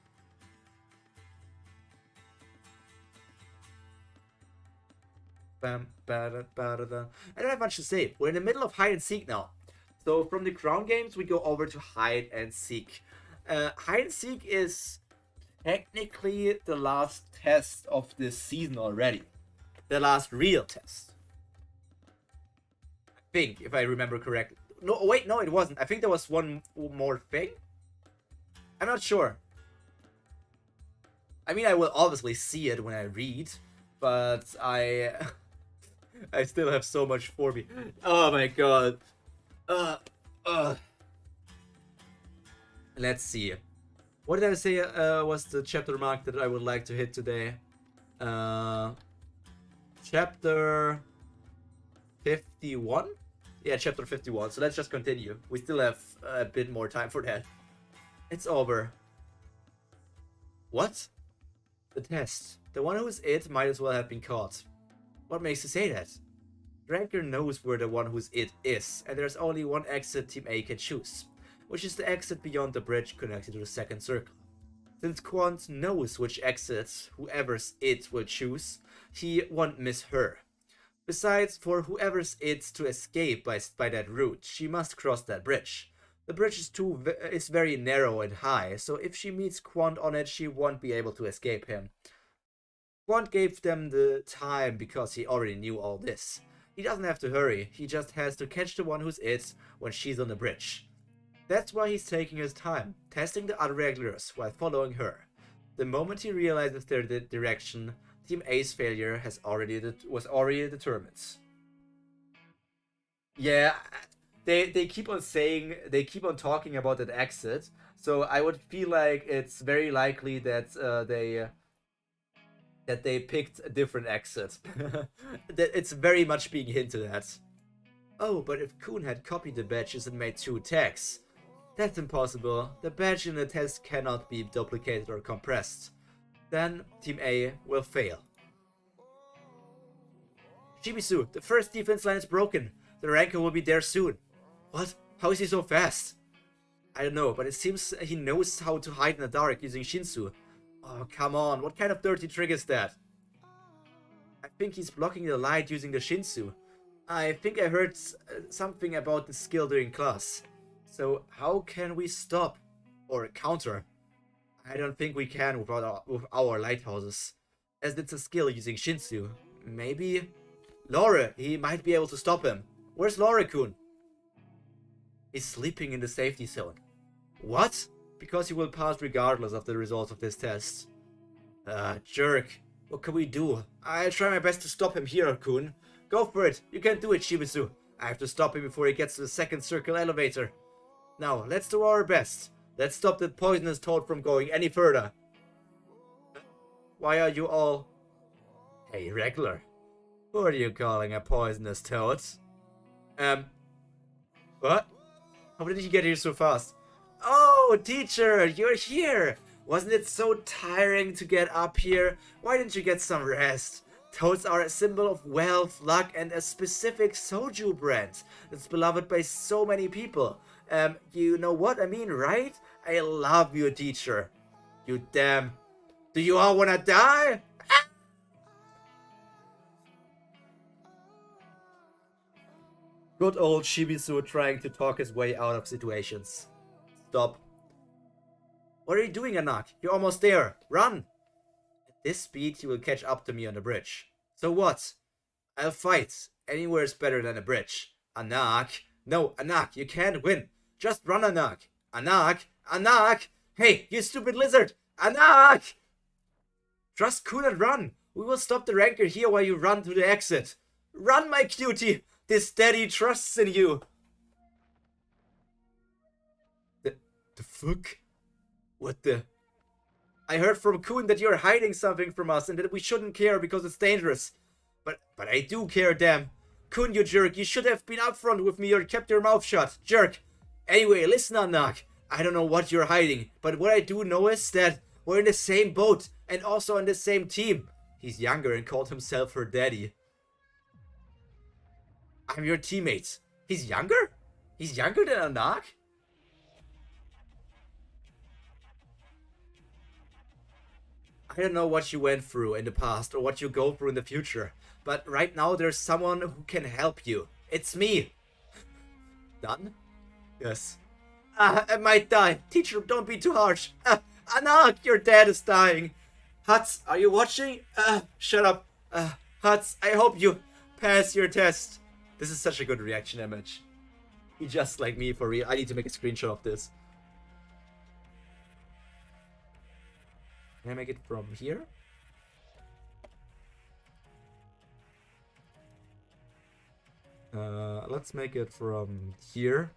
Speaker 1: I don't have much to say. We're in the middle of hide and seek now. So from the crown games, we go over to hide and seek. Hide and seek is technically the last test of this season already. The last real test. I think, if I remember correctly. No, wait, no, it wasn't. I think there was one more thing. I'm not sure. I mean, I will obviously see it when I read, but I still have so much for me. Oh my god. Let's see. What did I say was the chapter mark that I would like to hit today? Chapter 51? Yeah, chapter 51. So let's just continue. We still have a bit more time for that. It's over. What? The test. The one who's it might as well have been caught. What makes you say that? Ranker knows where the one who's it is, and there's only one exit Team A can choose, which is the exit beyond the bridge connected to the second circle. Since Quant knows which exit whoever's it will choose, he won't miss her. Besides, for whoever's it to escape by that route, she must cross that bridge. The bridge is very narrow and high, so if she meets Quant on it, she won't be able to escape him. Quant gave them the time because he already knew all this. He doesn't have to hurry, he just has to catch the one who's it when she's on the bridge. That's why he's taking his time, testing the other regulars while following her. The moment he realizes their direction, Team A's failure was already determined. Yeah, they keep on talking about that exit, so I would feel like it's very likely that they picked a different exit. That it's very much being hinted at. Oh, but if Kuhn had copied the badges and made 2 tags. That's impossible. The badge in the test cannot be duplicated or compressed. Then Team A will fail. Shimizu, the first defense line is broken. The Ranker will be there soon. What? How is he so fast? I don't know, but it seems he knows how to hide in the dark using Shinsu. Oh, come on. What kind of dirty trick is that? I think he's blocking the light using the Shinsu. I think I heard something about the skill during class. So how can we stop or counter? I don't think we can with our lighthouses, as it's a skill using Shinsu. Maybe Laura, he might be able to stop him. Where's Laura-kun? He's sleeping in the safety zone. What? Because he will pass regardless of the results of this test. Jerk. What can we do? I'll try my best to stop him here, Kun. Go for it. You can do it, Shibizu. I have to stop him before he gets to the second circle elevator. Now, let's do our best. Let's stop that poisonous toad from going any further. Why are you all... Hey, regular. Who are you calling a poisonous toad? What? How did you get here so fast? Oh, teacher, you're here! Wasn't it so tiring to get up here? Why didn't you get some rest? Toads are a symbol of wealth, luck, and a specific soju brand that's beloved by so many people. You know what I mean, right? I love you, teacher. You damn... Do you all wanna die? Ah! Good old Shibizu trying to talk his way out of situations. Stop. What are you doing, Anak? You're almost there. Run! At this speed, you will catch up to me on the bridge. So what? I'll fight. Anywhere is better than a bridge. Anak. No, Anak, you can't win. Just run, Anak. Anak. Anak. Hey, you stupid lizard. Anak! Trust Kun and run. We will stop the ranker here while you run to the exit. Run, my cutie. This daddy trusts in you. The fuck? What the... I heard from Kun that you're hiding something from us and that we shouldn't care because it's dangerous. But I do care, damn. Kun, you jerk, you should have been upfront with me or kept your mouth shut, jerk. Anyway, listen, Anak. I don't know what you're hiding, but what I do know is that we're in the same boat and also on the same team. He's younger and called himself her daddy. I'm your teammate. He's younger? He's younger than Anak? I don't know what you went through in the past or what you go through in the future, but right now there's someone who can help you. It's me. Done? Yes. I might die. Teacher, don't be too harsh. Anak, your dad is dying. Huts, are you watching? Shut up. Huts, I hope you pass your test. This is such a good reaction image. He just like me for real. I need to make a screenshot of this. Can I make it from here? Let's make it from here.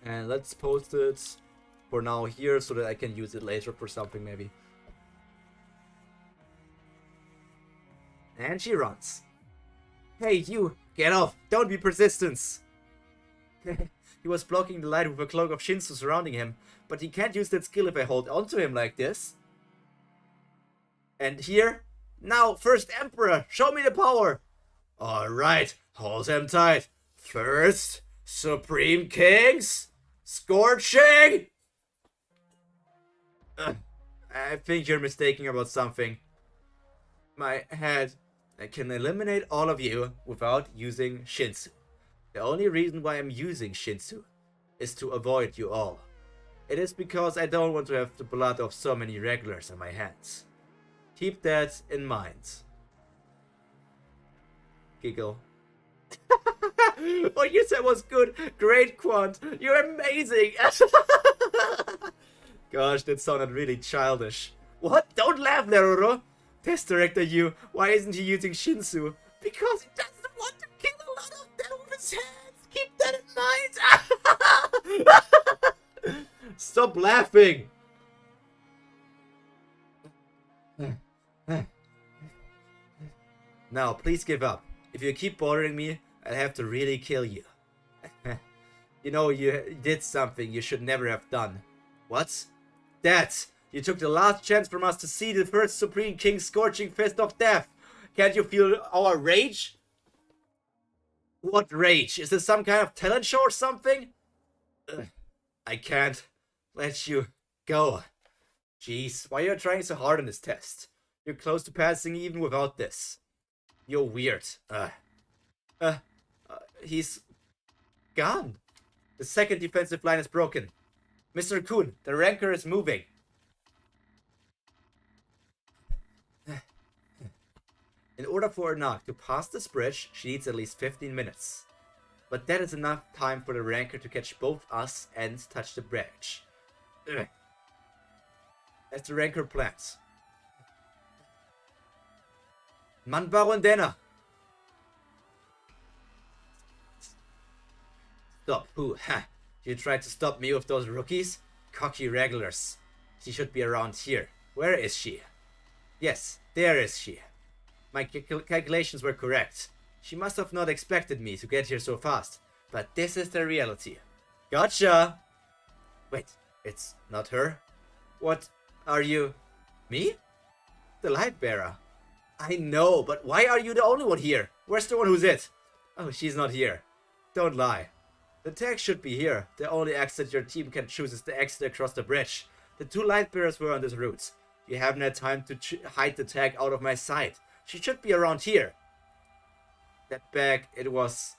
Speaker 1: And let's post it for now here so that I can use it later for something maybe. And she runs. Hey, you! Get off! Don't be persistence! He was blocking the light with a cloak of Shinsu surrounding him, but he can't use that skill if I hold onto him like this. And here? Now, first Emperor! Show me the power! Alright, hold him tight. First, Supreme Kings! Scorching! I think you're mistaken about something. My head. I can eliminate all of you without using Shinsu. The only reason why I'm using Shinsu is to avoid you all. It is because I don't want to have the blood of so many regulars on my hands. Keep that in mind. Giggle. What you said was good. Great, Quant. You're amazing. Gosh, that sounded really childish. What? Don't laugh, Leroro. Test director you. Why isn't he using Shinsu? Because he doesn't want to kill a lot of them with his hands. Keep that in mind. Stop laughing. Now, please give up. If you keep bothering me, I'll have to really kill you. You know, you did something you should never have done. What? That! You took the last chance from us to see the first Supreme King's scorching fist of death. Can't you feel our rage? What rage? Is this some kind of talent show or something? I can't let you go. Jeez, why are you trying so hard on this test? You're close to passing even without this. You're weird. He's Gone. The second defensive line is broken. Mr. Kuhn, the Rancor is moving. In order for Anak to pass this bridge, she needs at least 15 minutes. But that is enough time for the Rancor to catch both us and touch the bridge. Ugh. As the Rancor plans. Manbarondena! Stop. Who? Ha! You tried to stop me with those rookies? Cocky regulars. She should be around here. Where is she? Yes, there is she. My calculations were correct. She must have not expected me to get here so fast. But this is the reality. Gotcha! Wait, it's not her? What are you? Me? The light bearer. I know, but why are you the only one here? Where's the one who's it? Oh, she's not here. Don't lie. The tag should be here. The only exit your team can choose is the exit across the bridge. The two light bearers were on this route. You haven't had time to hide the tag out of my sight. She should be around here. That bag, it was...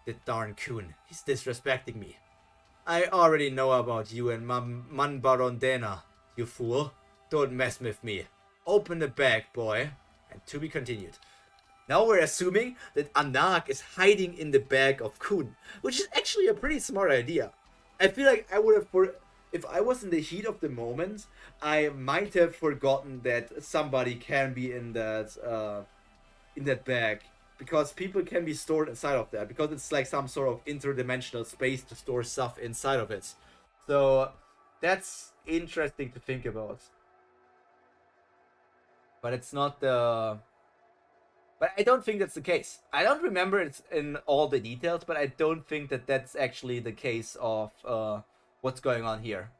Speaker 1: the darn coon. He's disrespecting me. I already know about you and Manbarondena, you fool. Don't mess with me. Open the bag, boy. And to be continued. Now we're assuming that Anak is hiding in the bag of Kun, which is actually a pretty smart idea. I feel like I would have, if I was in the heat of the moment, I might have forgotten that somebody can be in that bag, because people can be stored inside of that, because it's like some sort of interdimensional space to store stuff inside of it. So that's interesting to think about. But it's not the... But I don't think that's the case. I don't remember it in all the details, but I don't think that that's actually the case of what's going on here.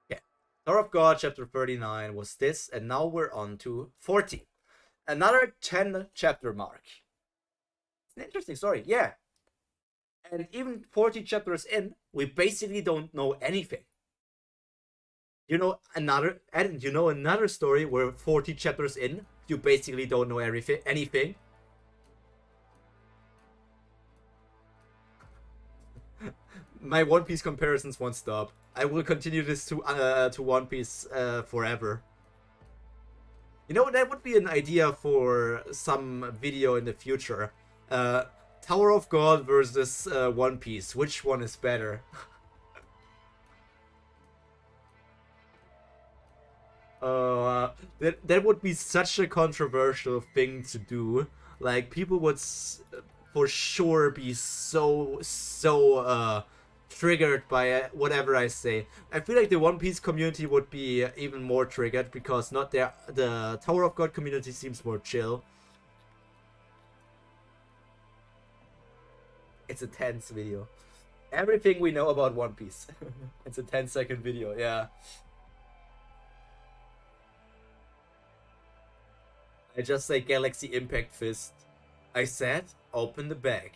Speaker 1: Yeah. Tower of God, chapter 39 was this, and now we're on to 40. Another 10 chapter mark. It's an interesting story, yeah. And even 40 chapters in, we basically don't know anything. You know another story where 40 chapters in, you basically don't know anything. My One Piece comparisons won't stop. I will continue this to One Piece forever. You know, that would be an idea for some video in the future. Tower of God versus One Piece. Which one is better? That would be such a controversial thing to do. Like, people would for sure be so triggered by whatever I say. I feel like the One Piece community would be even more triggered, because the Tower of God community seems more chill. It's a tense video. Everything we know about One Piece. It's a 10-second video, yeah. I just say Galaxy Impact Fist. I said, open the bag.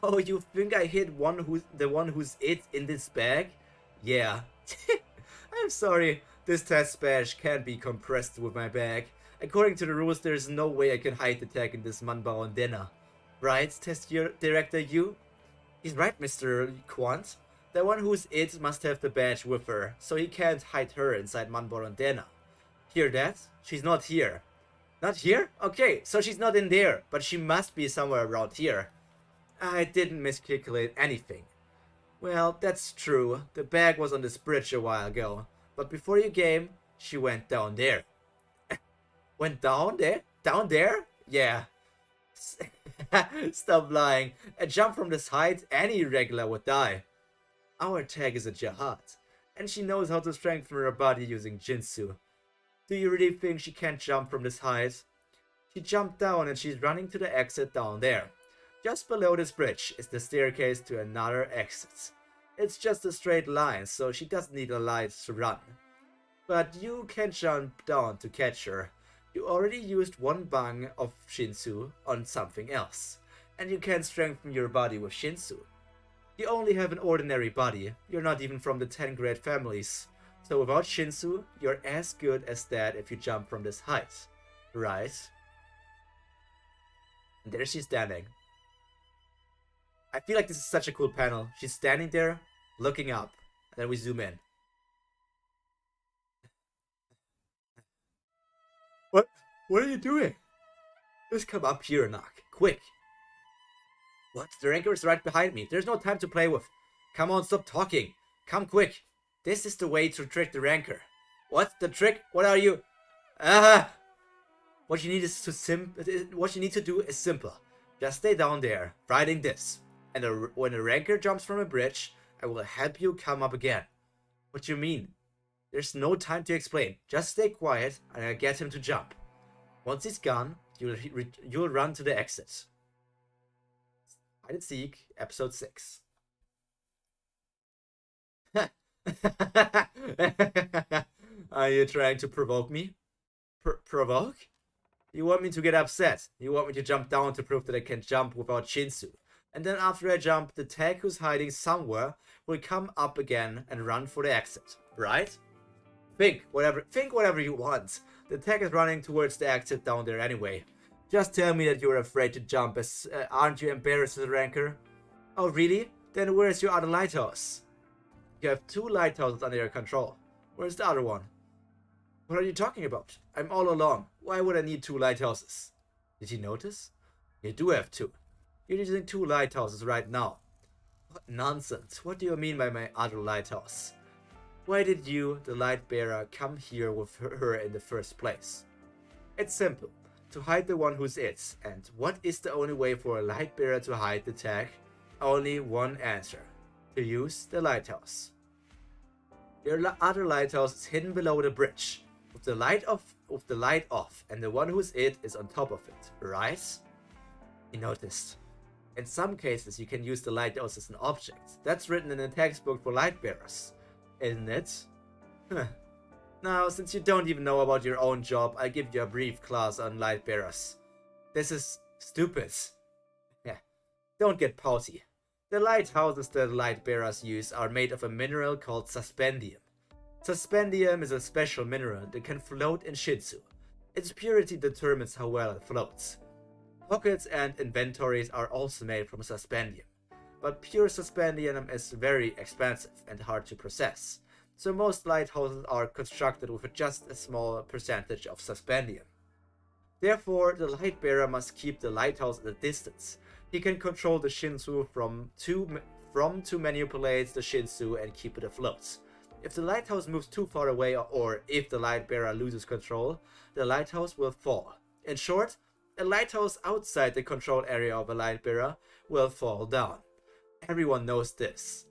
Speaker 1: Oh, you think I hit the one who's it in this bag? Yeah. I'm sorry. This test badge can't be compressed with my bag. According to the rules, there's no way I can hide the tag in this Manbarondena. Right, test director you? He's right, Mr. Quant. The one who's it must have the badge with her, so he can't hide her inside Manbarondena. Hear that? She's not here. Not here? Okay, so she's not in there, but she must be somewhere around here. I didn't miscalculate anything. Well, that's true. The bag was on this bridge a while ago, but before you came, she went down there. Went down there? Down there? Yeah. Stop lying. A jump from this height, any regular would die. Our tag is a jihad, and she knows how to strengthen her body using Jinsu. Do you really think she can't jump from this height? She jumped down and she's running to the exit down there. Just below this bridge is the staircase to another exit. It's just a straight line, so she doesn't need a light to run. But you can jump down to catch her. You already used one bang of Shinsu on something else, and you can strengthen your body with Shinsu. You only have an ordinary body, you're not even from the 10 great families. So without Shinsu, you're as good as that if you jump from this height. Right? And there she's standing. I feel like this is such a cool panel. She's standing there, looking up. And then we zoom in. What? What are you doing? Just come up here and knock. Quick. What? The ranker is right behind me. There's no time to play with. Come on, stop talking. Come quick. This is the way to trick the ranker. What? The trick? What are you? Ah! What you need to do is simple. Just stay down there, riding this. And when a ranker jumps from a bridge, I will help you come up again. What do you mean? There's no time to explain. Just stay quiet and I'll get him to jump. Once he's gone, you'll run to the exit. Hide and Seek, episode 6. Are you trying to provoke me? Provoke? You want me to get upset. You want me to jump down to prove that I can jump without Shinsu. And then after I jump, the tag who's hiding somewhere will come up again and run for the exit. Right? Think whatever you want. The tag is running towards the exit down there anyway. Just tell me that you're afraid to jump, as aren't you embarrassed as a ranker? Oh really? Then where's your other lighthouse? You have 2 lighthouses under your control. Where's the other one? What are you talking about? I'm all alone. Why would I need 2 lighthouses? Did you notice? You do have 2. You're using 2 lighthouses right now. What nonsense. What do you mean by my other lighthouse? Why did you, the light bearer, come here with her in the first place? It's simple. To hide the one who's it. And what is the only way for a light bearer to hide the tag? Only one answer. To use the lighthouse. Your other lighthouse is hidden below the bridge. With the light off, and the one who's it is on top of it, right? You noticed. In some cases, you can use the lighthouse as an object. That's written in the textbook for light bearers, isn't it? Huh. Now, since you don't even know about your own job, I'll give you a brief class on light bearers. This is stupid. Yeah, don't get pouty. The lighthouses that light bearers use are made of a mineral called suspendium. Suspendium is a special mineral that can float in Shinsu. Its purity determines how well it floats. Pockets and inventories are also made from suspendium, but pure suspendium is very expensive and hard to process, so most lighthouses are constructed with just a small percentage of suspendium. Therefore, the light bearer must keep the lighthouse at a distance. He can control the Shinsu to manipulate the Shinsu and keep it afloat. If the lighthouse moves too far away, or if the light bearer loses control, the lighthouse will fall. In short, a lighthouse outside the control area of a light bearer will fall down. Everyone knows this.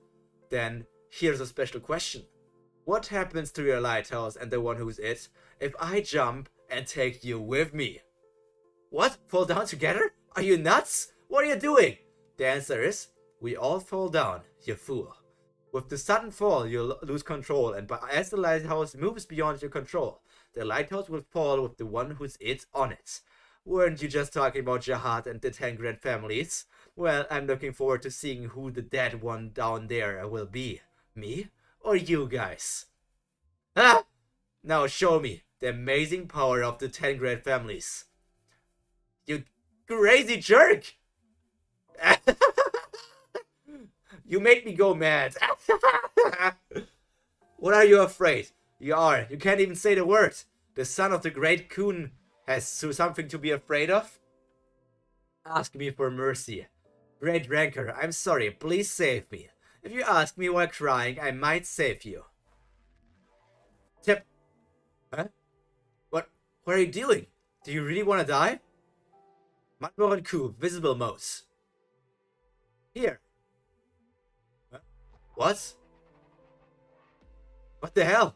Speaker 1: Then, here's a special question. What happens to your lighthouse and the one who's it if I jump and take you with me? What? Fall down together? Are you nuts? What are you doing? The answer is, we all fall down, you fool. With the sudden fall, you'll lose control, and as the lighthouse moves beyond your control, the lighthouse will fall with the one who's it on it. Weren't you just talking about Jihad and the 10 grand families? Well, I'm looking forward to seeing who the dead one down there will be. Me? Or you guys? Ah! Now show me the amazing power of the 10 grand families. You crazy jerk! You made me go mad. What are you afraid? You can't even say the word. The son of the great Kun has something to be afraid of? Ask me for mercy. Great ranker, I'm sorry, please save me. If you ask me while crying, I might save you. Tip. Huh? What are you doing? Do you really want to die? Matmoran Coup, visible modes. Here. Huh? What? What the hell?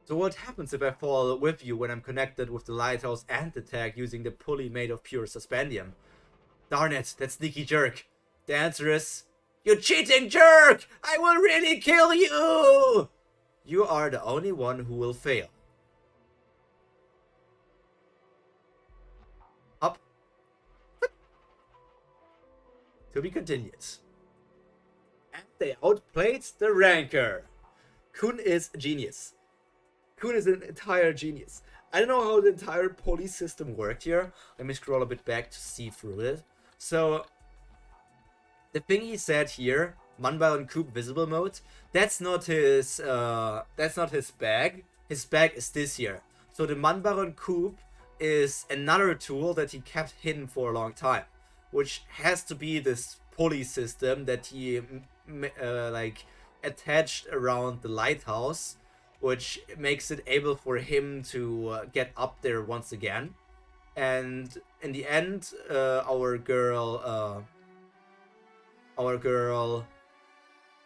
Speaker 1: So what happens if I fall with you when I'm connected with the lighthouse and the tag using the pulley made of pure suspendium? Darn it, that sneaky jerk. The answer is, you cheating jerk! I will really kill you! You are the only one who will fail. Up. To be continued. And they outplayed the ranker. Kun is a genius. Kun is an entire genius. I don't know how the entire police system worked here. Let me scroll a bit back to see through it. So, the thing he said here, Manbaron Coop visible mode, that's not his bag. His bag is this here. So the Manbaron Coop is another tool that he kept hidden for a long time, which has to be this pulley system that he like attached around the lighthouse, which makes it able for him to get up there once again. And in the end, our girl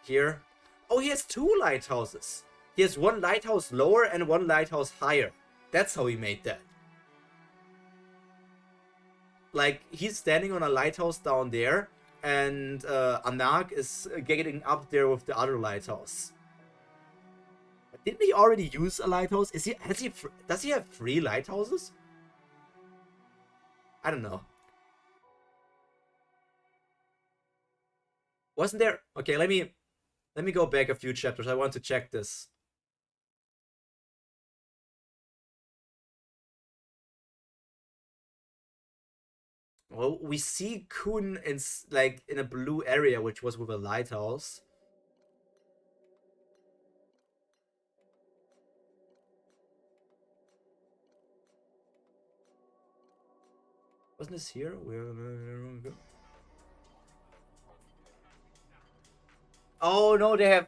Speaker 1: here. Oh, he has two lighthouses. He has one lighthouse lower and one lighthouse higher. That's how he made that. Like, he's standing on a lighthouse down there, and Anak is getting up there with the other lighthouse. Didn't he already use a lighthouse? Does he have 3 lighthouses? I don't know. Wasn't there? Okay, let me go back a few chapters. I want to check this. Well, we see Kun in in a blue area, which was with a lighthouse. Wasn't this here? Oh no, they have.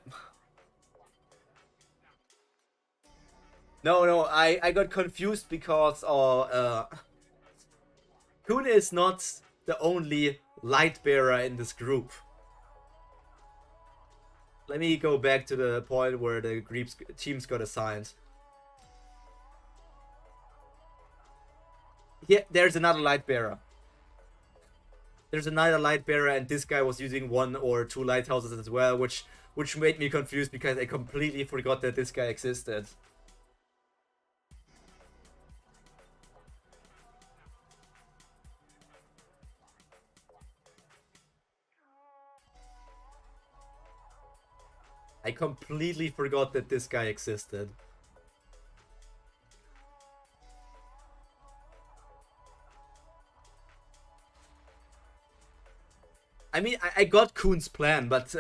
Speaker 1: No, I got confused because Kun is not the only light bearer in this group. Let me go back to the point where the teams got assigned. Yeah, there's another light bearer. There's another light bearer, and this guy was using 1 or 2 lighthouses as well, which made me confused because I completely forgot that this guy existed. I completely forgot that this guy existed. I mean, I got Kun's plan, but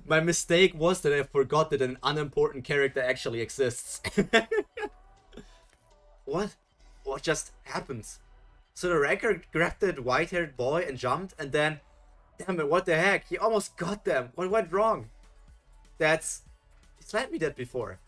Speaker 1: my mistake was that I forgot that an unimportant character actually exists. What? What just happened? So the wrecker grabbed that white-haired boy and jumped, and then... Damn it, what the heck? He almost got them. What went wrong? He's let me that before.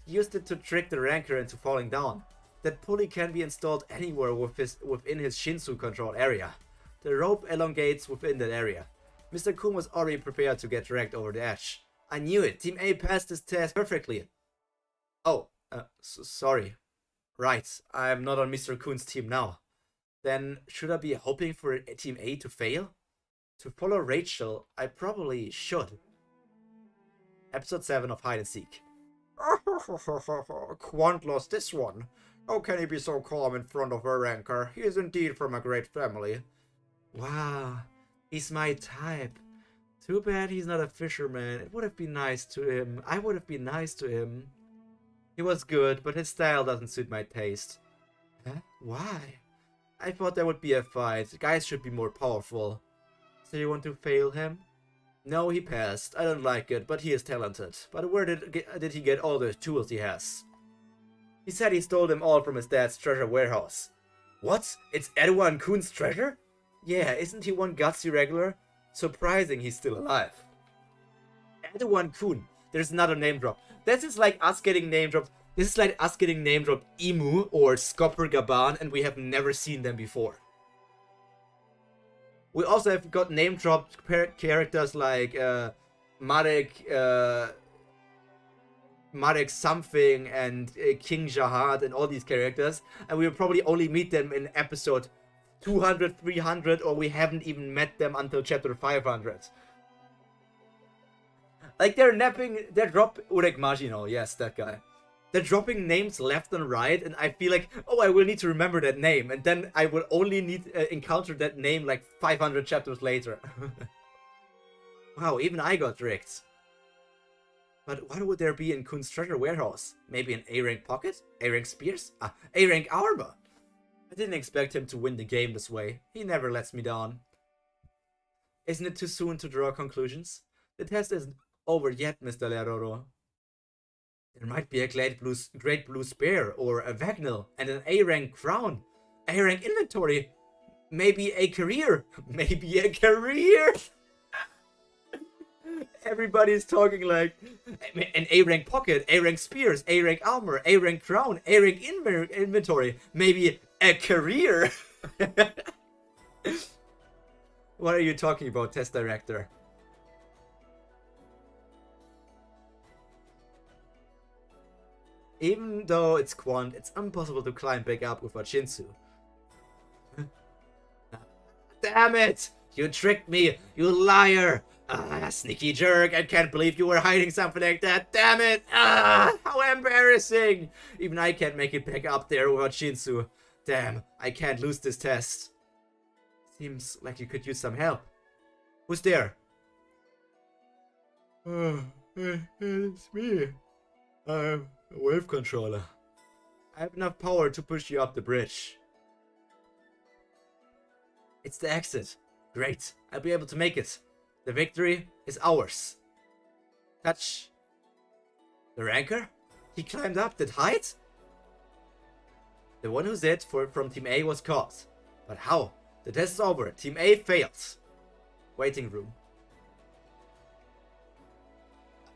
Speaker 1: He used it to trick the ranker into falling down. That pulley can be installed anywhere within his Shinsu control area. The rope elongates within that area. Mr. Kun was already prepared to get dragged over the edge. I knew it. Team A passed this test perfectly. Oh, sorry. Right, I'm not on Mr. Kun's team now. Then should I be hoping for Team A to fail? To follow Rachel, I probably should. Episode 7 of Hide and Seek.
Speaker 2: Quant lost this one. How can he be so calm in front of her ranker? He is indeed from a great family.
Speaker 1: Wow, he's my type. Too bad he's not a fisherman. It would have been nice to him. I would have been nice to him. He was good, but his style doesn't suit my taste. Huh? Why? I thought there would be a fight. Guys should be more powerful. So you want to fail him? No, he passed. I don't like it, but he is talented. But where did he get all the tools he has? He said he stole them all from his dad's treasure warehouse. What? It's Edwin Kun's treasure? Yeah, isn't he one gutsy regular? Surprising he's still alive. Edwin Kun. There's another name drop. This is like us getting name dropped. This is like us getting name dropped Emu or Scopper Gaban, and we have never seen them before. We also have got name dropped characters like Marek something and King Jahad and all these characters, and we will probably only meet them in episode 200, 300, or we haven't even met them until chapter 500. Like they're Urek Majino, yes, that guy. They're dropping names left and right, and I feel like, oh, I will need to remember that name, and then I will only need encounter that name like 500 chapters later. Wow, even I got tricked. But what would there be in Kun's treasure warehouse? Maybe an A-rank pocket? A-rank spears? A-rank armor? I didn't expect him to win the game this way. He never lets me down. Isn't it too soon to draw conclusions? The test isn't over yet, Mr. Leroro. There might be a great blue spear, or a Vagnal, and an A-rank crown. A-rank inventory. Maybe a career. Maybe a career. Everybody's talking like an A-rank pocket, A-rank spears, A-rank armor, A-rank crown, A-rank inventory, maybe a career. What are you talking about, test director? Even though it's Quant, it's impossible to climb back up without Shinsu. Damn it! You tricked me, you liar! Sneaky jerk, I can't believe you were hiding something like that, damn it! How embarrassing! Even I can't make it back up there without Shinsu. Damn, I can't lose this test. Seems like you could use some help. Who's there? It's me. I'm a wave controller. I have enough power to push you up the bridge. It's the exit. Great, I'll be able to make it. The victory is ours. Touch. The ranker? He climbed up that height? The one who did from Team A was caught. But how? The test is over. Team A failed. Waiting room.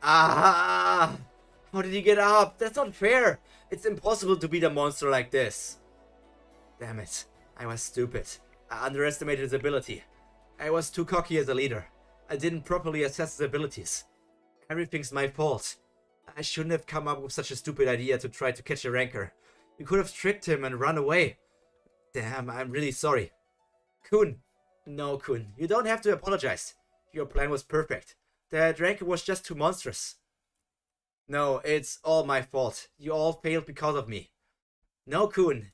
Speaker 1: Ah! How did he get up? That's not fair. It's impossible to beat a monster like this. Damn it. I was stupid. I underestimated his ability. I was too cocky as a leader. I didn't properly assess his abilities. Everything's my fault. I shouldn't have come up with such a stupid idea to try to catch a ranker. You could have tricked him and run away. Damn, I'm really sorry. Kun. No, Kun. You don't have to apologize. Your plan was perfect. That ranker was just too monstrous. No, it's all my fault. You all failed because of me. No, Kun.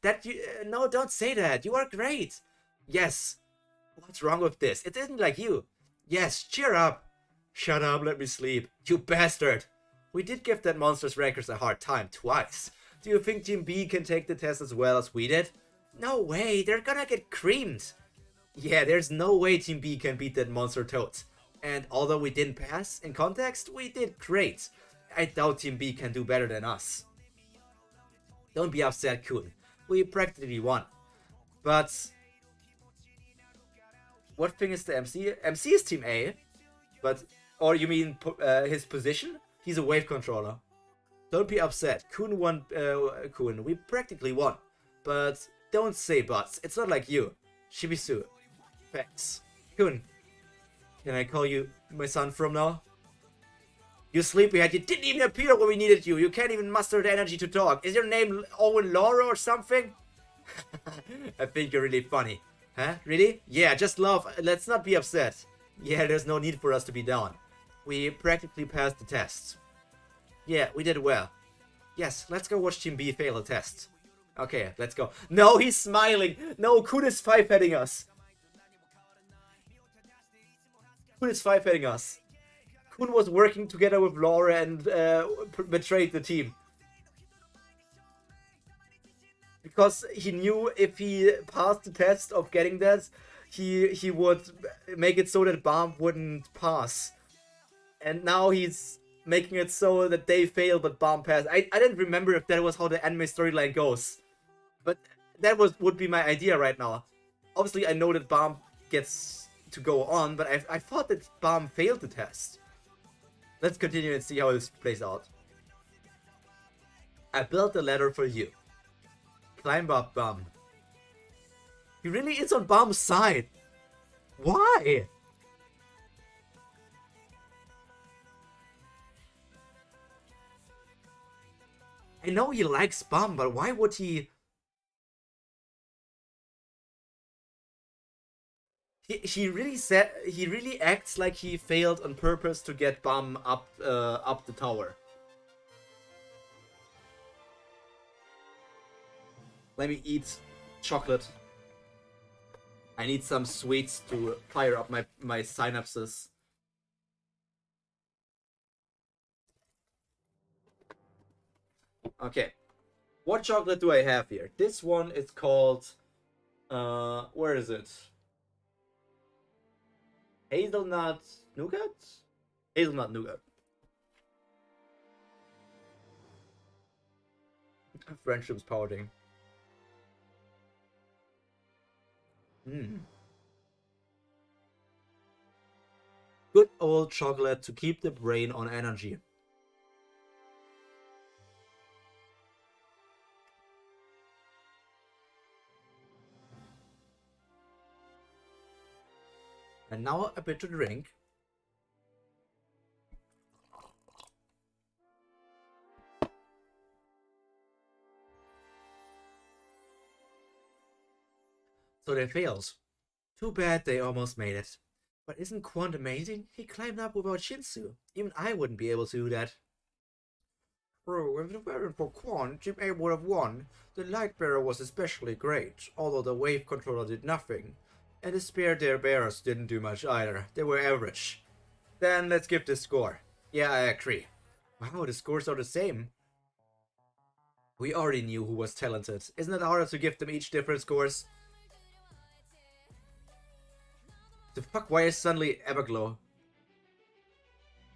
Speaker 1: No, don't say that. You are great. Yes. What's wrong with this? It isn't like you. Yes, cheer up. Shut up, let me sleep. You bastard. We did give that monster's rankers a hard time twice. Do you think Team B can take the test as well as we did? No way, they're gonna get creamed. Yeah, there's no way Team B can beat that monster toad. And although we didn't pass, in context, we did great. I doubt Team B can do better than us. Don't be upset, Kun. We practically won. But what thing is the MC? MC is Team A, but or you mean his position? He's a wave controller. Don't be upset. Kun won. Kun, we practically won. But don't say buts. It's not like you. Shibisu. Thanks. Kun, can I call you my son from now? You sleepyhead, you didn't even appear when we needed you. You can't even muster the energy to talk. Is your name Owen Laura or something? I think you're really funny. Huh? Really? Yeah, just laugh. Let's not be upset. Yeah, there's no need for us to be down. We practically passed the test. Yeah, we did well. Yes, let's go watch Team B fail the test. Okay, let's go. No, he's smiling. No, Kun is five-heading us. Kun is five-heading us. Kun was working together with Laura and betrayed the team. Because he knew if he passed the test of getting that, he would make it so that Bomb wouldn't pass. And now he's making it so that they fail but Bomb passed. I didn't remember if that was how the anime storyline goes. But that would be my idea right now. Obviously I know that Bomb gets to go on, but I thought that Bomb failed the test. Let's continue and see how this plays out. I built a ladder for you. Climb up, Bomb. He really is on Bomb's side. Why? I know he likes Bomb, but why would he... He really acts like he failed on purpose to get Bomb up the tower. Let me eat chocolate. I need some sweets to fire up my synapses. Okay. What chocolate do I have here? This one is called... where is it? Hazelnut nougat? Hazelnut nougat. Friendship's pouting. Good old chocolate to keep the brain on energy. And now a bit to drink. So they failed. Too bad they almost made it. But isn't Quant amazing? He climbed up without Shinsu. Even I wouldn't be able to do that.
Speaker 2: True, if it weren't for Quan, Team A would have won. The light bearer was especially great, although the wave controller did nothing.
Speaker 1: And the spare their bearers didn't do much either. They were average. Then let's give this score. Yeah, I agree. Wow, the scores are the same. We already knew who was talented. Isn't it harder to give them each different scores? The fuck, why is suddenly Everglow?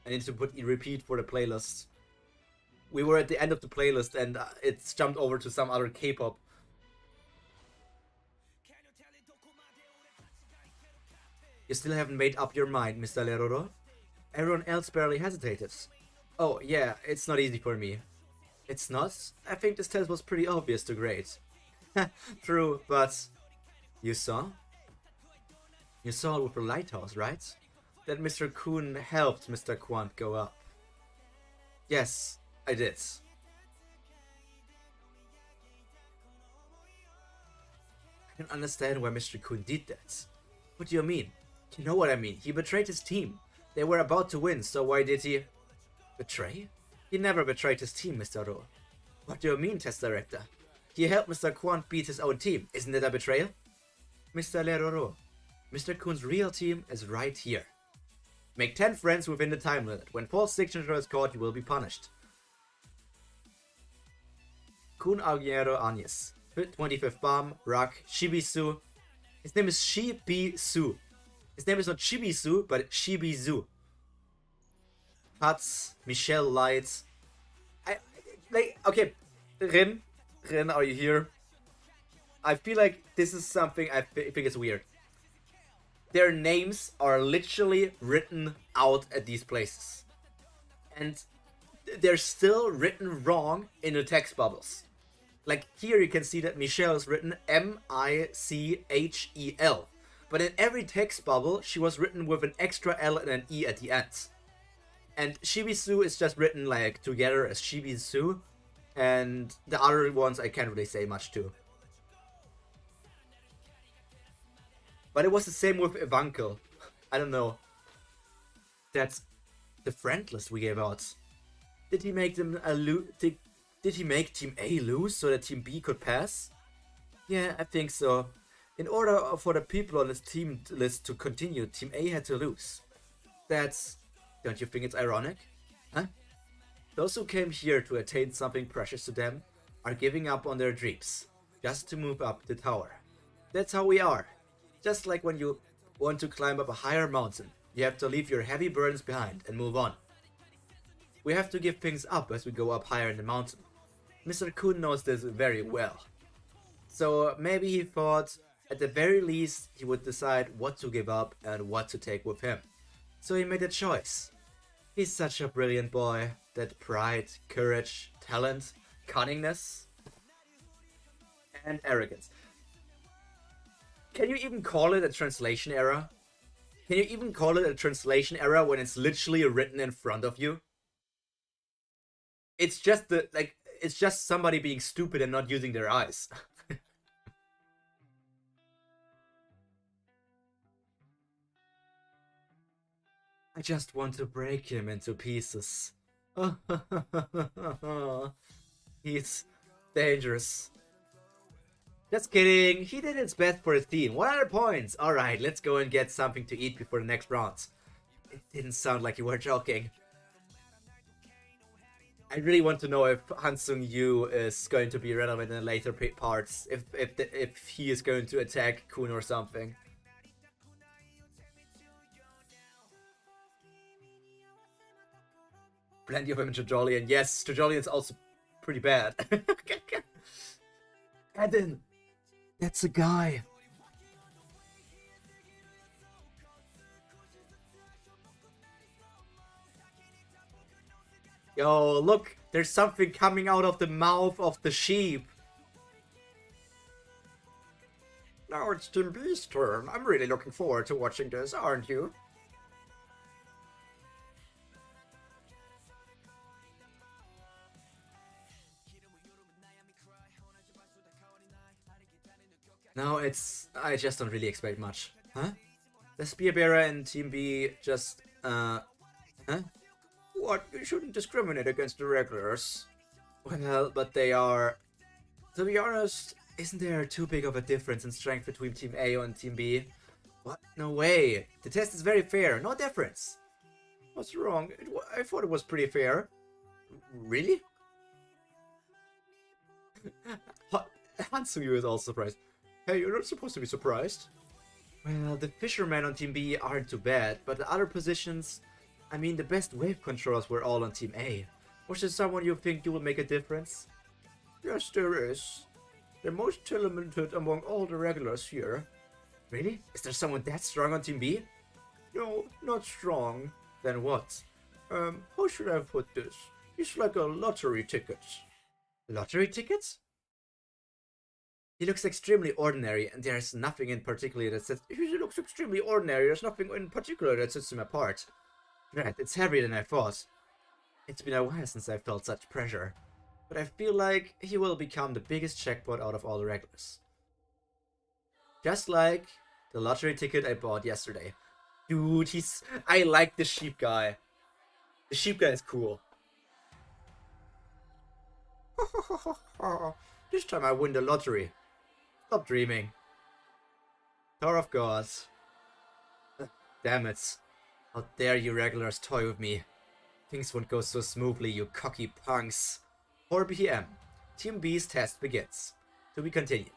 Speaker 1: I need to repeat for the playlist. We were at the end of the playlist and it's jumped over to some other K-pop. You still haven't made up your mind, Mr. Leroro? Everyone else barely hesitated. Oh yeah, it's not easy for me. It's not? I think this test was pretty obvious to grade. True, but... You saw? You saw it with the lighthouse, right? That Mr. Kuhn helped Mr. Quant go up. Yes, I did. I don't understand why Mr. Kuhn did that. What do you mean? You know what I mean. He betrayed his team. They were about to win, so why did he... Betray? He never betrayed his team, Mr. Ro. What do you mean, test director? He helped Mr. Quant beat his own team. Isn't it a betrayal? Mr. Leroro, Mr. Kuhn's real team is right here. Make 10 friends within the time limit. When false signature is caught, you will be punished. Kun Aguero Agnes. 25th Bomb, Rock, Shibisu. His name is Shibisu. His name is not Shibisu, but Shibizu. Hats, Michelle Lights. Okay, Rin, are you here? I feel like this is something I think is weird. Their names are literally written out at these places. And they're still written wrong in the text bubbles. Like here you can see that Michelle is written M-I-C-H-E-L. But in every text bubble, she was written with an extra L and an E at the end. And Shibisu is just written like together as Shibisu. And the other ones I can't really say much to. But it was the same with Evankel. I don't know. That's the friend list we gave out. Did he make them did he make Team A lose so that Team B could pass? Yeah, I think so. In order for the people on this team list to continue, Team A had to lose. Don't you think it's ironic? Huh? Those who came here to attain something precious to them are giving up on their dreams, just to move up the tower. That's how we are. Just like when you want to climb up a higher mountain, you have to leave your heavy burdens behind and move on. We have to give things up as we go up higher in the mountain. Mr. Kuhn knows this very well. So maybe he thought, at the very least, he would decide what to give up and what to take with him. So he made a choice. He's such a brilliant boy. That pride, courage, talent, cunningness, and arrogance. Can you even call it a translation error? Can you even call it a translation error when it's literally written in front of you? It's just it's just somebody being stupid and not using their eyes. I just want to break him into pieces. He's dangerous. Just kidding, he did his best for his team. 100 points! Alright, let's go and get something to eat before the next round. It didn't sound like you were joking. I really want to know if Hansung Yu is going to be relevant in the later parts. If he is going to attack Kun or something. Plenty of him in Trojolian. Yes, Trojolian's also pretty bad. Eden! That's a guy! Yo, look! There's something coming out of the mouth of the sheep!
Speaker 2: Now it's Team B's turn. I'm really looking forward to watching this, aren't you?
Speaker 1: No, I just don't really expect much. Huh? The Spearbearer and Team B just, huh?
Speaker 2: What? You shouldn't discriminate against the regulars.
Speaker 1: Well, but they are... To be honest, isn't there too big of a difference in strength between Team A and Team B? What? No way. The test is very fair. No difference.
Speaker 2: What's wrong? I thought it was pretty fair.
Speaker 1: Really? Hansuyu is also surprised.
Speaker 2: Hey, you're not supposed to be surprised.
Speaker 1: Well, the fishermen on Team B aren't too bad, but the other positions... I mean, the best wave controllers were all on Team A. Was there someone you think you will make a difference?
Speaker 2: Yes, there is. The most talented among all the regulars here.
Speaker 1: Really? Is there someone that strong on Team B?
Speaker 2: No, not strong.
Speaker 1: Then what?
Speaker 2: How should I put this? He's like a lottery ticket.
Speaker 1: Lottery tickets? He looks extremely ordinary, and there's nothing in particular that sets...
Speaker 2: He looks extremely ordinary. There's nothing in particular that sets him apart.
Speaker 1: Right, it's heavier than I thought. It's been a while since I felt such pressure. But I feel like he will become the biggest jackpot out of all the regulars. Just like the lottery ticket I bought yesterday. Dude, I like the sheep guy. The sheep guy is cool.
Speaker 2: This time I win the lottery.
Speaker 1: Stop dreaming. Tower of Gods. Damn it. How dare you regulars toy with me. Things won't go so smoothly, you cocky punks. 4 PM. Team B's test begins. To be continued.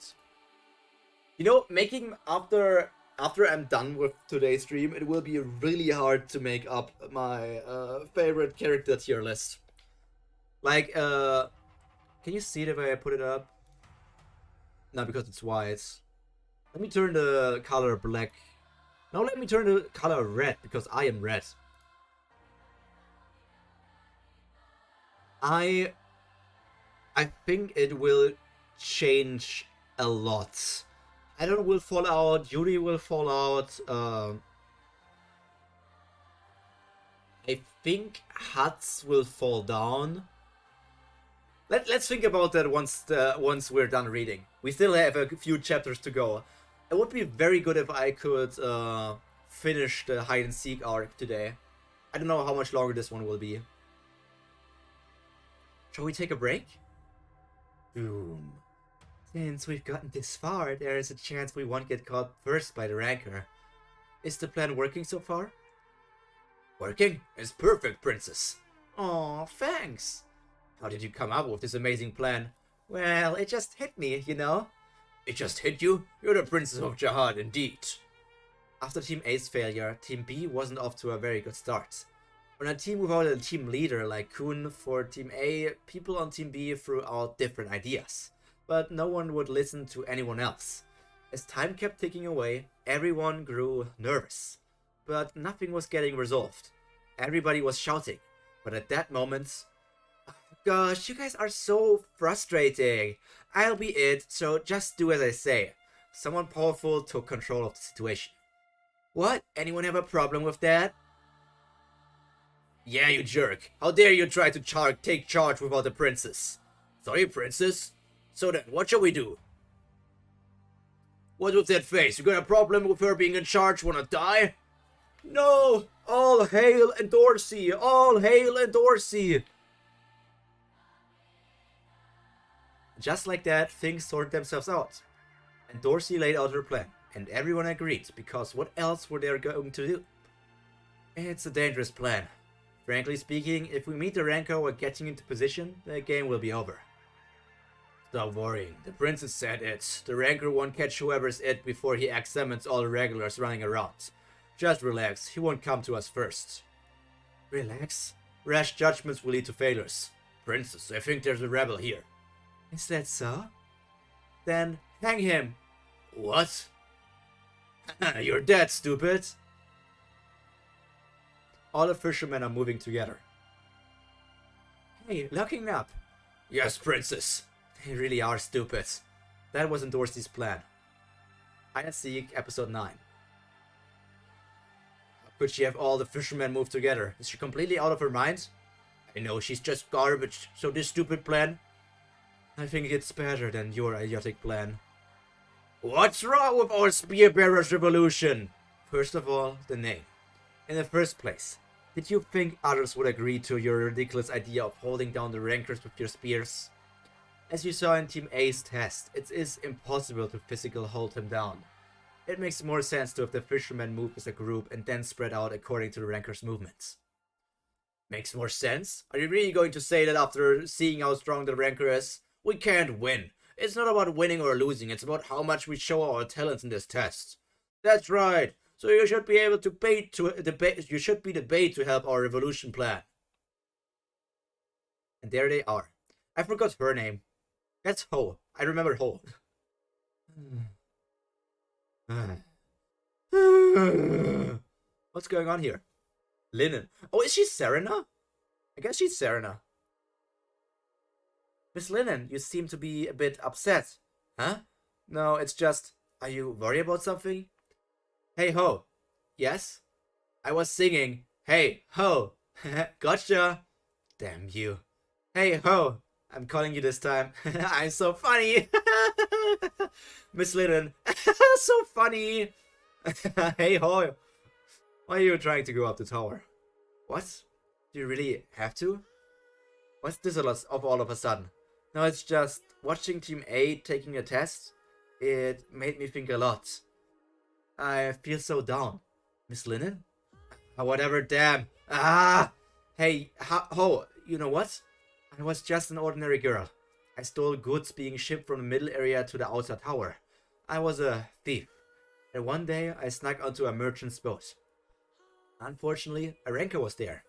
Speaker 1: You know, making after I'm done with today's stream, it will be really hard to make up my favorite character tier list. Like, can you see it if I put it up? No, because it's white. Let me turn the color black. No, let me turn the color red, because I am red. I think it will change a lot. I don't know, will fall out, Yuri will fall out, I think Huts will fall down. Let's think about that once we're done reading. We still have a few chapters to go. It would be very good if I could finish the hide and seek arc today. I don't know how much longer this one will be. Shall we take a break? Boom. Since we've gotten this far, there is a chance we won't get caught first by the rancor. Is the plan working so far? Working? It's perfect, princess. Aw, thanks. How did you come up with this amazing plan? Well, it just hit me, you know? It just hit you? You're the princess of Jihad, indeed. After Team A's failure, Team B wasn't off to a very good start. On a team without a team leader like Kun for Team A, people on Team B threw out different ideas. But no one would listen to anyone else. As time kept ticking away, everyone grew nervous. But nothing was getting resolved. Everybody was shouting. But at that moment... Gosh, you guys are so frustrating. I'll be it, so just do as I say. Someone powerful took control of the situation. What? Anyone have a problem with that? Yeah, you jerk. How dare you try to take charge without the princess? Sorry, princess. So then, what shall we do? What with that face? You got a problem with her being in charge? Wanna die? No! All hail and Dorsey! All hail and Dorsey! Just like that, things sorted themselves out. And Dorsey laid out her plan, and everyone agreed, because what else were they going to do? It's a dangerous plan. Frankly speaking, if we meet the Ranker while getting into position, the game will be over. Stop worrying. The princess said it. The Ranker won't catch whoever's it before he examines all the regulars running around. Just relax, he won't come to us first. Relax? Rash judgments will lead to failures. Princess, I think there's a rebel here. Is that so? Then hang him. What? You're dead, stupid. All the fishermen are moving together. Hey, locking up. Yes, princess. They really are stupid. That was Dorsey's plan. Hide and Seek, episode 9. How could she have all the fishermen move together? Is she completely out of her mind? I know, she's just garbage, so this stupid plan? I think it's better than your idiotic plan. What's wrong with our Spearbearers revolution? First of all, the name. In the first place, did you think others would agree to your ridiculous idea of holding down the Rankers with your spears? As you saw in Team A's test, it is impossible to physically hold them down. It makes more sense to have the fishermen move as a group and then spread out according to the Rankers' movements. Makes more sense? Are you really going to say that after seeing how strong the Ranker is? We can't win. It's not about winning or losing, it's about how much we show our talents in this test. That's right. So you should be able to bait you should be the bait to help our revolution plan. And there they are. I forgot her name. That's Ho. I remember Ho. What's going on here? Linen. Oh, is she Serena? I guess she's Serena. Miss Linen, you seem to be a bit upset. Huh? No, it's just... Are you worried about something? Hey, Ho. Yes? I was singing. Hey, Ho. Gotcha. Damn you. Hey, Ho. I'm calling you this time. I'm so funny. Miss Linen. So funny. Hey, Ho. Why are you trying to go up the tower? What? Do you really have to? What's this all of a sudden? No, it's just watching Team A taking a test. It made me think a lot. I feel so down. Miss Linen? Whatever, damn. Ah! Hey, Ho, you know what? I was just an ordinary girl. I stole goods being shipped from the middle area to the outer tower. I was a thief. And one day I snuck onto a merchant's boat. Unfortunately, a Ranker was there.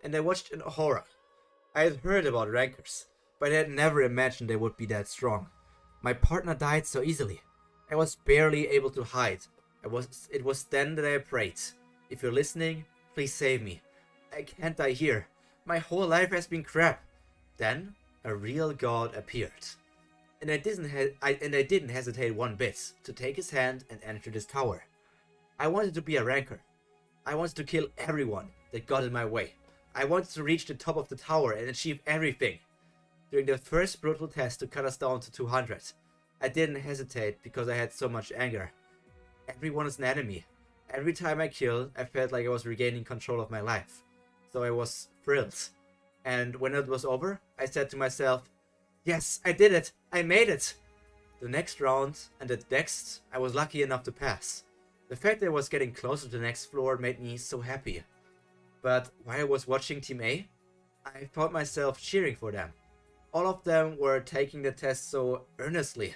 Speaker 1: And I watched in horror. I had heard about Rankers, but I had never imagined they would be that strong. My partner died so easily. I was barely able to hide. It was then that I prayed. If you're listening, please save me. I can't die here. My whole life has been crap. Then a real god appeared. And I didn't hesitate one bit to take his hand and enter this tower. I wanted to be a Ranker. I wanted to kill everyone that got in my way. I wanted to reach the top of the tower and achieve everything. During the first brutal test to cut us down to 200, I didn't hesitate because I had so much anger. Everyone is an enemy. Every time I killed, I felt like I was regaining control of my life. So I was thrilled. And when it was over, I said to myself, yes, I did it! I made it! The next round and the next, I was lucky enough to pass. The fact that I was getting closer to the next floor made me so happy. But while I was watching Team A, I found myself cheering for them. All of them were taking the test so earnestly.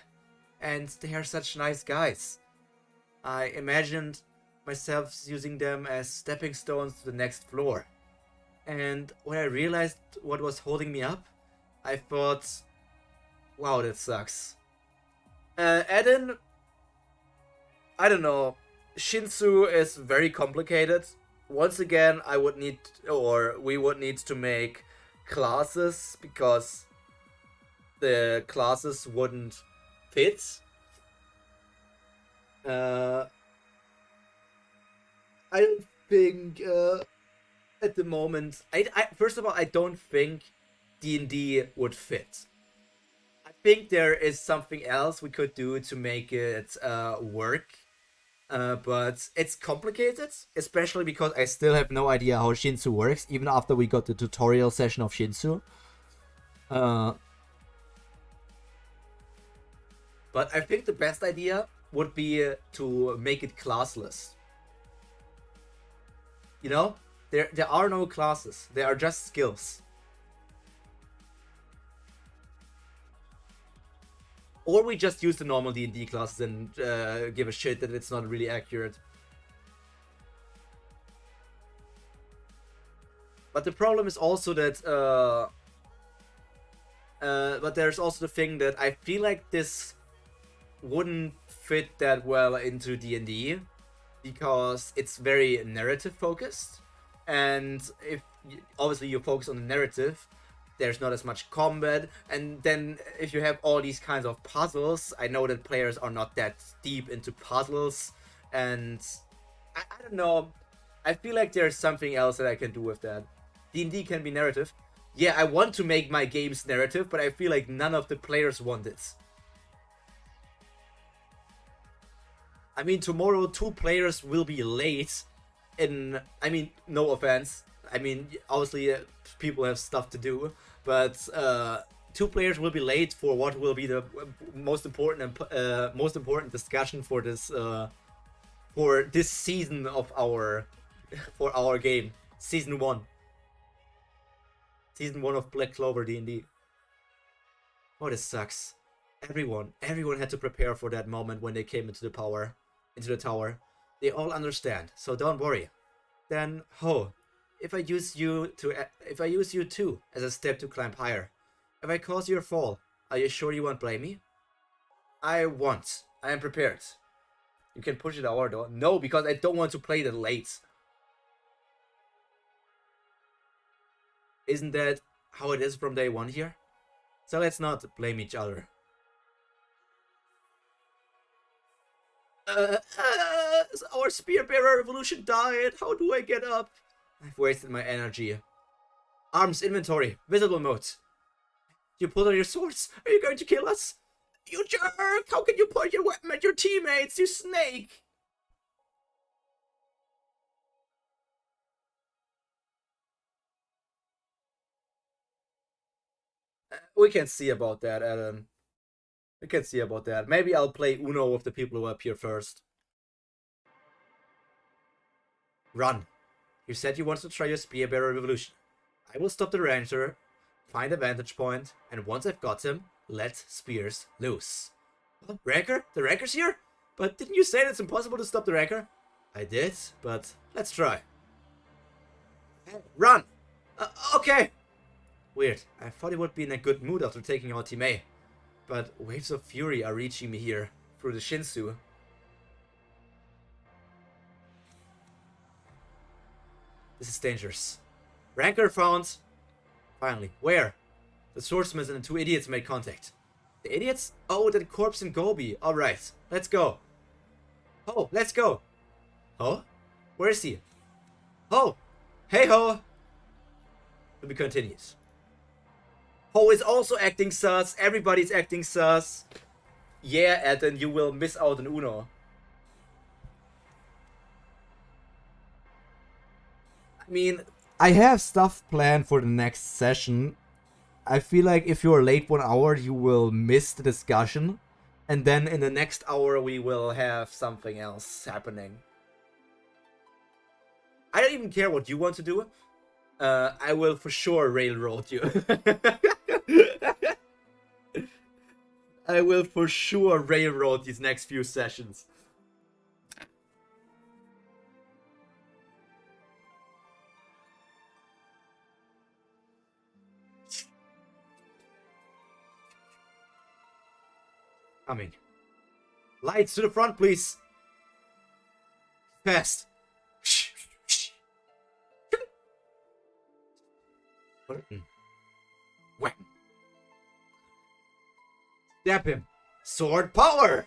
Speaker 1: And they are such nice guys. I imagined myself using them as stepping stones to the next floor. And when I realized what was holding me up, I thought, wow, that sucks. Eden, I don't know. Shinsu is very complicated. Once again, we would need to make classes because the classes wouldn't fit. I don't think at the moment. First of all, I don't think D&D would fit. I think there is something else we could do to make it work. But it's complicated, especially because I still have no idea how Shinsu works, even after we got the tutorial session of Shinsu. But I think the best idea would be to make it classless. You know? There are no classes. There are just skills. Or we just use the normal D&D classes and give a shit that it's not really accurate. But the problem is also that but there's also the thing that I feel like this wouldn't fit that well into D&D because it's very narrative focused, and if obviously you focus on the narrative, there's not as much combat, and then if you have all these kinds of puzzles, I know that players are not that deep into puzzles, and I don't know, I feel like there's something else that I can do with that. D&D can be narrative. Yeah, I want to make my games narrative, but I feel like none of the players want it. I mean, tomorrow 2 players will be late in... I mean, no offense. I mean, obviously people have stuff to do, but 2 players will be late for what will be the most important discussion for this season of our game, season 1. Season 1 of Black Clover D&D. Oh, this sucks. Everyone had to prepare for that moment when they came into the tower. They all understand, so don't worry. Then, Ho, if I use you too as a step to climb higher, if I cause your fall, are you sure you won't blame me? I won't. I am prepared. You can push it out though. No, because I don't want to play that late. Isn't that how it is from day 1 here? So let's not blame each other. Our Spearbearer revolution died. How do I get up? I've wasted my energy. Arms inventory. Visible mode. You pulled out your swords. Are you going to kill us? You jerk! How can you point your weapon at your teammates, you snake? We can see about that, Adam. We can see about that. Maybe I'll play Uno with the people who appear first. Run. You said you wanted to try your Spearbearer revolution. I will stop the ranger, find a vantage point, and once I've got him, let spears loose. What? Ranker? The ranker's here? But didn't you say that it's impossible to stop the ranker? I did, but let's try. Hey, run! Okay! Weird. I thought he would be in a good mood after taking out Team A. But waves of fury are reaching me here, through the Shinsu. This is dangerous. Ranker found. Finally. Where? The swordsmith and the 2 idiots made contact. The idiots? Oh, that corpse in Gobi. Alright, let's go. Oh, let's go. Ho? Where is he? Ho! Hey ho! To be continued. Ho is also acting sus. Everybody's acting sus. Yeah, Eden, you will miss out on Uno. I mean, I have stuff planned for the next session. I feel like if you're late 1 hour, you will miss the discussion. And then in the next hour, we will have something else happening. I don't even care what you want to do. I will for sure railroad you. I will for sure railroad these next few sessions. Coming. Lights to the front, please. Fast. Whack. Stab him. Sword power.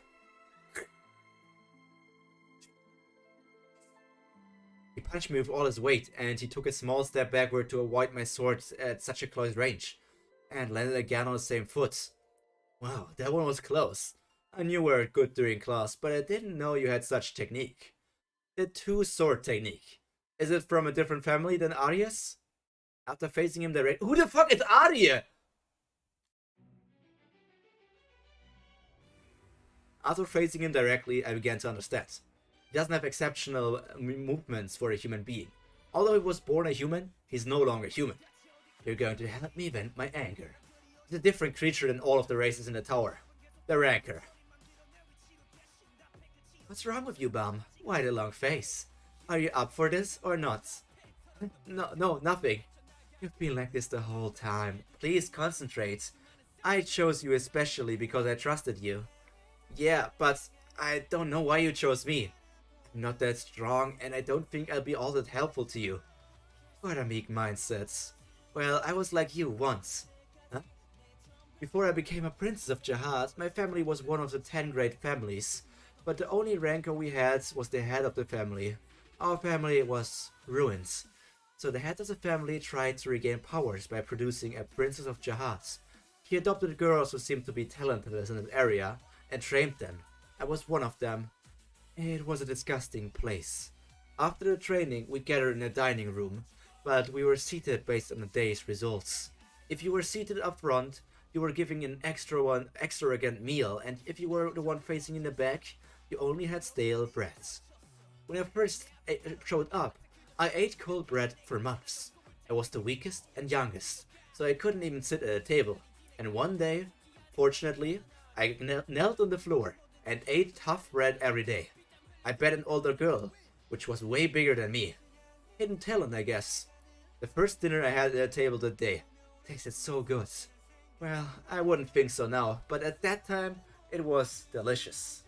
Speaker 1: He punched me with all his weight, and he took a small step backward to avoid my sword at such a close range, and landed again on the same foot. Wow, that one was close. I knew you were good during class, but I didn't know you had such technique. The 2-sword technique. Is it from a different family than Arya's? After facing him directly... Who the fuck is Arya? After facing him directly, I began to understand. He doesn't have exceptional movements for a human being. Although he was born a human, he's no longer human. You're going to help me vent my anger. He's a different creature than all of the races in the tower. The Ranker. What's wrong with you, Bum? Why the long face? Are you up for this or not? No, nothing. You've been like this the whole time. Please concentrate. I chose you especially because I trusted you. Yeah, but I don't know why you chose me. I'm not that strong, and I don't think I'll be all that helpful to you. What a meek mindset. Well, I was like you once. Huh? Before I became a princess of Jihad, my family was one of the 10 great families. But the only rancor we had was the head of the family. Our family was ruined. So the head of the family tried to regain powers by producing a princess of Jihad. He adopted girls who seemed to be talented in an area and trained them. I was one of them. It was a disgusting place. After the training, we gathered in a dining room, but we were seated based on the day's results. If you were seated up front, you were given an extravagant meal, and if you were the one facing in the back, you only had stale breads. When I first showed up, I ate cold bread for months. I was the weakest and youngest, so I couldn't even sit at a table. And one day, fortunately, I knelt on the floor and ate tough bread every day. I bet an older girl, which was way bigger than me. Hidden talent, I guess. The first dinner I had at the table that day tasted so good. Well, I wouldn't think so now, but at that time, it was delicious.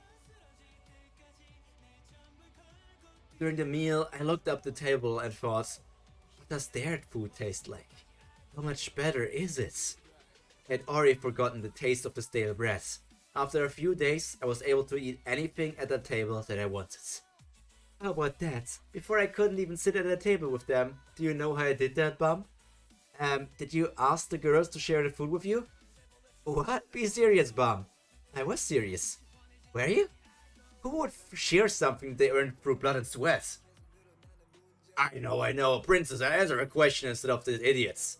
Speaker 1: During the meal, I looked up the table and thought, what does their food taste like? How much better is it? I had already forgotten the taste of the stale bread. After a few days, I was able to eat anything at the table that I wanted. How about that? Before I couldn't even sit at a table with them. Do you know how I did that, Bum? Did you ask the girls to share the food with you? What? Be serious, Bum. I was serious. Were you? Who would share something they earned through blood and sweat? I know. Princess, answer a question instead of these idiots.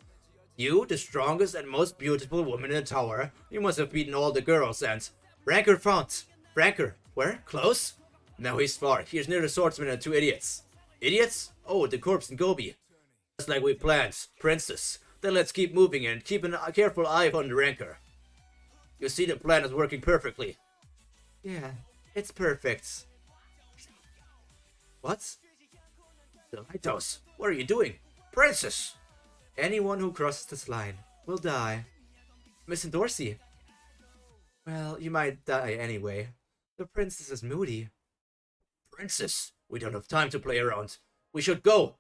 Speaker 1: You, the strongest and most beautiful woman in the tower, you must have beaten all the girls and... Ranker found. Ranker, where? Close? No, he's far. He's near the swordsman and 2 idiots. Idiots? Oh, the corpse and Gobi. Just like we planned. Princess. Then let's keep moving and keep a careful eye on the Ranker. You see, the plan is working perfectly. Yeah, it's perfect. What? The lighthouse. What are you doing? Princess! Anyone who crosses this line will die. Miss Dorsey. Well, you might die anyway. The princess is moody. Princess, we don't have time to play around. We should go.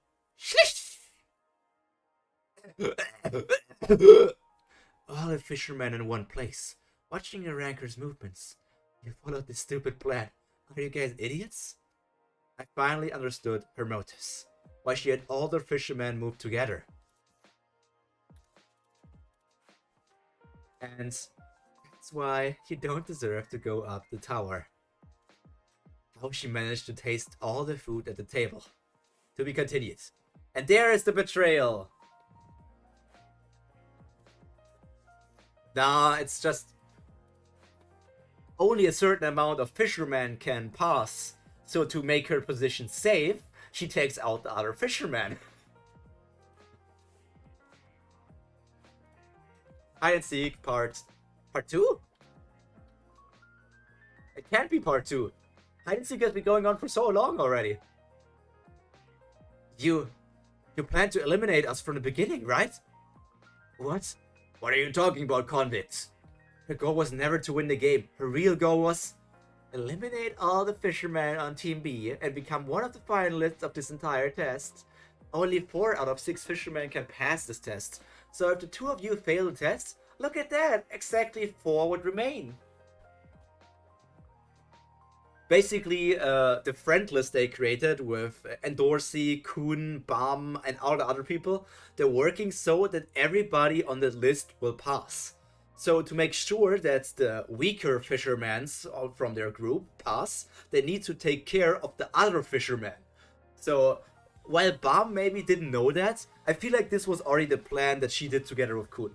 Speaker 1: All the fishermen in one place, watching the Ranker's movements. You followed this stupid plan. Are you guys idiots? I finally understood her motives. Why she had all the fishermen move together. And that's why you don't deserve to go up the tower. How she managed to taste all the food at the table. To be continued. And there is the betrayal. Nah, it's just... only a certain amount of fishermen can pass. So to make her position safe, she takes out the other fisherman. Hide and seek part 2? It can't be part 2. Hide and seek has been going on for so long already. You plan to eliminate us from the beginning, right? What? What are you talking about, convicts? Her goal was never to win the game. Her real goal was eliminate all the fishermen on Team B and become one of the finalists of this entire test. Only 4 out of 6 fishermen can pass this test. So if the 2 of you fail the test, look at that, exactly 4 would remain. Basically, the friend list they created with Endorsey, Kun, Bam, and all the other people, they're working so that everybody on the list will pass. So to make sure that the weaker fishermen from their group pass, they need to take care of the other fishermen. So while Bam maybe didn't know that, I feel like this was already the plan that she did together with Kun.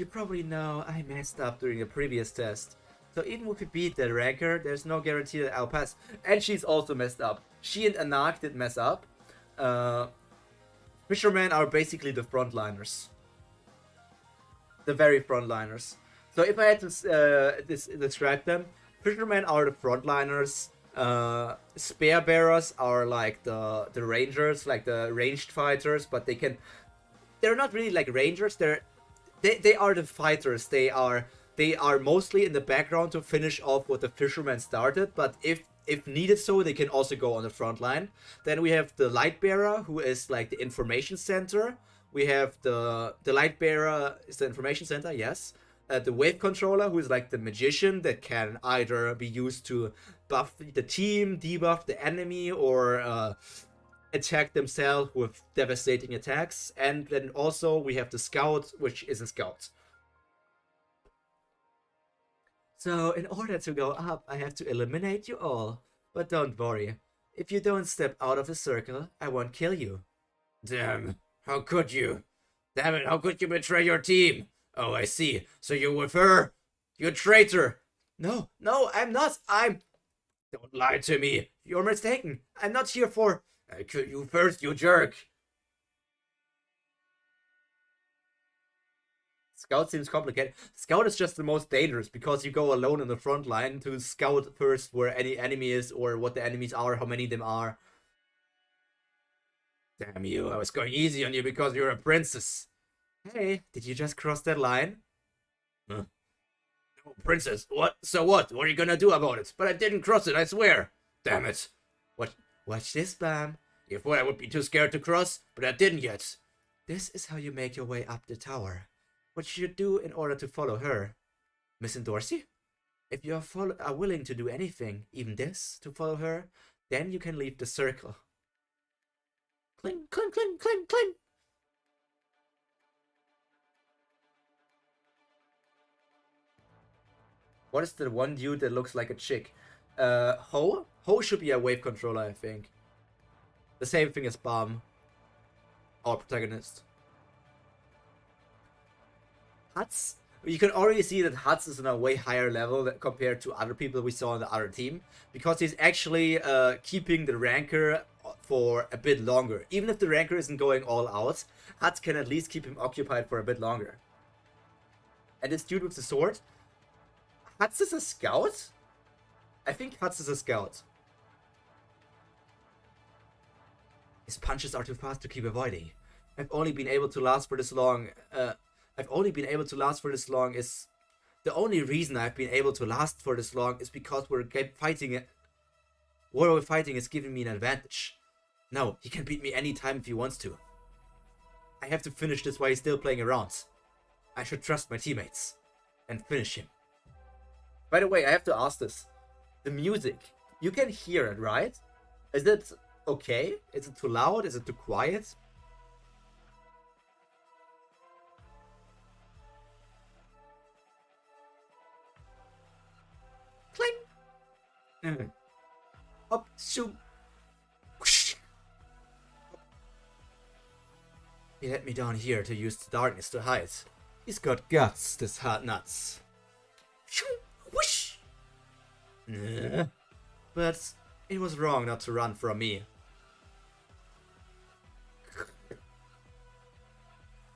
Speaker 1: you probably know, I messed up during the previous test. So even if we beat the ranker, there's no guarantee that I'll pass. And she's also messed up. She and Anak did mess up. Fishermen are basically the frontliners. The very frontliners. So if I had to describe them, fishermen are the frontliners. Spear bearers are like the rangers, like the ranged fighters, but they're not really like rangers. They are the fighters. They are mostly in the background to finish off what the fishermen started, but if needed so, they can also go on the front line. Then we have the light bearer, who is like the information center. We have the light bearer is the information center, yes. The wave controller, who is like the magician that can either be used to buff the team, debuff the enemy, or attack themselves with devastating attacks. And then also we have the scout, which is a scout. So in order to go up, I have to eliminate you all. But don't worry, if you don't step out of the circle, I won't kill you.
Speaker 2: Damn, how could you? Damn it, how could you betray your team? Oh, I see. So you're with her? You traitor!
Speaker 1: No, I'm not.
Speaker 2: Don't lie to me. You're mistaken. I'm not here for... I killed you first, you jerk.
Speaker 1: Scout seems complicated. Scout is just the most dangerous because you go alone in the front line to scout first where any enemy is or what the enemies are, how many of them are.
Speaker 2: Damn you, I was going easy on you because you're a princess.
Speaker 1: Hey, did you just cross that line?
Speaker 2: Huh? No, princess, what? So what? What are you gonna do about it? But I didn't cross it, I swear. Damn it.
Speaker 1: Watch this, Bam.
Speaker 2: You thought I would be too scared to cross, but I didn't yet.
Speaker 1: This is how you make your way up the tower. What you should do in order to follow her. Miss Dorsey? If you are willing to do anything, even this, to follow her, then you can leave the circle. Cling, cling, cling, cling, cling. What is the one dude that looks like a chick? Ho? Ho should be a wave controller, I think. The same thing as Bomb. Our protagonist. Huts? You can already see that Huts is on a way higher level compared to other people we saw on the other team. Because he's actually keeping the ranker for a bit longer. Even if the ranker isn't going all out, Huts can at least keep him occupied for a bit longer. And this dude with the sword? Huts is a scout? I think Huts is a scout. His punches are too fast to keep avoiding. I've only been able to last for this long. Is the only reason I've been able to last for this long is because we're fighting it. What we're fighting is giving me an advantage. No, he can beat me anytime if he wants to. I have to finish this while he's still playing around. I should trust my teammates and finish him. By the way, I have to ask this. The music, you can hear it, right? Is that okay? Is it too loud? Is it too quiet? Cling! Up, shoot! Whoosh. He let me down here to use the darkness to hide. He's got guts, this hard nuts. Whoosh! But it was wrong not to run from me.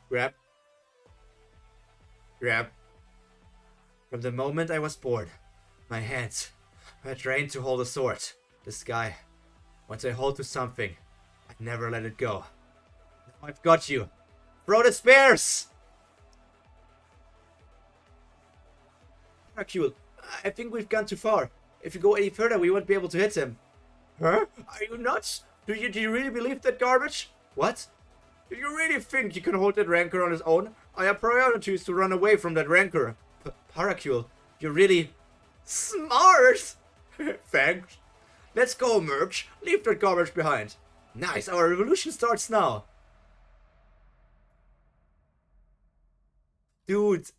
Speaker 1: Grab. Grab. From the moment I was born, my hands were trained to hold a sword. The sky. Once I hold to something, I never let it go. Now I've got you. Throw the spears! Hercule, I think we've gone too far. If you go any further, we won't be able to hit him. Huh? Are you nuts? Do you really believe that garbage? What? Do you really think you can hold that rancor on his own? I have priorities to run away from that rancor. Paracule, you're really smart. Thanks. Let's go, Merch. Leave that garbage behind. Nice, our revolution starts now. Dude,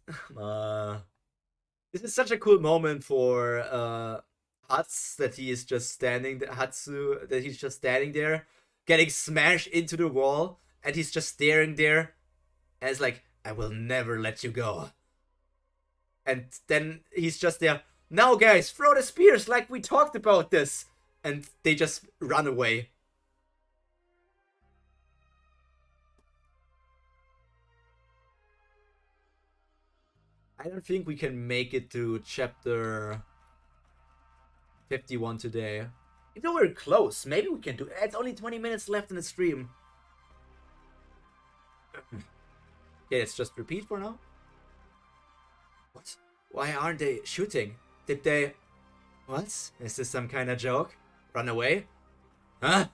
Speaker 1: this is such a cool moment for Huts that he is just standing that he's just standing there, getting smashed into the wall, and he's just staring there, and it's like, I will never let you go. And then he's just there. Now, guys, throw the spears like we talked about this. And they just run away. I don't think we can make it to chapter 51 today. Even though we're close, maybe we can do it. It's only 20 minutes left in the stream. Okay, let's just repeat for now. What? Why aren't they shooting? Did they... What? Is this some kind of joke? Run away? Huh?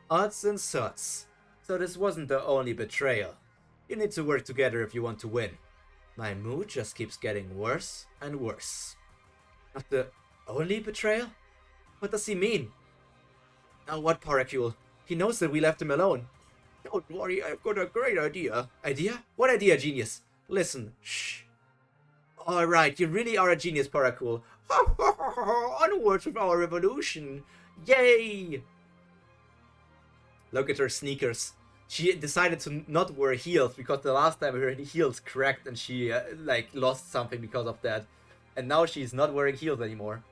Speaker 1: Odds and sods. So this wasn't the only betrayal. You need to work together if you want to win. My mood just keeps getting worse and worse. Not the only betrayal? What does he mean? Now what, Paracule? He knows that we left him alone. Don't worry, I've got a great idea. Idea? What idea, genius? Listen, shh. Alright, you really are a genius, Paracule. Onwards with our revolution. Yay! Look at her sneakers. She decided to not wear heels because the last time her heels cracked and she like lost something because of that. And now she's not wearing heels anymore.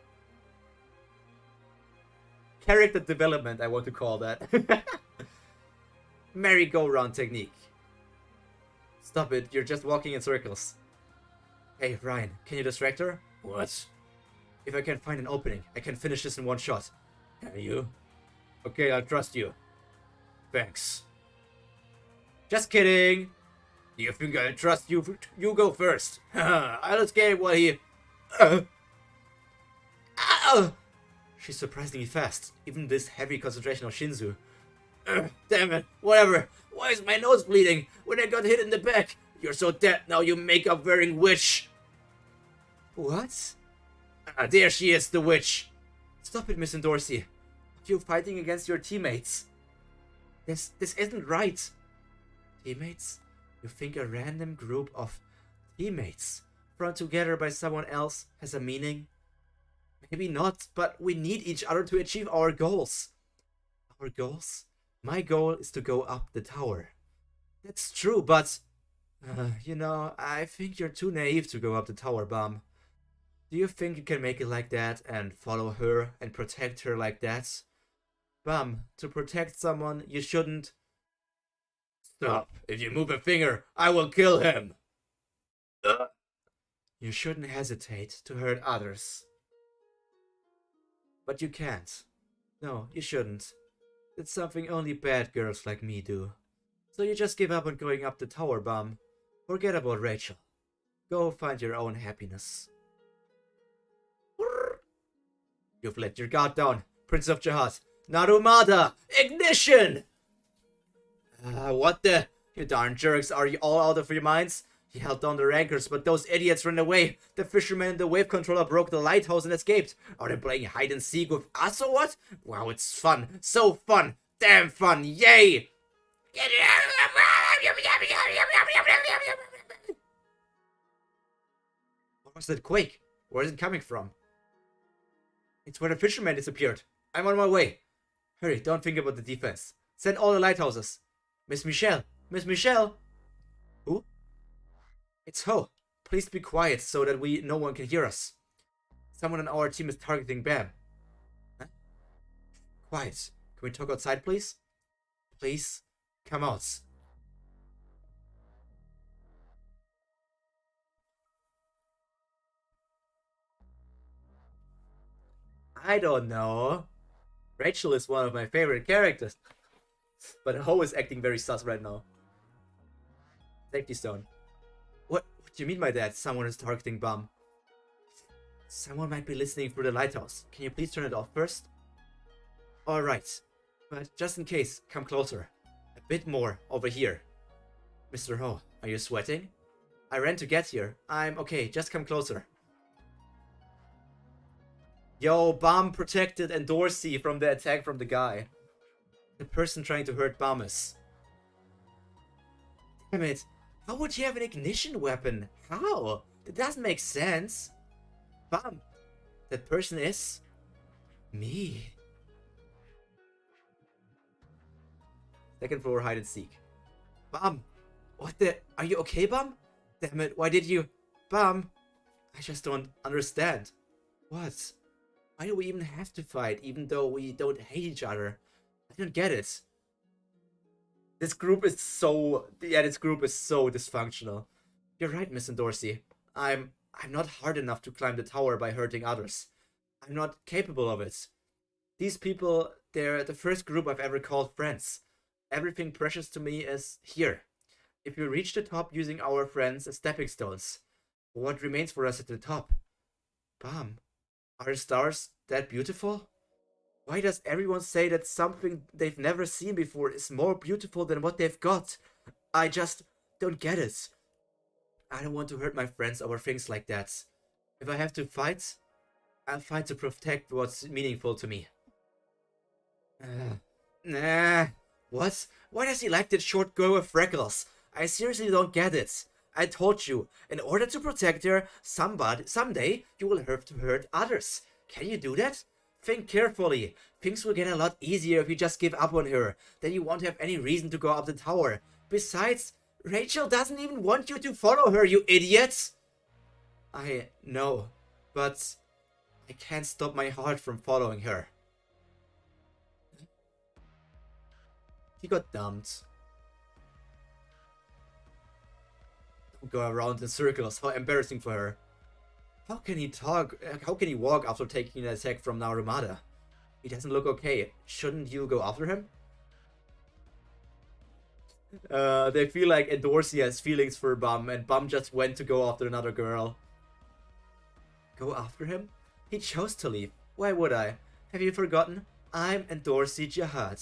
Speaker 1: Character development, I want to call that. Merry-go-round technique. Stop it, you're just walking in circles. Hey, Ryan, can you distract her? What? If I can find an opening, I can finish this in one shot. Can you? Okay, I'll trust you. Thanks. Just kidding. Do you think I'll trust you? You go first. I'll escape while he... She's surprisingly fast, even this heavy concentration of Shinzu. Damn it, whatever. Why is my nose bleeding when I got hit in the back? You're so dead now, you makeup wearing witch. What? There she is, the witch. Stop it, Miss Dorsey. You're fighting against your teammates. This isn't right. Teammates? You think a random group of teammates thrown together by someone else has a meaning? Maybe not, but we need each other to achieve our goals. Our goals? My goal is to go up the tower. That's true, but... you know, I think you're too naive to go up the tower, Bum. Do you think you can make it like that and follow her and protect her like that? Bum, to protect someone, you shouldn't... Stop. If you move a finger, I will kill him. You shouldn't hesitate to hurt others. But you can't. No, you shouldn't. It's something only bad girls like me do. So you just give up on going up the tower, Bum. Forget about Rachel. Go find your own happiness. You've let your guard down, Prince of Jihad. Narumada! Ignition! What the? You darn jerks, are you all out of your minds? He held down the rankers, but those idiots ran away. The fisherman and the wave controller broke the lighthouse and escaped. Are they playing hide and seek with us or what? Wow, it's fun. So fun. Damn fun. Yay! What was that quake? Where is it coming from? It's where the fisherman disappeared. I'm on my way. Hurry, don't think about the defense. Send all the lighthouses. Miss Michelle! Miss Michelle! Who? It's Ho. Please be quiet so that no one can hear us. Someone on our team is targeting Bam. Huh? Quiet. Can we talk outside, please? Please? Come out. I don't know. Rachel is one of my favorite characters. But Ho is acting very sus right now. Safety stone. What do you mean by that? Someone is targeting Bum. Someone might be listening through the lighthouse. Can you please turn it off first? Alright. But just in case, come closer. A bit more, over here. Mr. Ho, are you sweating? I ran to get here. I'm okay, just come closer. Yo, Bum protected and Dorsey from the attack from the guy. The person trying to hurt Bum is... Damn it. How would he have an ignition weapon? How? That doesn't make sense. Bum. That person is... me. Second floor hide and seek. Bum. What the? Are you okay, Bum? Damn it, why did you... Bum? I just don't understand. What? Why do we even have to fight, even though we don't hate each other? I don't get it. This group is so... Yeah, this group is so dysfunctional. You're right, Miss Dorsey. I'm not hard enough to climb the tower by hurting others. I'm not capable of it. These people, they're the first group I've ever called friends. Everything precious to me is here. If we reach the top using our friends as stepping stones, what remains for us at the top? Bam. Are the stars that beautiful? Why does everyone say that something they've never seen before is more beautiful than what they've got? I just don't get it. I don't want to hurt my friends over things like that. If I have to fight, I'll fight to protect what's meaningful to me. Nah. What? Why does he like that short girl with freckles? I seriously don't get it. I told you, in order to protect her, someday you will have to hurt others. Can you do that? Think carefully. Things will get a lot easier if you just give up on her. Then you won't have any reason to go up the tower. Besides, Rachel doesn't even want you to follow her, you idiots! I know, but I can't stop my heart from following her. He got dumped. Don't go around in circles. How embarrassing for her. How can he talk? How can he walk after taking an attack from Narumada? He doesn't look okay. Shouldn't you go after him? They feel like Dorsey has feelings for Bum, and Bum just went to go after another girl. Go after him? He chose to leave. Why would I? Have you forgotten? I'm Dorsey Jihad.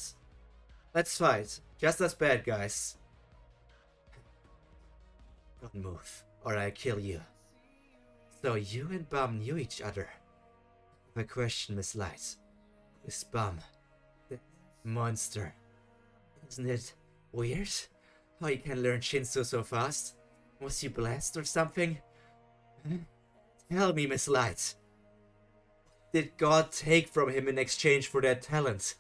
Speaker 1: Let's fight. Just as bad guys. Don't move, or I kill you. So you and Bum knew each other. My question, Miss Light. Is Bum the monster? Isn't it weird how you can learn Shinsu so fast? Was he blessed or something? Tell me, Miss Light. Did God take from him in exchange for that talent?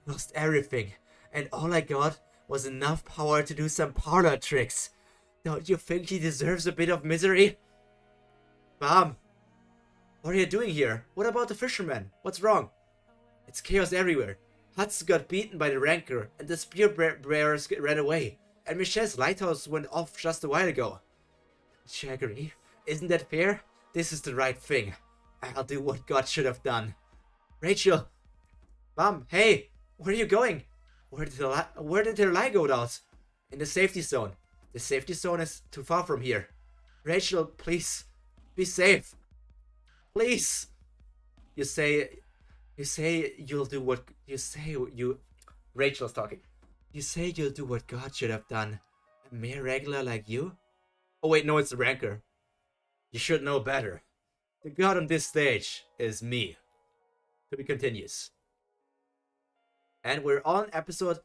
Speaker 1: I lost everything, and all I got was enough power to do some parlor tricks. Don't you think he deserves a bit of misery? Bum, what are you doing here? What about the fisherman? What's wrong? It's chaos everywhere. Hutz got beaten by the Rancor, and the spear bearers ran away, and Michelle's lighthouse went off just a while ago. Don't you agree? Isn't that fair? This is the right thing. I'll do what God should have done. Rachel! Bum, hey! Where are you going? Where did their light go out? In the safety zone. The safety zone is too far from here. Rachel, please. Be safe. Please. You say you'll do what Rachel's talking. You say you'll do what God should have done. A mere regular like you? Oh wait, no, it's the Rancor. You should know better. The God on this stage is me. To be continues. And we're on episode...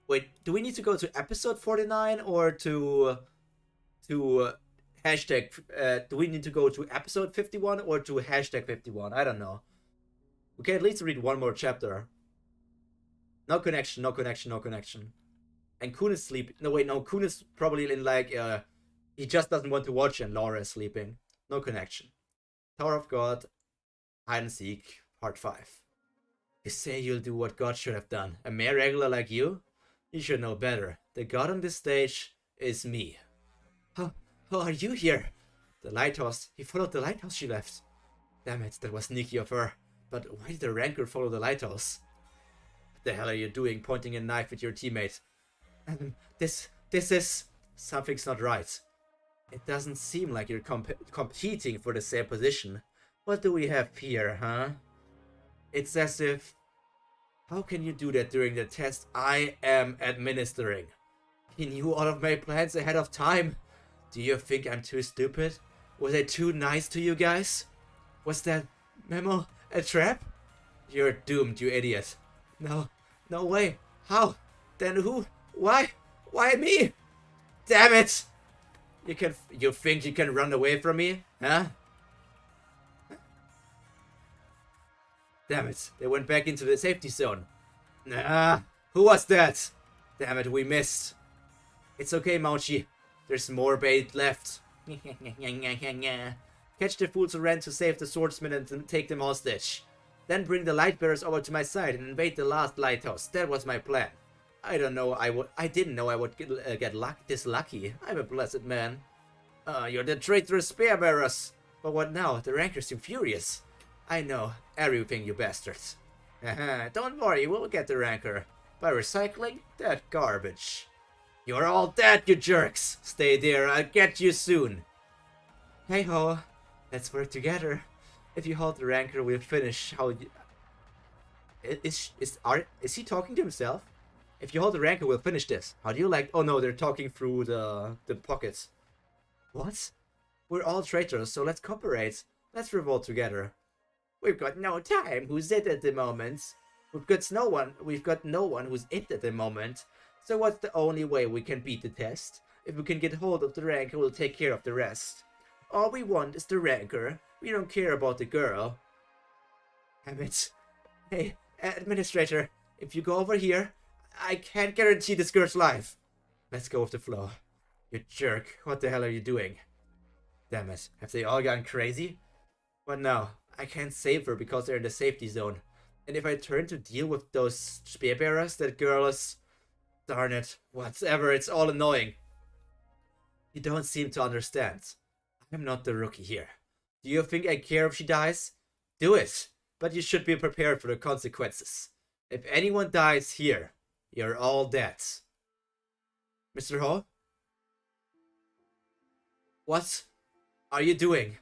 Speaker 1: Wait, do we need to go to episode 49 or to hashtag... do we need to go to episode 51 or to hashtag 51? I don't know. We can at least read one more chapter. No connection, no connection, no connection. And Kun is sleeping. No, wait, no, Kun is probably in like... he just doesn't want to watch and Laura is sleeping. No connection. Tower of God, Hide and Seek, Part 5. You say you'll do what God should have done. A mere regular like you? You should know better. The God on this stage is me. How are you here? The lighthouse. He followed the lighthouse she left. Damn it, that was sneaky of her. But why did the Rancor follow the lighthouse? What the hell are you doing, pointing a knife at your teammate? This is... Something's not right. It doesn't seem like you're competing for the same position. What do we have here, huh? It's as if... How can you do that during the test I am administering? He knew all of my plans ahead of time. Do you think I'm too stupid? Was I too nice to you guys? Was that memo a trap? You're doomed, you idiot. No way. How? Then who? Why? Why me? Damn it! You think you can run away from me? Huh? Damn it, they went back into the safety zone. Who was that? Damn it, we missed. It's okay, Mouchi. There's more bait left. Catch the fools who ran to save the swordsman and take them hostage. Then bring the light bearers over to my side and invade the last lighthouse. That was my plan. I didn't know I would get this lucky. I'm a blessed man. You're the traitorous spear bearers. But what now? The rankers seem furious. I know everything, you bastards. Don't worry, we'll get the rancor. By recycling that garbage. You're all dead, you jerks! Stay there, I'll get you soon. Hey ho, let's work together. If you hold the rancor, we'll finish how you... Is he talking to himself? If you hold the rancor, we'll finish this. How do you like... Oh no, they're talking through the pockets. What? We're all traitors, so let's cooperate. Let's revolt together. We've got no time. Who's it at the moment? We've got no one who's it at the moment. So what's the only way we can beat the test? If we can get hold of the rancor, we'll take care of the rest. All we want is the rancor. We don't care about the girl. Damn it. Hey, administrator, if you go over here, I can't guarantee this girl's life. Let's go with the flow. You jerk, what the hell are you doing? Damn it, have they all gone crazy? But no, I can't save her because they're in the safety zone. And if I turn to deal with those spear bearers, that girl is... Darn it, whatever, it's all annoying. You don't seem to understand. I'm not the rookie here. Do you think I care if she dies? Do it, but you should be prepared for the consequences. If anyone dies here, you're all dead. Mr. Ho? What are you doing?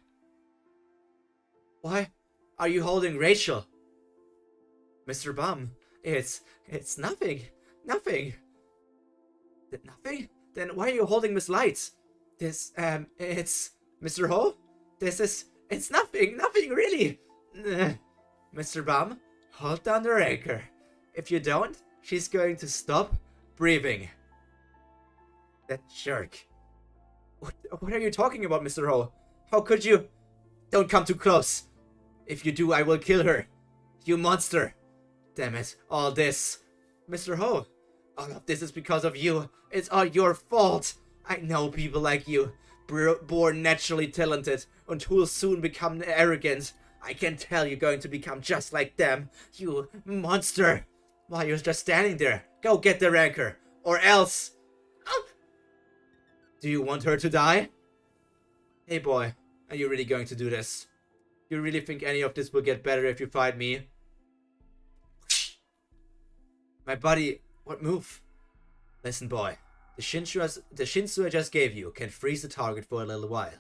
Speaker 1: Why are you holding Rachel? Mr. Bum, it's nothing. Nothing. Nothing? Then why are you holding Miss Light? It's Mr. Ho? It's nothing really. Mr. Bum, hold down the rancor. If you don't, she's going to stop breathing. That jerk. What are you talking about, Mr. Ho? How could you? Don't come too close. If you do, I will kill her. You monster. Damn it, all this. Mr. Ho, all of this is because of you. It's all your fault. I know people like you, born naturally talented, and who'll soon become arrogant. I can tell you're going to become just like them. You monster. While you're just standing there, go get the rancor, or else... Do you want her to die? Hey boy, are you really going to do this? You really think any of this will get better if you fight me? My buddy, what move? Listen boy, the Shinsu I just gave you can freeze the target for a little while.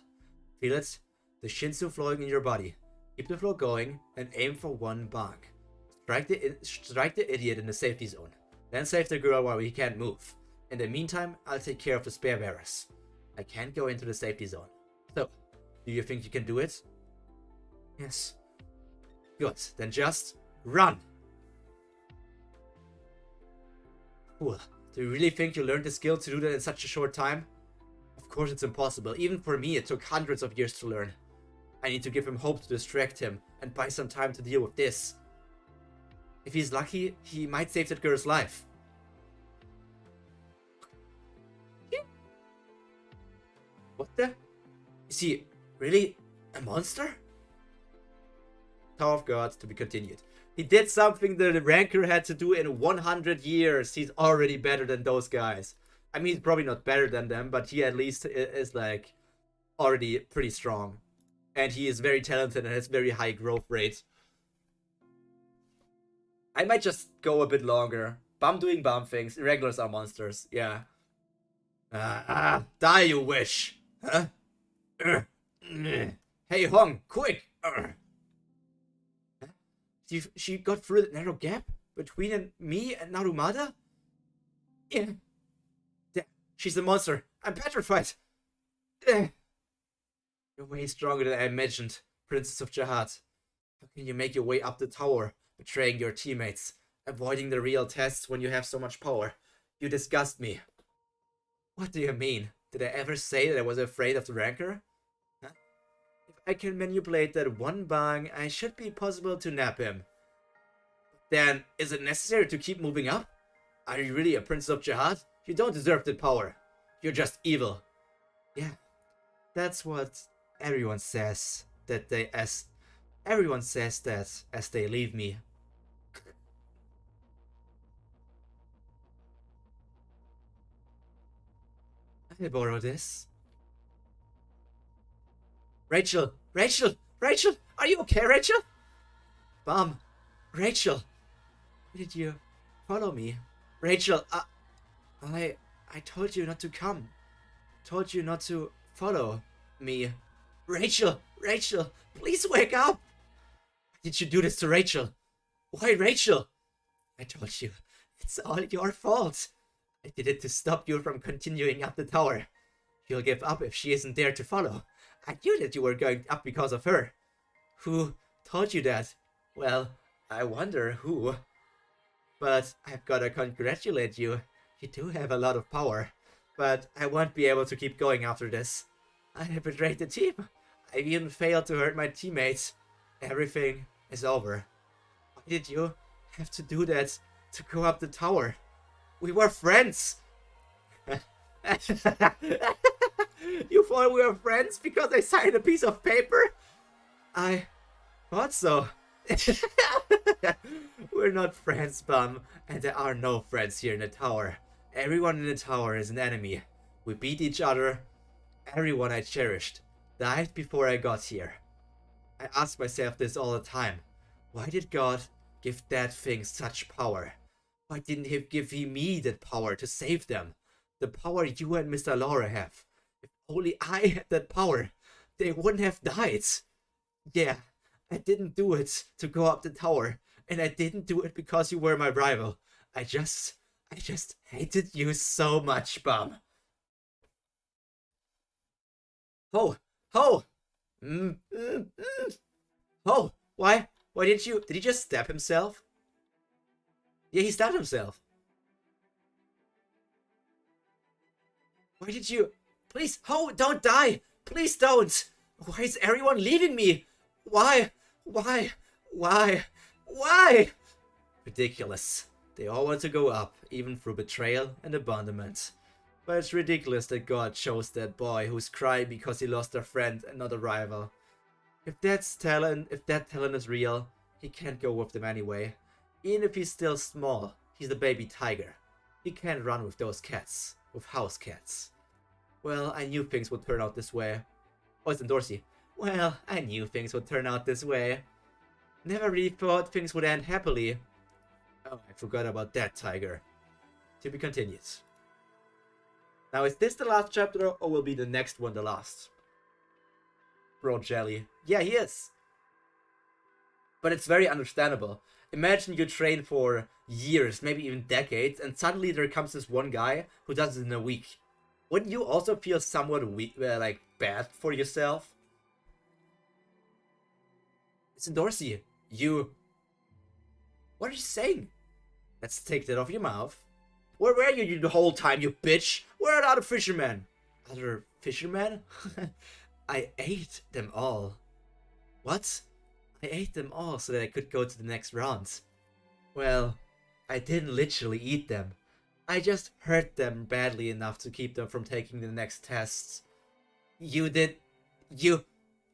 Speaker 1: Feel it? The Shinsu flowing in your body. Keep the flow going and aim for one bang. Strike the idiot in the safety zone. Then save the girl while he can't move. In the meantime, I'll take care of the spear bearers. I can't go into the safety zone. So, do you think you can do it? Yes. Good, then just run! Cool. Do you really think you learned the skill to do that in such a short time? Of course it's impossible. Even for me, it took hundreds of years to learn. I need to give him hope to distract him and buy some time to deal with this. If he's lucky, he might save that girl's life. What the? Is he really a monster? Tower of Gods to be continued. He did something that the Rancor had to do in 100 years. He's already better than those guys. I mean, he's probably not better than them, but he at least is like already pretty strong. And he is very talented and has very high growth rate. I might just go a bit longer. Bum doing bum things. Irregulars are monsters. Yeah. Die you wish. Huh? Hey Hong, quick! She got through the narrow gap between me and Narumada? Yeah. Damn, she's a monster. I'm petrified. You're way stronger than I imagined, Princess of Jihad. How can you make your way up the tower, betraying your teammates, avoiding the real tests when you have so much power? You disgust me. What do you mean? Did I ever say that I was afraid of the Rancor? Huh? If I can manipulate that one bang, I should be possible to nab him. Then, is it necessary to keep moving up? Are you really a Prince of Jihad? You don't deserve that power. You're just evil. Yeah, that's what everyone says. Everyone says that as they leave me. I borrow this. Rachel! Rachel! Rachel! Are you okay, Rachel? Mom! Rachel! Did you follow me? Rachel, I told you not to come. Told you not to follow me. Rachel! Rachel! Please wake up! Why did you do this to Rachel? Why, Rachel? I told you. It's all your fault. I did it to stop you from continuing up the tower. You'll give up if she isn't there to follow. I knew that you were going up because of her. Who told you that? Well, I wonder who. But I've gotta congratulate you. You do have a lot of power. But I won't be able to keep going after this. I have betrayed the team. I even failed to hurt my teammates. Everything is over. Why did you have to do that to go up the tower? We were friends. You thought we were friends because I signed a piece of paper? I thought so. We're not friends, Bum, and there are no friends here in the tower. Everyone in the tower is an enemy. We beat each other. Everyone I cherished died before I got here. I ask myself this all the time. Why did God give that thing such power? Why didn't he give me that power to save them? The power you and Mr. Laura have. If only I had that power, they wouldn't have died. Yeah, I didn't do it to go up the tower, and I didn't do it because you were my rival. I just hated you so much, Bum. Oh, oh, oh, why did he just stab himself? Yeah, he stabbed himself. Why did you? Please, oh, don't die! Please don't! Why is everyone leaving me? Why? Why? Why? Why? Ridiculous. They all want to go up, even through betrayal and abandonment. But it's ridiculous that God chose that boy who's crying because he lost a friend and not a rival. If that talent is real, he can't go with them anyway. Even if he's still small, he's a baby tiger. He can't run with those cats, with house cats. Well, I knew things would turn out this way. Oh, it's in Dorsey. Well, I knew things would turn out this way. Never really thought things would end happily. Oh, I forgot about that tiger. To be continued. Now, is this the last chapter, or will be the next one the last? Bro Jelly. Yeah, he is. But it's very understandable. Imagine you train for years, maybe even decades, and suddenly there comes this one guy who does it in a week. Wouldn't you also feel somewhat weak, like bad for yourself? It's in Dorsey. What are you saying? Let's take that off your mouth. Where were you the whole time, you bitch? Where are the other fishermen? Other fishermen? I ate them all. What? I ate them all so that I could go to the next round. Well, I didn't literally eat them. I just hurt them badly enough to keep them from taking the next tests. You did... You...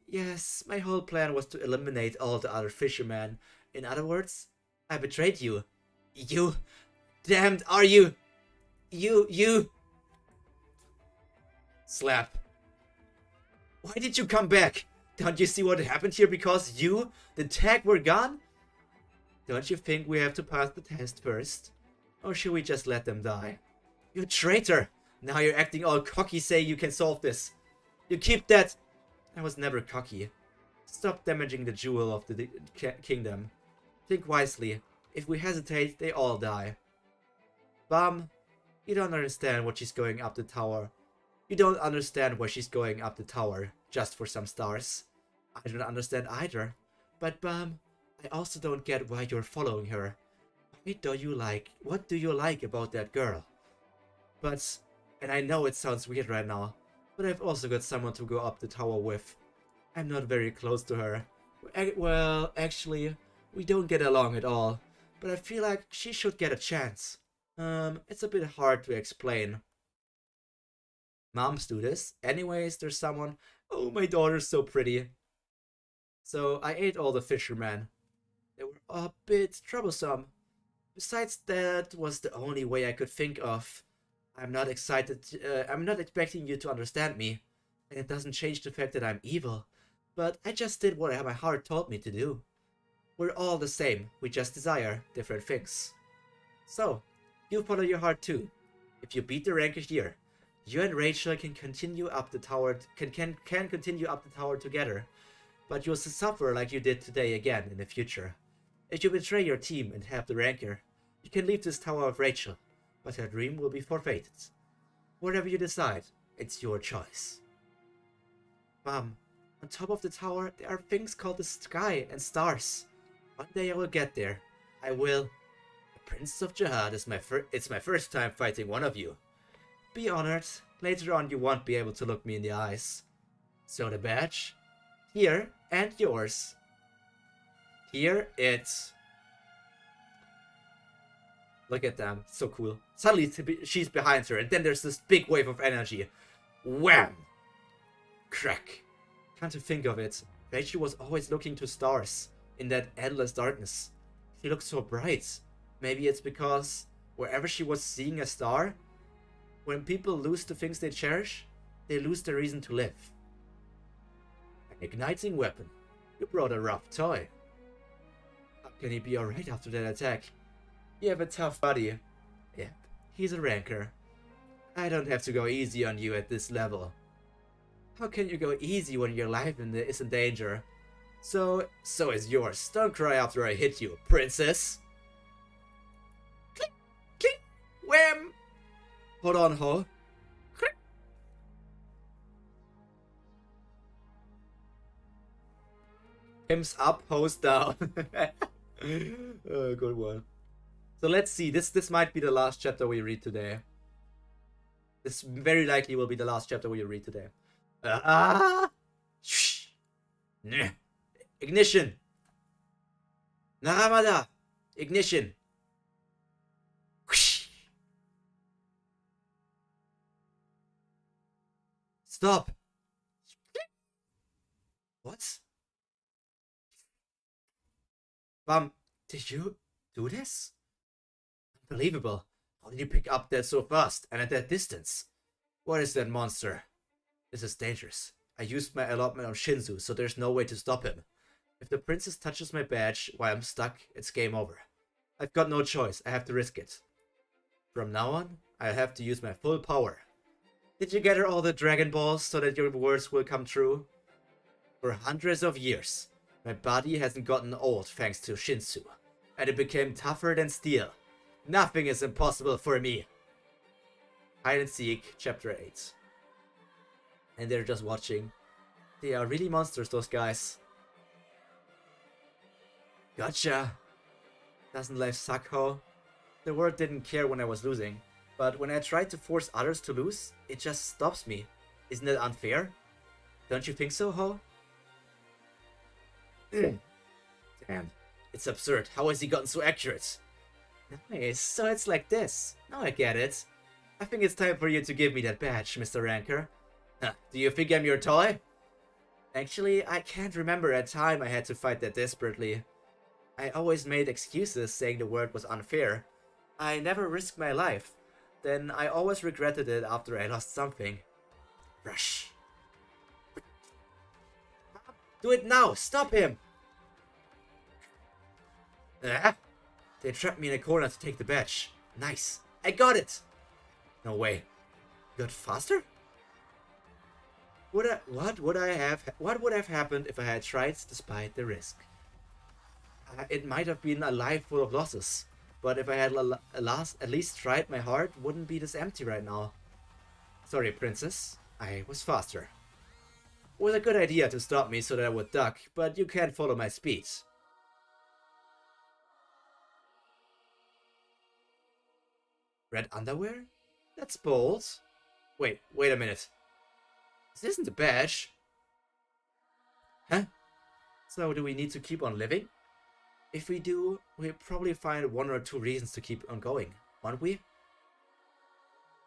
Speaker 1: Yes, my whole plan was to eliminate all the other fishermen. In other words, I betrayed you. You... Damned are you... You... Slap. Why did you come back? Don't you see what happened here because you, the tag, were gone? Don't you think we have to pass the test first? Or should we just let them die? You traitor! Now you're acting all cocky, say you can solve this. You keep that... I was never cocky. Stop damaging the jewel of the kingdom. Think wisely. If we hesitate, they all die. Bum, you don't understand what she's going up the tower. You don't understand why she's going up the tower, just for some stars. I don't understand either. But Bum, I also don't get why you're following her. What do you like about that girl? But, and I know it sounds weird right now, but I've also got someone to go up the tower with. I'm not very close to her. Well, actually, we don't get along at all, but I feel like she should get a chance. It's a bit hard to explain. Moms do this. Anyways, there's someone. Oh, my daughter's so pretty. So I ate all the fishermen. They were a bit troublesome. Besides, that was the only way I could think of. I'm not excited. I'm not expecting you to understand me, and it doesn't change the fact that I'm evil. But I just did what my heart told me to do. We're all the same. We just desire different things. So, you follow your heart too. If you beat the ranker here, you and Rachel can continue up the tower. Can continue up the tower together. But you'll suffer like you did today again in the future. If you betray your team and have the ranker, you can leave this tower with Rachel, but her dream will be forfeited. Whatever you decide, it's your choice. Mom, on top of the tower, there are things called the sky and stars. One day I will get there. I will. The Princess of Jihad is it's my first time fighting one of you. Be honored. Later on you won't be able to look me in the eyes. So the badge? Here, and yours. Here, it's... Look at them. So cool. Suddenly, she's behind her, and then there's this big wave of energy. Wham! Crack. Can't you think of it? Rachel was always looking to stars in that endless darkness. She looked so bright. Maybe it's because wherever she was seeing a star, when people lose the things they cherish, they lose their reason to live. An igniting weapon. You brought a rough toy. How can he be alright after that attack? You have a tough body. Yep, he's a ranker. I don't have to go easy on you at this level. How can you go easy when your life is in danger? So is yours. Don't cry after I hit you, princess. Click, click, wham! Hold on, ho. Click. Pimps up, hoes down. Oh, good one. So let's see. This might be the last chapter we read today. This very likely will be the last chapter we read today. Shh. Ignition. Naramada. Ignition. Stop. What? Did you do this? Unbelievable. How did you pick up that so fast and at that distance? What is that monster? This is dangerous. I used my allotment on Shinzu, so there's no way to stop him. If the princess touches my badge while I'm stuck, it's game over. I've got no choice. I have to risk it. From now on, I'll have to use my full power. Did you gather all the Dragon Balls so that your words will come true? For hundreds of years, my body hasn't gotten old thanks to Shinsu, and it became tougher than steel. Nothing is impossible for me. Hide and Seek, Chapter 8. And they're just watching. They are really monsters, those guys. Gotcha. Doesn't life suck, ho? The world didn't care when I was losing, but when I tried to force others to lose, it just stops me. Isn't that unfair? Don't you think so, ho? Damn, it's absurd. How has he gotten so accurate? Nice, so it's like this. Now I get it. I think it's time for you to give me that badge, Mr. Ranker. Huh, do you think I'm your toy? Actually, I can't remember a time I had to fight that desperately. I always made excuses saying the word was unfair. I never risked my life. Then I always regretted it after I lost something. Rush. Do it now! Stop him! Ah! They trapped me in a corner to take the badge. Nice. I got it! No way. Got faster? What would have happened if I had tried despite the risk? It might have been a life full of losses, but if I had at least tried, my heart wouldn't be this empty right now. Sorry, princess. I was faster. It was a good idea to stop me so that I would duck, but you can't follow my speed. Red underwear? That's bold. Wait a minute. This isn't a badge. Huh? So do we need to keep on living? If we do, we'll probably find one or two reasons to keep on going, won't we?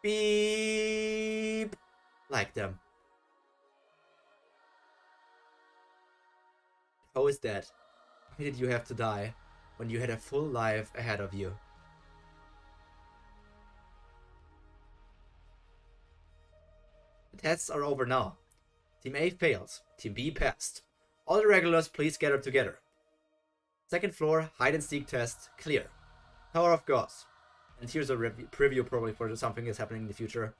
Speaker 1: Beep! like them. How is that? Why did you have to die when you had a full life ahead of you? The tests are over now. Team A failed. Team B passed. All the regulars, please gather together. Second floor, hide and seek test, clear. Tower of Gods. And here's a preview probably for something that's happening in the future.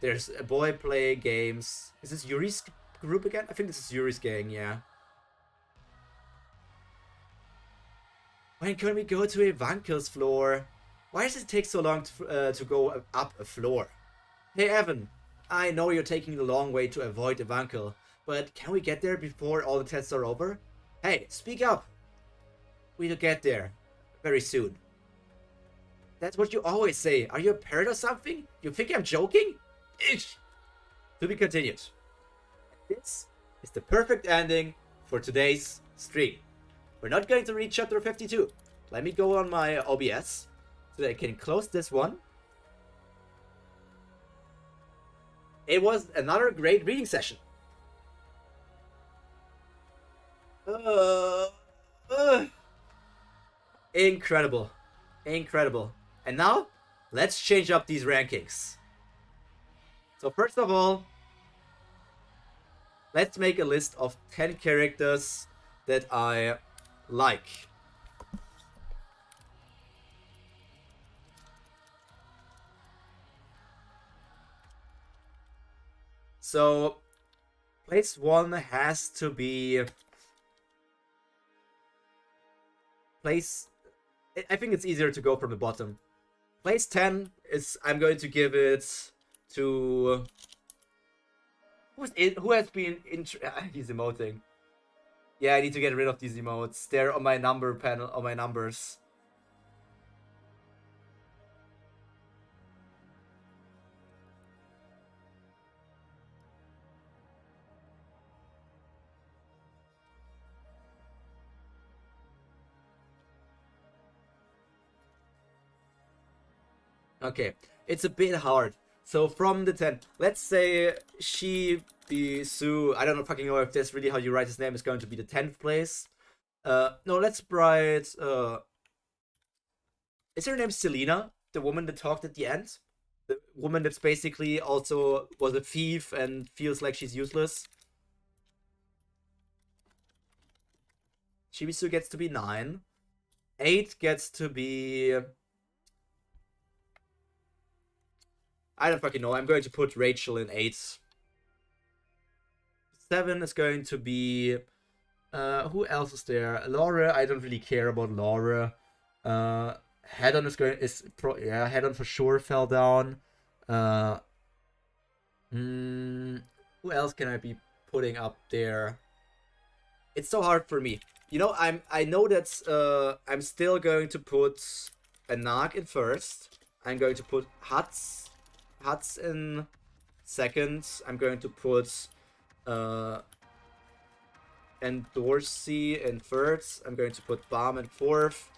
Speaker 1: There's a boy play games. Is this Yuri's group again? I think this is Yuri's gang, yeah. When can we go to Evankel's floor? Why does it take so long to go up a floor? Hey Evan, I know you're taking the long way to avoid Evankel, but can we get there before all the tests are over? Hey, speak up! We'll get there. Very soon. That's what you always say. Are you a parrot or something? You think I'm joking? Itch! To be continued. This is the perfect ending for today's stream. We're not going to read chapter 52. Let me go on my OBS so that I can close this one. It was another great reading session. Incredible. Incredible. And now, let's change up these rankings. So first of all, let's make a list of 10 characters that I like. So, place 1 has to be... Place... I think it's easier to go from the bottom. Place 10 is... I'm going to give it to... Who has been... He's emoting. Yeah, I need to get rid of these emotes. They're on my number panel, on my numbers. Okay, it's a bit hard. So from the 10, let's say she be Sue. I don't know fucking know if that's really how you write his name. Is going to be the 10th place. No, let's write. Is her name Selena? The woman that talked at the end? The woman that's basically also was a thief and feels like she's useless. Shibisu gets to be 9. 8 gets to be... I don't fucking know. I'm going to put Rachel in 8. 7 is going to be... who else is there? Laura. I don't really care about Laura. Head-on is going... yeah, Head-on for sure fell down. Who else can I be putting up there? It's so hard for me. You know, I know that I'm still going to put Anak in first. I'm going to put Huts in second. I'm going to put and Dorsey in third. I'm going to put Baum in fourth.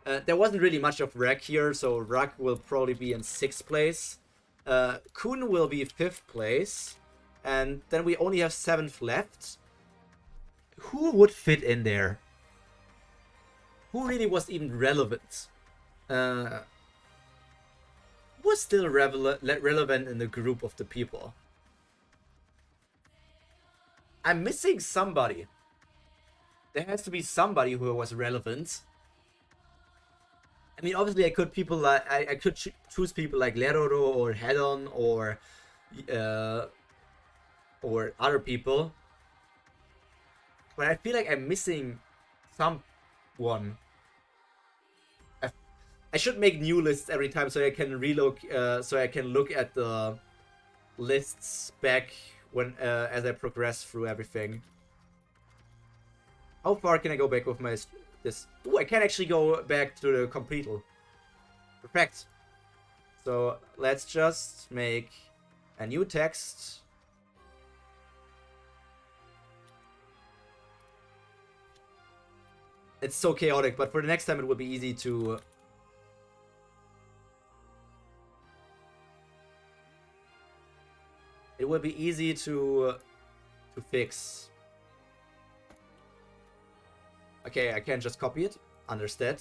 Speaker 1: There wasn't really much of Rek here, so Rek will probably be in 6th place. Kun will be 5th place. And then we only have 7th left. Who would fit in there? Who really was even relevant? Who was still relevant in the group of the people? I'm missing somebody. There has to be somebody who was relevant. I mean, obviously, I could choose people like Leroro or Hedon or other people. But I feel like I'm missing someone. I should make new lists every time so I can so I can look at the lists back when as I progress through everything. How far can I go back with my this? Oh, I can actually go back to the completal. Perfect. So let's just make a new text. It's so chaotic, but for the next time it will be easy to... It it will be easy to fix. Okay, I can just copy it. Understood.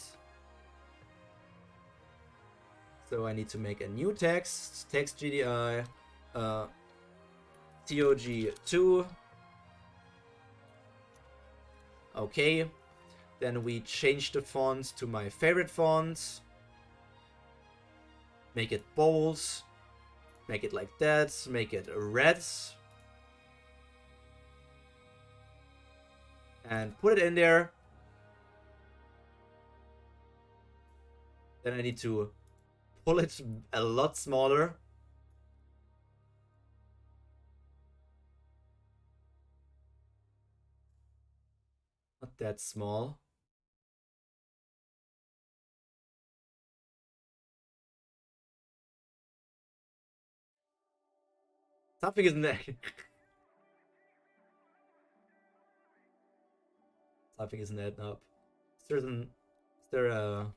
Speaker 1: So I need to make a new text. Text GDI. TOG2. Okay. Then we change the font to my favorite font. Make it bold. Make it like that. Make it red. And put it in there. Then I need to pull it a lot smaller. Not that small. Something isn't there. Something isn't adding up. Is there a...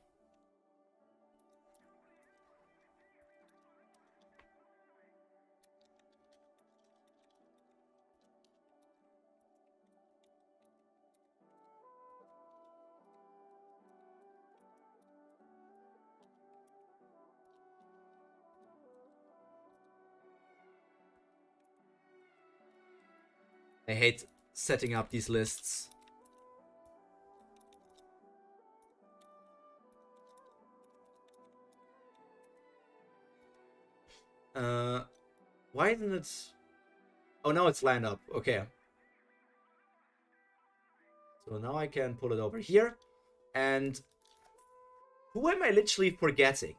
Speaker 1: I hate setting up these lists. Why isn't it... Oh, now it's lined up. Okay. So now I can pull it over here. And who am I literally forgetting?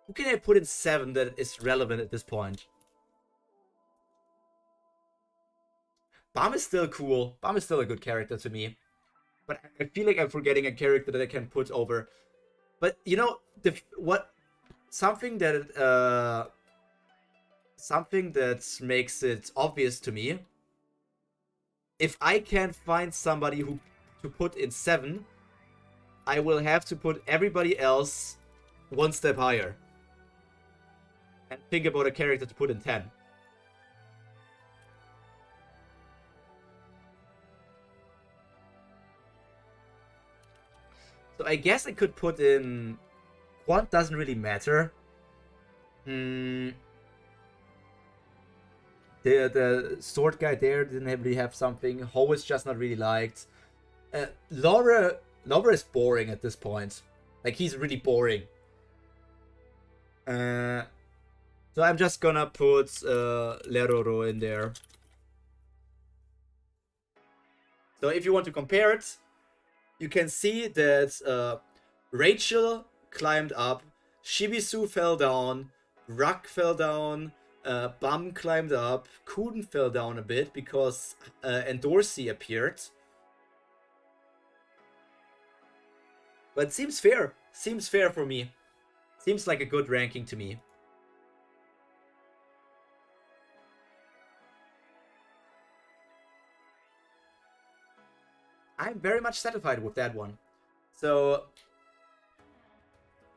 Speaker 1: Who can I put in 7 that is relevant at this point? Bam is still cool. Bam is still a good character to me. But I feel like I'm forgetting a character that I can put over. But, you know, something that makes it obvious to me. If I can't find somebody to put in 7, I will have to put everybody else one step higher. And think about a character to put in 10. So I guess I could put in... Quant doesn't really matter. The sword guy there didn't really have something. Ho is just not really liked. Laura is boring at this point. Like, he's really boring. So I'm just gonna put Leroro in there. So if you want to compare it, you can see that Rachel climbed up, Shibisu fell down, Ruck fell down, Bum climbed up, Kun fell down a bit because Endorsi appeared. But seems fair. Seems fair for me. Seems like a good ranking to me. I'm very much satisfied with that one. So,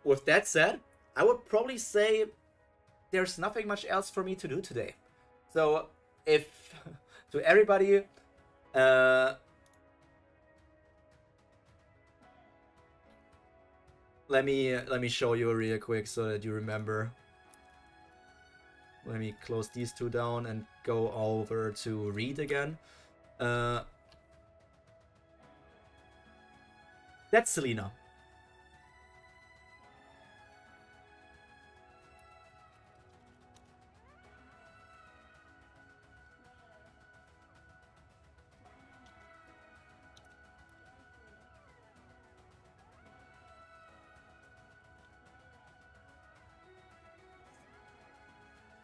Speaker 1: with that said, I would probably say there's nothing much else for me to do today. So, if to everybody, let me show you real quick so that you remember. Let me close these two down and go over to read again. That's Selena.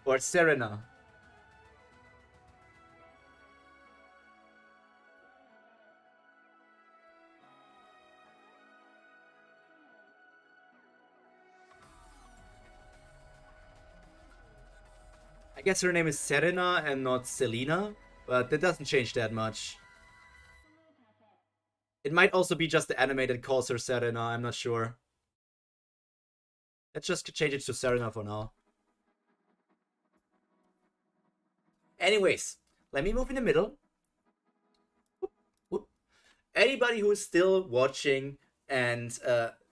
Speaker 1: Or Serena. I guess her name is Serena and not Selena, but that doesn't change that much. It might also be just the anime that calls her Serena, I'm not sure. Let's just change it to Serena for now. Anyways, let me move in the middle. Whoop, whoop. Anybody who is still watching and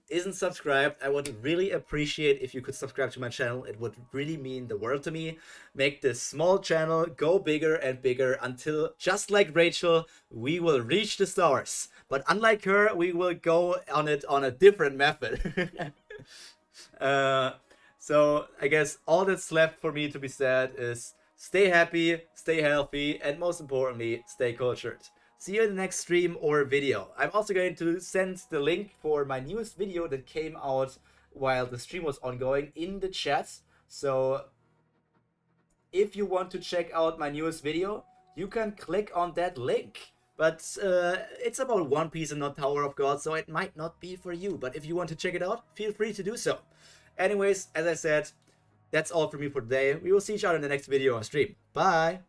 Speaker 1: isn't subscribed, I would really appreciate if you could subscribe to my channel. It would really mean the world to me. Make this small channel go bigger and bigger until, just like Rachel, we will reach the stars. But unlike her, we will go on it on a different method. So I guess all that's left for me to be said is stay happy, stay healthy, and most importantly, stay cultured. See you in the next stream or video. I'm also going to send the link for my newest video that came out while the stream was ongoing in the chat. So if you want to check out my newest video, you can click on that link. But it's about One Piece and not Tower of God, so it might not be for you. But if you want to check it out, feel free to do so. Anyways, as I said, that's all from me for today. We will see each other in the next video or stream. Bye!